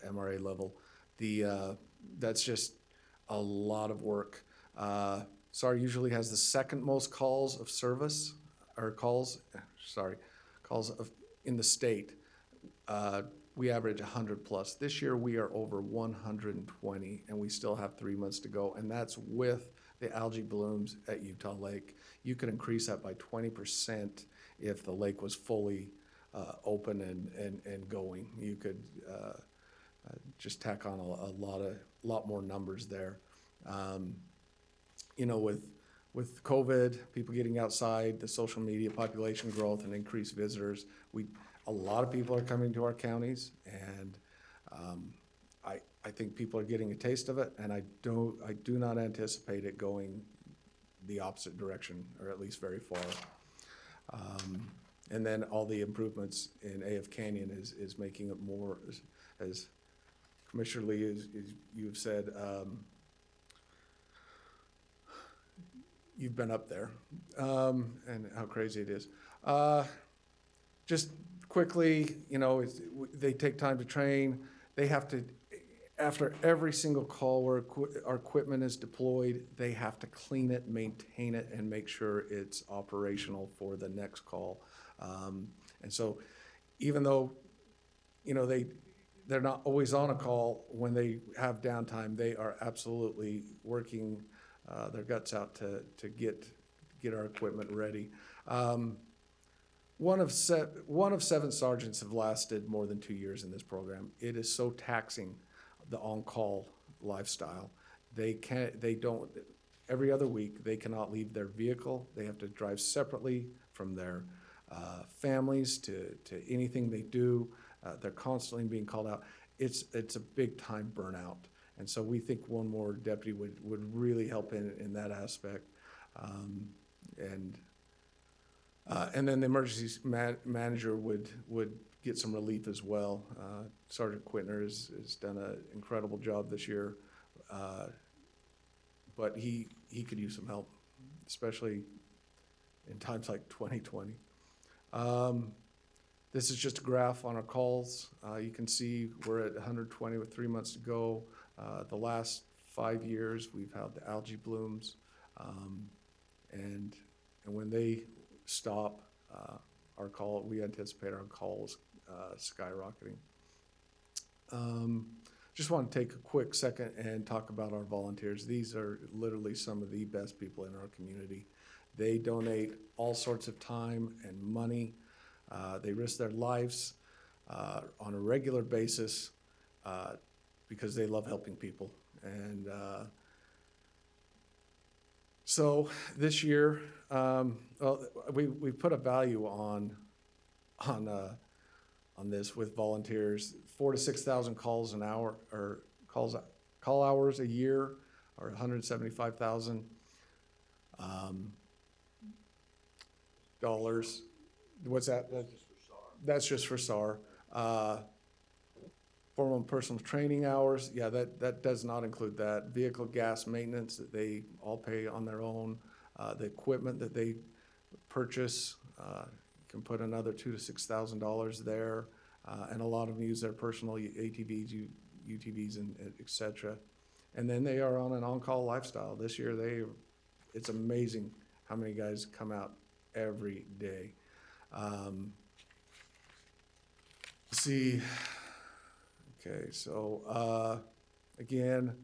F: MRA level. That's just a lot of work. SAR usually has the second most calls of service, or calls in the state. We average 100 plus. This year we are over 120, and we still have 3 months to go, and that's with the algae blooms at Utah Lake. You could increase that by 20% if the lake was fully open and going. You could just tack on a lot more numbers there. You know, with COVID, people getting outside, the social media population growth and increased visitors, a lot of people are coming to our counties, and I think people are getting a taste of it, and I do not anticipate it going the opposite direction, or at least very far. And then all the improvements in AF Canyon is making it more, as Commissioner Lee, as you've said, you've been up there, and how crazy it is. Just quickly, you know, they take time to train. They have to, after every single call where our equipment is deployed, they have to clean it, maintain it, and make sure it's operational for the next call. And so even though, you know, they're not always on a call, when they have downtime, they are absolutely working their guts out to get our equipment ready. One of 7 sergeants have lasted more than 2 years in this program. It is so taxing, the on-call lifestyle. they don't, every other week, they cannot leave their vehicle. They have to drive separately from their families to anything they do. They're constantly being called out. It's a big time burnout. And so we think one more deputy would really help in that aspect. And then the emergency manager would get some relief as well. Sergeant Quintner has done an incredible job this year. But he could use some help, especially in times like 2020. This is just a graph on our calls. You can see we're at 120 with 3 months to go. The last 5 years, we've had the algae blooms. And when they stop, we anticipate our calls skyrocketing. Just want to take a quick second and talk about our volunteers. These are literally some of the best people in our community. They donate all sorts of time and money. They risk their lives on a regular basis because they love helping people. And so this year, we put a value on this with volunteers. 4,000 to 6,000 calls an hour, or call hours a year, or 175,000 dollars. What's that? That's just for SAR. Formal and personal training hours, yeah, that does not include that. Vehicle gas maintenance that they all pay on their own. The equipment that they purchase, you can put another $2,000 to $6,000 there. And a lot of them use their personal ATVs, UTVs, and et cetera. And then they are on an on-call lifestyle. This year, it's amazing how many guys come out every day. Okay, so again,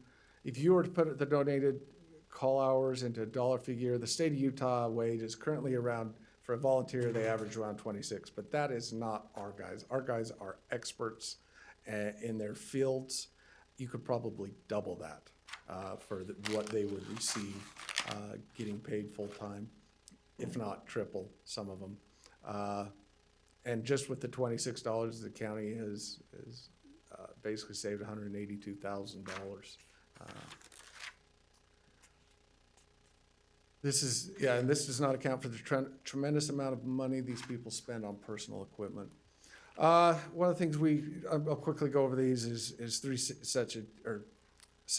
F: if you were to put the donated call hours into a dollar figure, the state of Utah wage is currently around, for a volunteer, they average around 26, but that is not our guys. Our guys are experts in their fields. You could probably double that for what they would receive getting paid full-time, if not triple some of them. And just with the $26, the county has basically saved $182,000. And this does not account for the tremendous amount of money these people spend on personal equipment. One of the things I'll quickly go over these is three set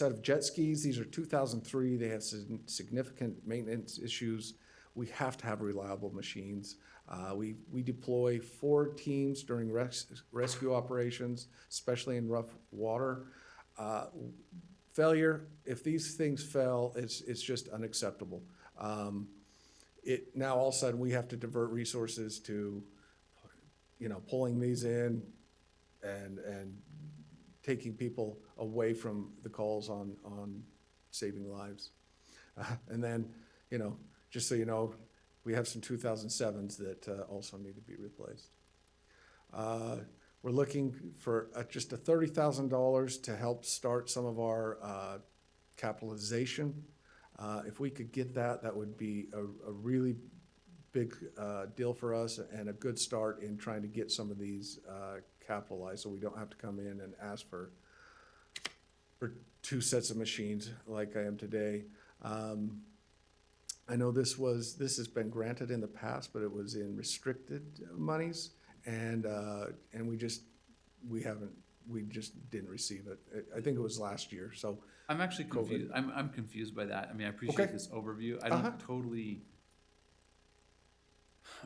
F: of jet skis. These are 2003. They have significant maintenance issues. We have to have reliable machines. We deploy 4 teams during rescue operations, especially in rough water. Failure, if these things fail, it's just unacceptable. Now all of a sudden we have to divert resources to, pulling these in and taking people away from the calls on saving lives. And then, just so you know, we have some 2007s that also need to be replaced. We're looking for just $30,000 to help start some of our capitalization. If we could get that would be a really big deal for us and a good start in trying to get some of these capitalized, so we don't have to come in and ask for 2 sets of machines like I am today. I know this has been granted in the past, but it was in restricted monies, and we just didn't receive it. I think it was last year. So
A: I'm actually confused. I'm confused by that. I mean, I appreciate this overview. I don't totally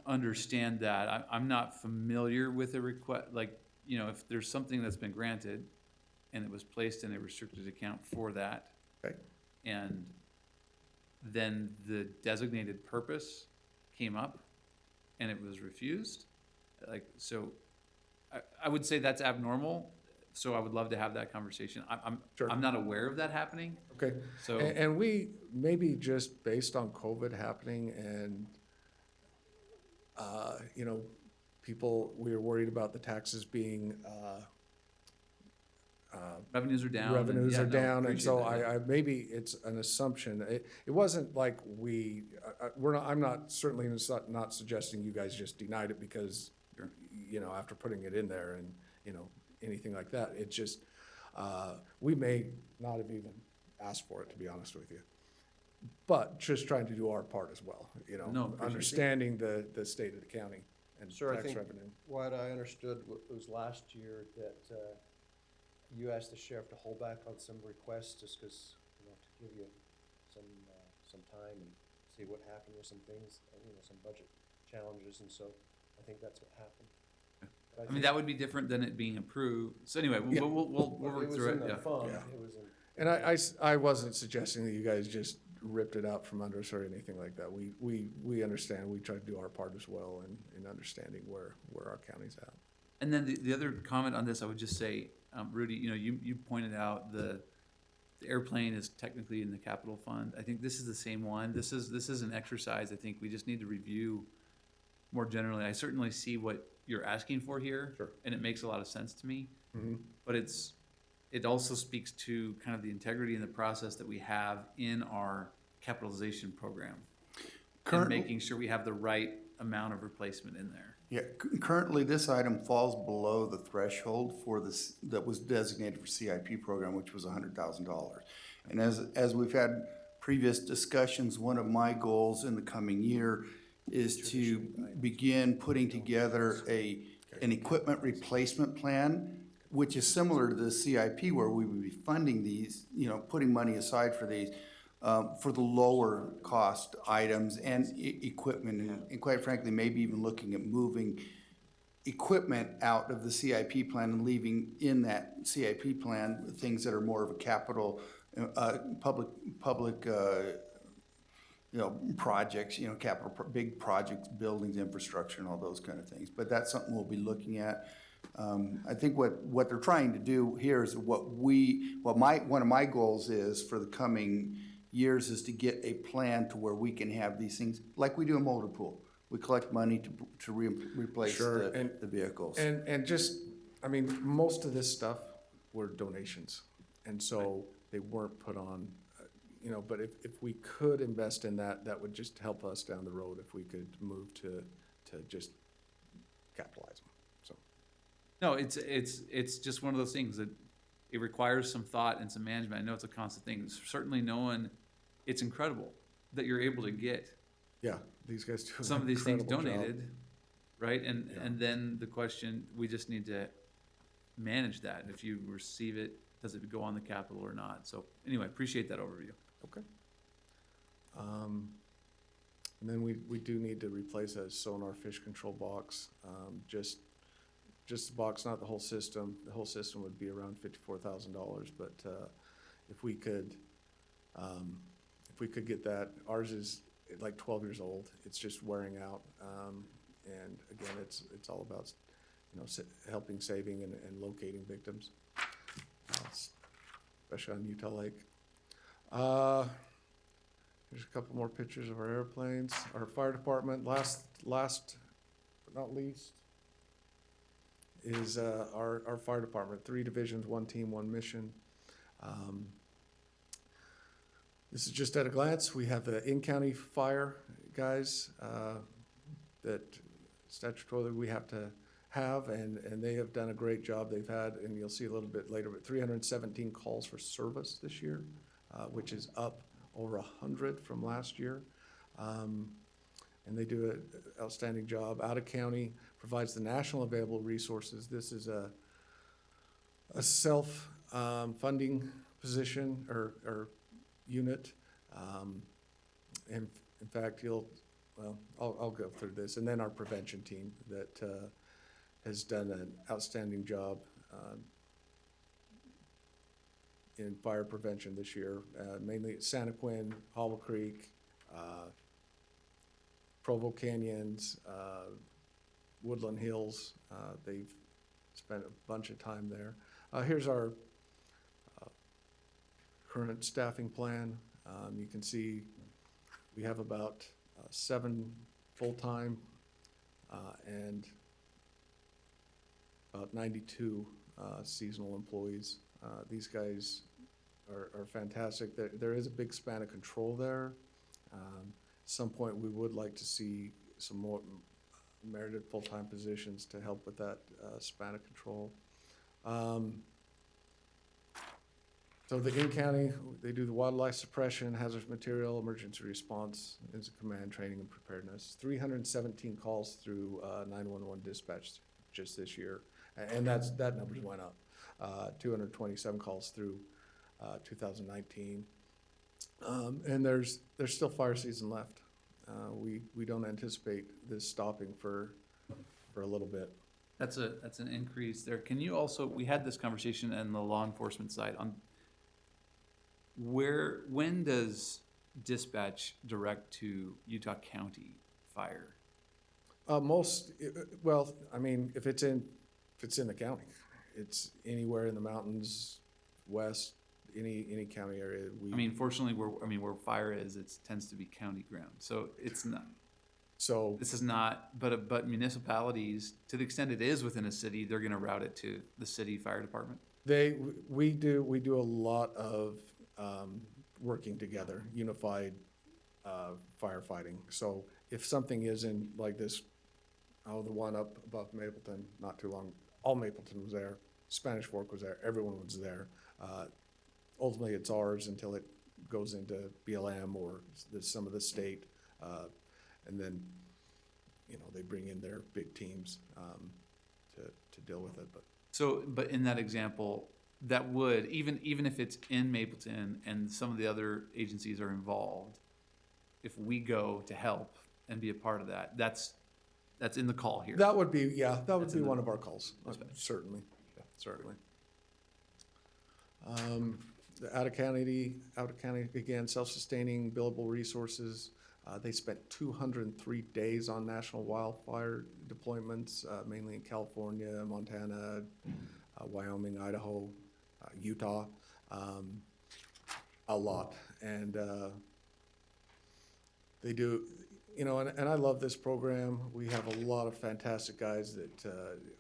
A: understand that. I'm not familiar with a request. Like, if there's something that's been granted and it was placed in a restricted account for that,
F: okay,
A: and then the designated purpose came up and it was refused, so I would say that's abnormal. So I would love to have that conversation.
F: Sure.
A: I'm not aware of that happening.
F: Okay.
A: So
F: and we maybe just based on COVID happening and we were worried about the taxes being
A: Revenues are down. and-
F: revenues
A: yeah,
F: are
A: no,
F: down, and
A: appreciate
F: so
A: that, yeah.
F: maybe it's an assumption. It wasn't like I'm not, certainly not suggesting you guys just denied it because, you know, after putting it in there and, you know, anything like that. It's just, we may not have even asked for it, to be honest with you. But just trying to do our part as well, you know,
A: No, appreciate it.
F: understanding the state of the county and
H: Sir, I
F: tax
H: think
F: revenue.
H: what I understood was last year that you asked the sheriff to hold back on some requests just because, you know, to give you some time and see what happened with some things, you know, some budget challenges, and so I think that's what happened. But
A: I mean, that would be different than it being approved. So anyway,
F: Yeah.
A: we'll work through it, yeah.
H: Fund,
F: Yeah.
H: it was in.
F: And I wasn't suggesting that you guys just ripped it out from under us or anything like that. We understand, we try to do our part as well in understanding where our county's at.
A: And then the other comment on this, I would just say, Rudy, you know, you pointed out the airplane is technically in the capital fund. I think this is the same one. This is an exercise I think we just need to review more generally. I certainly see what you're asking for here.
F: Sure.
A: And it makes a lot of sense to me.
F: Mm-hmm.
A: But it also speaks to kind of the integrity in the process that we have in our capitalization program. And making sure we have the right amount of replacement in there.
J: Yeah, currently, this item falls below the threshold for this, that was designated for CIP program, which was $100,000. And as we've had previous discussions, one of my goals in the coming year is to begin putting together an equipment replacement plan, which is similar to the CIP, where we would be funding these, you know, putting money aside for these, for the lower cost items and equipment, and quite frankly, maybe even looking at moving equipment out of the CIP plan and leaving in that CIP plan things that are more of a capital, public, you know, projects, you know, big projects, buildings, infrastructure, and all those kind of things. But that's something we'll be looking at. I think what they're trying to do here is one of my goals is for the coming years is to get a plan to where we can have these things like we do in motor pool. We collect money to replace
F: Sure,
J: the vehicles.
F: And just, I mean, most of this stuff were donations, and so they weren't put on, you know, but if we could invest in that, that would just help us down the road if we could move to just capitalize them, so.
A: No, it's just one of those things that it requires some thought and some management. I know it's a constant thing. It's certainly it's incredible that you're able to get
F: Yeah, these guys do
A: some
F: an
A: of these things
F: incredible job.
A: donated, right? And
F: Yeah.
A: and then the question, we just need to manage that. If you receive it, does it go on the capital or not? So anyway, appreciate that overview.
F: Okay. And then we do need to replace a sonar fish control box, just the box, not the whole system. The whole system would be around $54,000, but if we could get that, ours is like 12 years old. It's just wearing out, and again, it's all about, you know, helping, saving, and locating victims, especially on Utah Lake. Here's a couple more pictures of our airplanes. Our fire department, last but not least, is our fire department. 3 divisions, 1 team, 1 mission. This is just at a glance. We have the in-county fire guys that statutorily we have to have, and they have done a great job. They've had, and you'll see a little bit later, but 317 calls for service this year, which is up over 100 from last year. And they do an outstanding job. Out of county provides the national available resources. This is a self-funding position or unit. And in fact, I'll go through this. And then our prevention team that has done an outstanding job in fire prevention this year, mainly at Santa Quin, Hobble Creek, Provo Canyons, Woodland Hills. They've spent a bunch of time there. Here's our current staffing plan. You can see we have about 7 full-time and about 92 seasonal employees. These guys are fantastic. There is a big span of control there. At some point, we would like to see some more merited full-time positions to help with that span of control. So the in-county, they do the wildlife suppression, hazardous material, emergency response, incident command, training, and preparedness. 317 calls through 911 dispatch just this year, and that number's went up. 227 calls through 2019, and there's still fire season left. We don't anticipate this stopping for a little bit.
A: That's an increase there. Can you also, we had this conversation on the law enforcement side on when does dispatch direct to Utah County Fire?
F: Well, I mean, if it's in the county, it's anywhere in the mountains, west, any county area.
A: I mean, fortunately, where fire is, it tends to be county ground, so it's not.
F: So
A: This is not, but municipalities, to the extent it is within a city, they're gonna route it to the city fire department.
F: we do a lot of working together, unified firefighting. So if something is in like this, the one up above Mapleton, not too long, all Mapleton was there, Spanish Fork was there, everyone was there. Ultimately, it's ours until it goes into BLM or some of the state, and then, they bring in their big teams to deal with it.
A: But in that example, that would, even if it's in Mapleton and some of the other agencies are involved, if we go to help and be a part of that, that's in the call here.
F: That would be one of our calls, certainly. The out of county, again, self-sustaining billable resources. They spent 203 days on national wildfire deployments, mainly in California, Montana, Wyoming, Idaho, Utah, a lot. And they do, and I love this program. We have a lot of fantastic guys that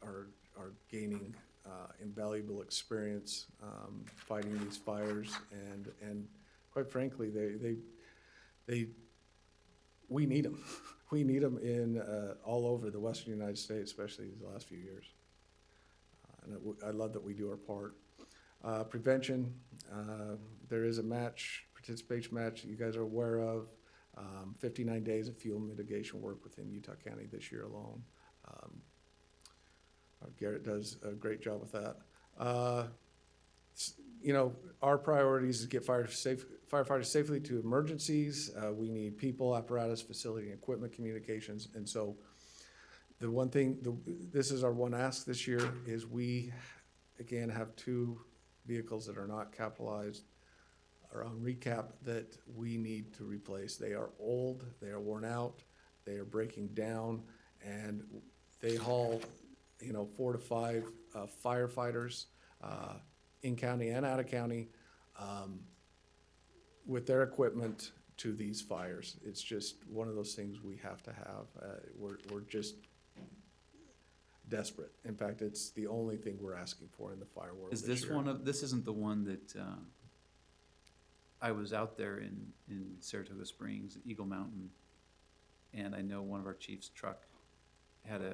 F: are gaining invaluable experience fighting these fires, and quite frankly, we need them. We need them in all over the western United States, especially the last few years. And I love that we do our part. Prevention, there is a participation match that you guys are aware of. 59 days of fuel mitigation work within Utah County this year alone. Garrett does a great job with that. Our priorities is to get firefighters safely to emergencies. We need people, apparatus, facility, and equipment communications. And so the one thing, this is our one ask this year, is we, again, have 2 vehicles that are not capitalized or on recap that we need to replace. They are old, they are worn out, they are breaking down, and they haul 4 to 5 firefighters in county and out of county with their equipment to these fires. It's just one of those things we have to have. We're just desperate. In fact, it's the only thing we're asking for in the fire world.
A: Is this this isn't the one that I was out there in Saratoga Springs, Eagle Mountain, and I know one of our chief's truck had a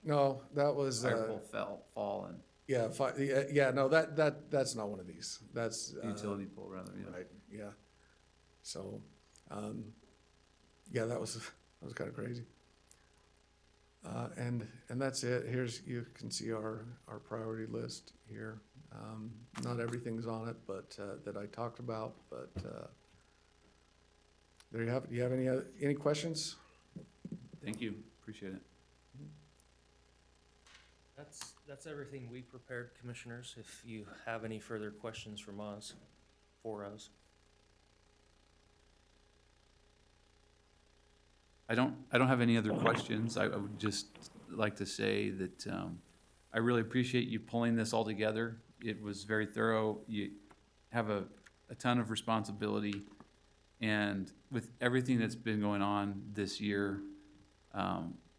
F: no, that was
A: fire pole fall and
F: no, that's not one of these. That's
A: utility pole rather. Yeah.
F: Right. Yeah. So, that was kind of crazy. And that's it. You can see our priority list here. Not everything's on it, but that I talked about. But there you have it. Do you have any questions?
A: Thank you. Appreciate it.
B: That's everything we prepared, commissioners. If you have any further questions for us.
A: I don't have any other questions. I would just like to say that I really appreciate you pulling this all together. It was very thorough. You have a ton of responsibility, and with everything that's been going on this year,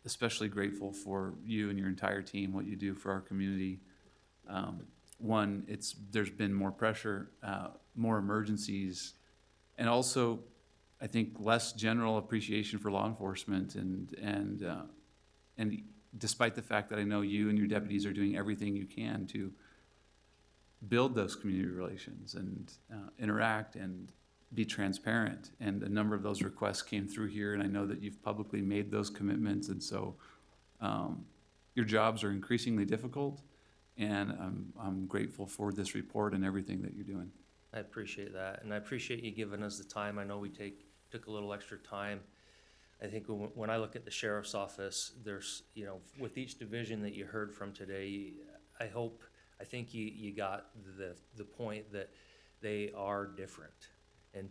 A: especially grateful for you and your entire team, what you do for our community. one, there's been more pressure, more emergencies, and also, I think, less general appreciation for law enforcement, and despite the fact that I know you and your deputies are doing everything you can to build those community relations and interact and be transparent, and a number of those requests came through here, and I know that you've publicly made those commitments, and so your jobs are increasingly difficult, and I'm grateful for this report and everything that you're doing.
B: I appreciate that, and I appreciate you giving us the time. I know we took a little extra time. I think when I look at the sheriff's office, there's, with each division that you heard from today, I think you got the point that they are different. And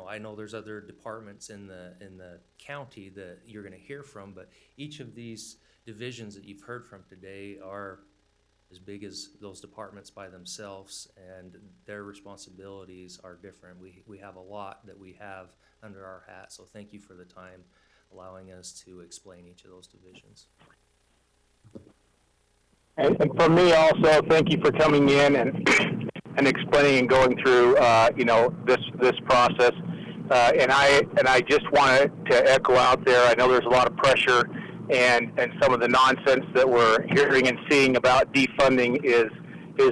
B: I know there's other departments in the county that you're gonna hear from, but each of these divisions that you've heard from today are as big as those departments by themselves, and their responsibilities are different. We have a lot that we have under our hat, so thank you for the time allowing us to explain each of those divisions.
C: And for me also, thank you for coming in and explaining and going through, this process. And I just wanted to echo out there. I know there's a lot of pressure, and some of the nonsense that we're hearing and seeing about defunding is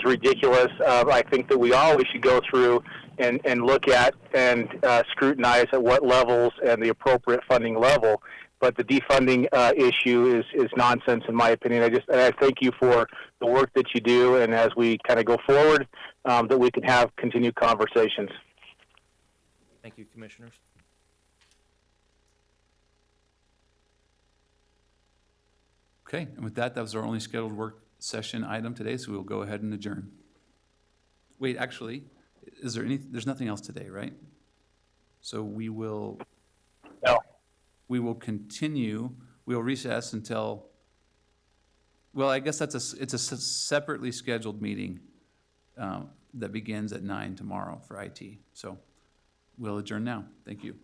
C: ridiculous. I think that we always should go through and look at and scrutinize at what levels and the appropriate funding level. But the defunding issue is nonsense, in my opinion. I thank you for the work that you do, and as we kind of go forward, that we can have continued conversations.
B: Thank you, commissioners.
A: Okay, and with that was our only scheduled work session item today, so we'll go ahead and adjourn. Wait, actually, there's nothing else today, right? So we will continue, we'll recess until, well, I guess it's a separately scheduled meeting that begins at 9 tomorrow for IT. So we'll adjourn now. Thank you.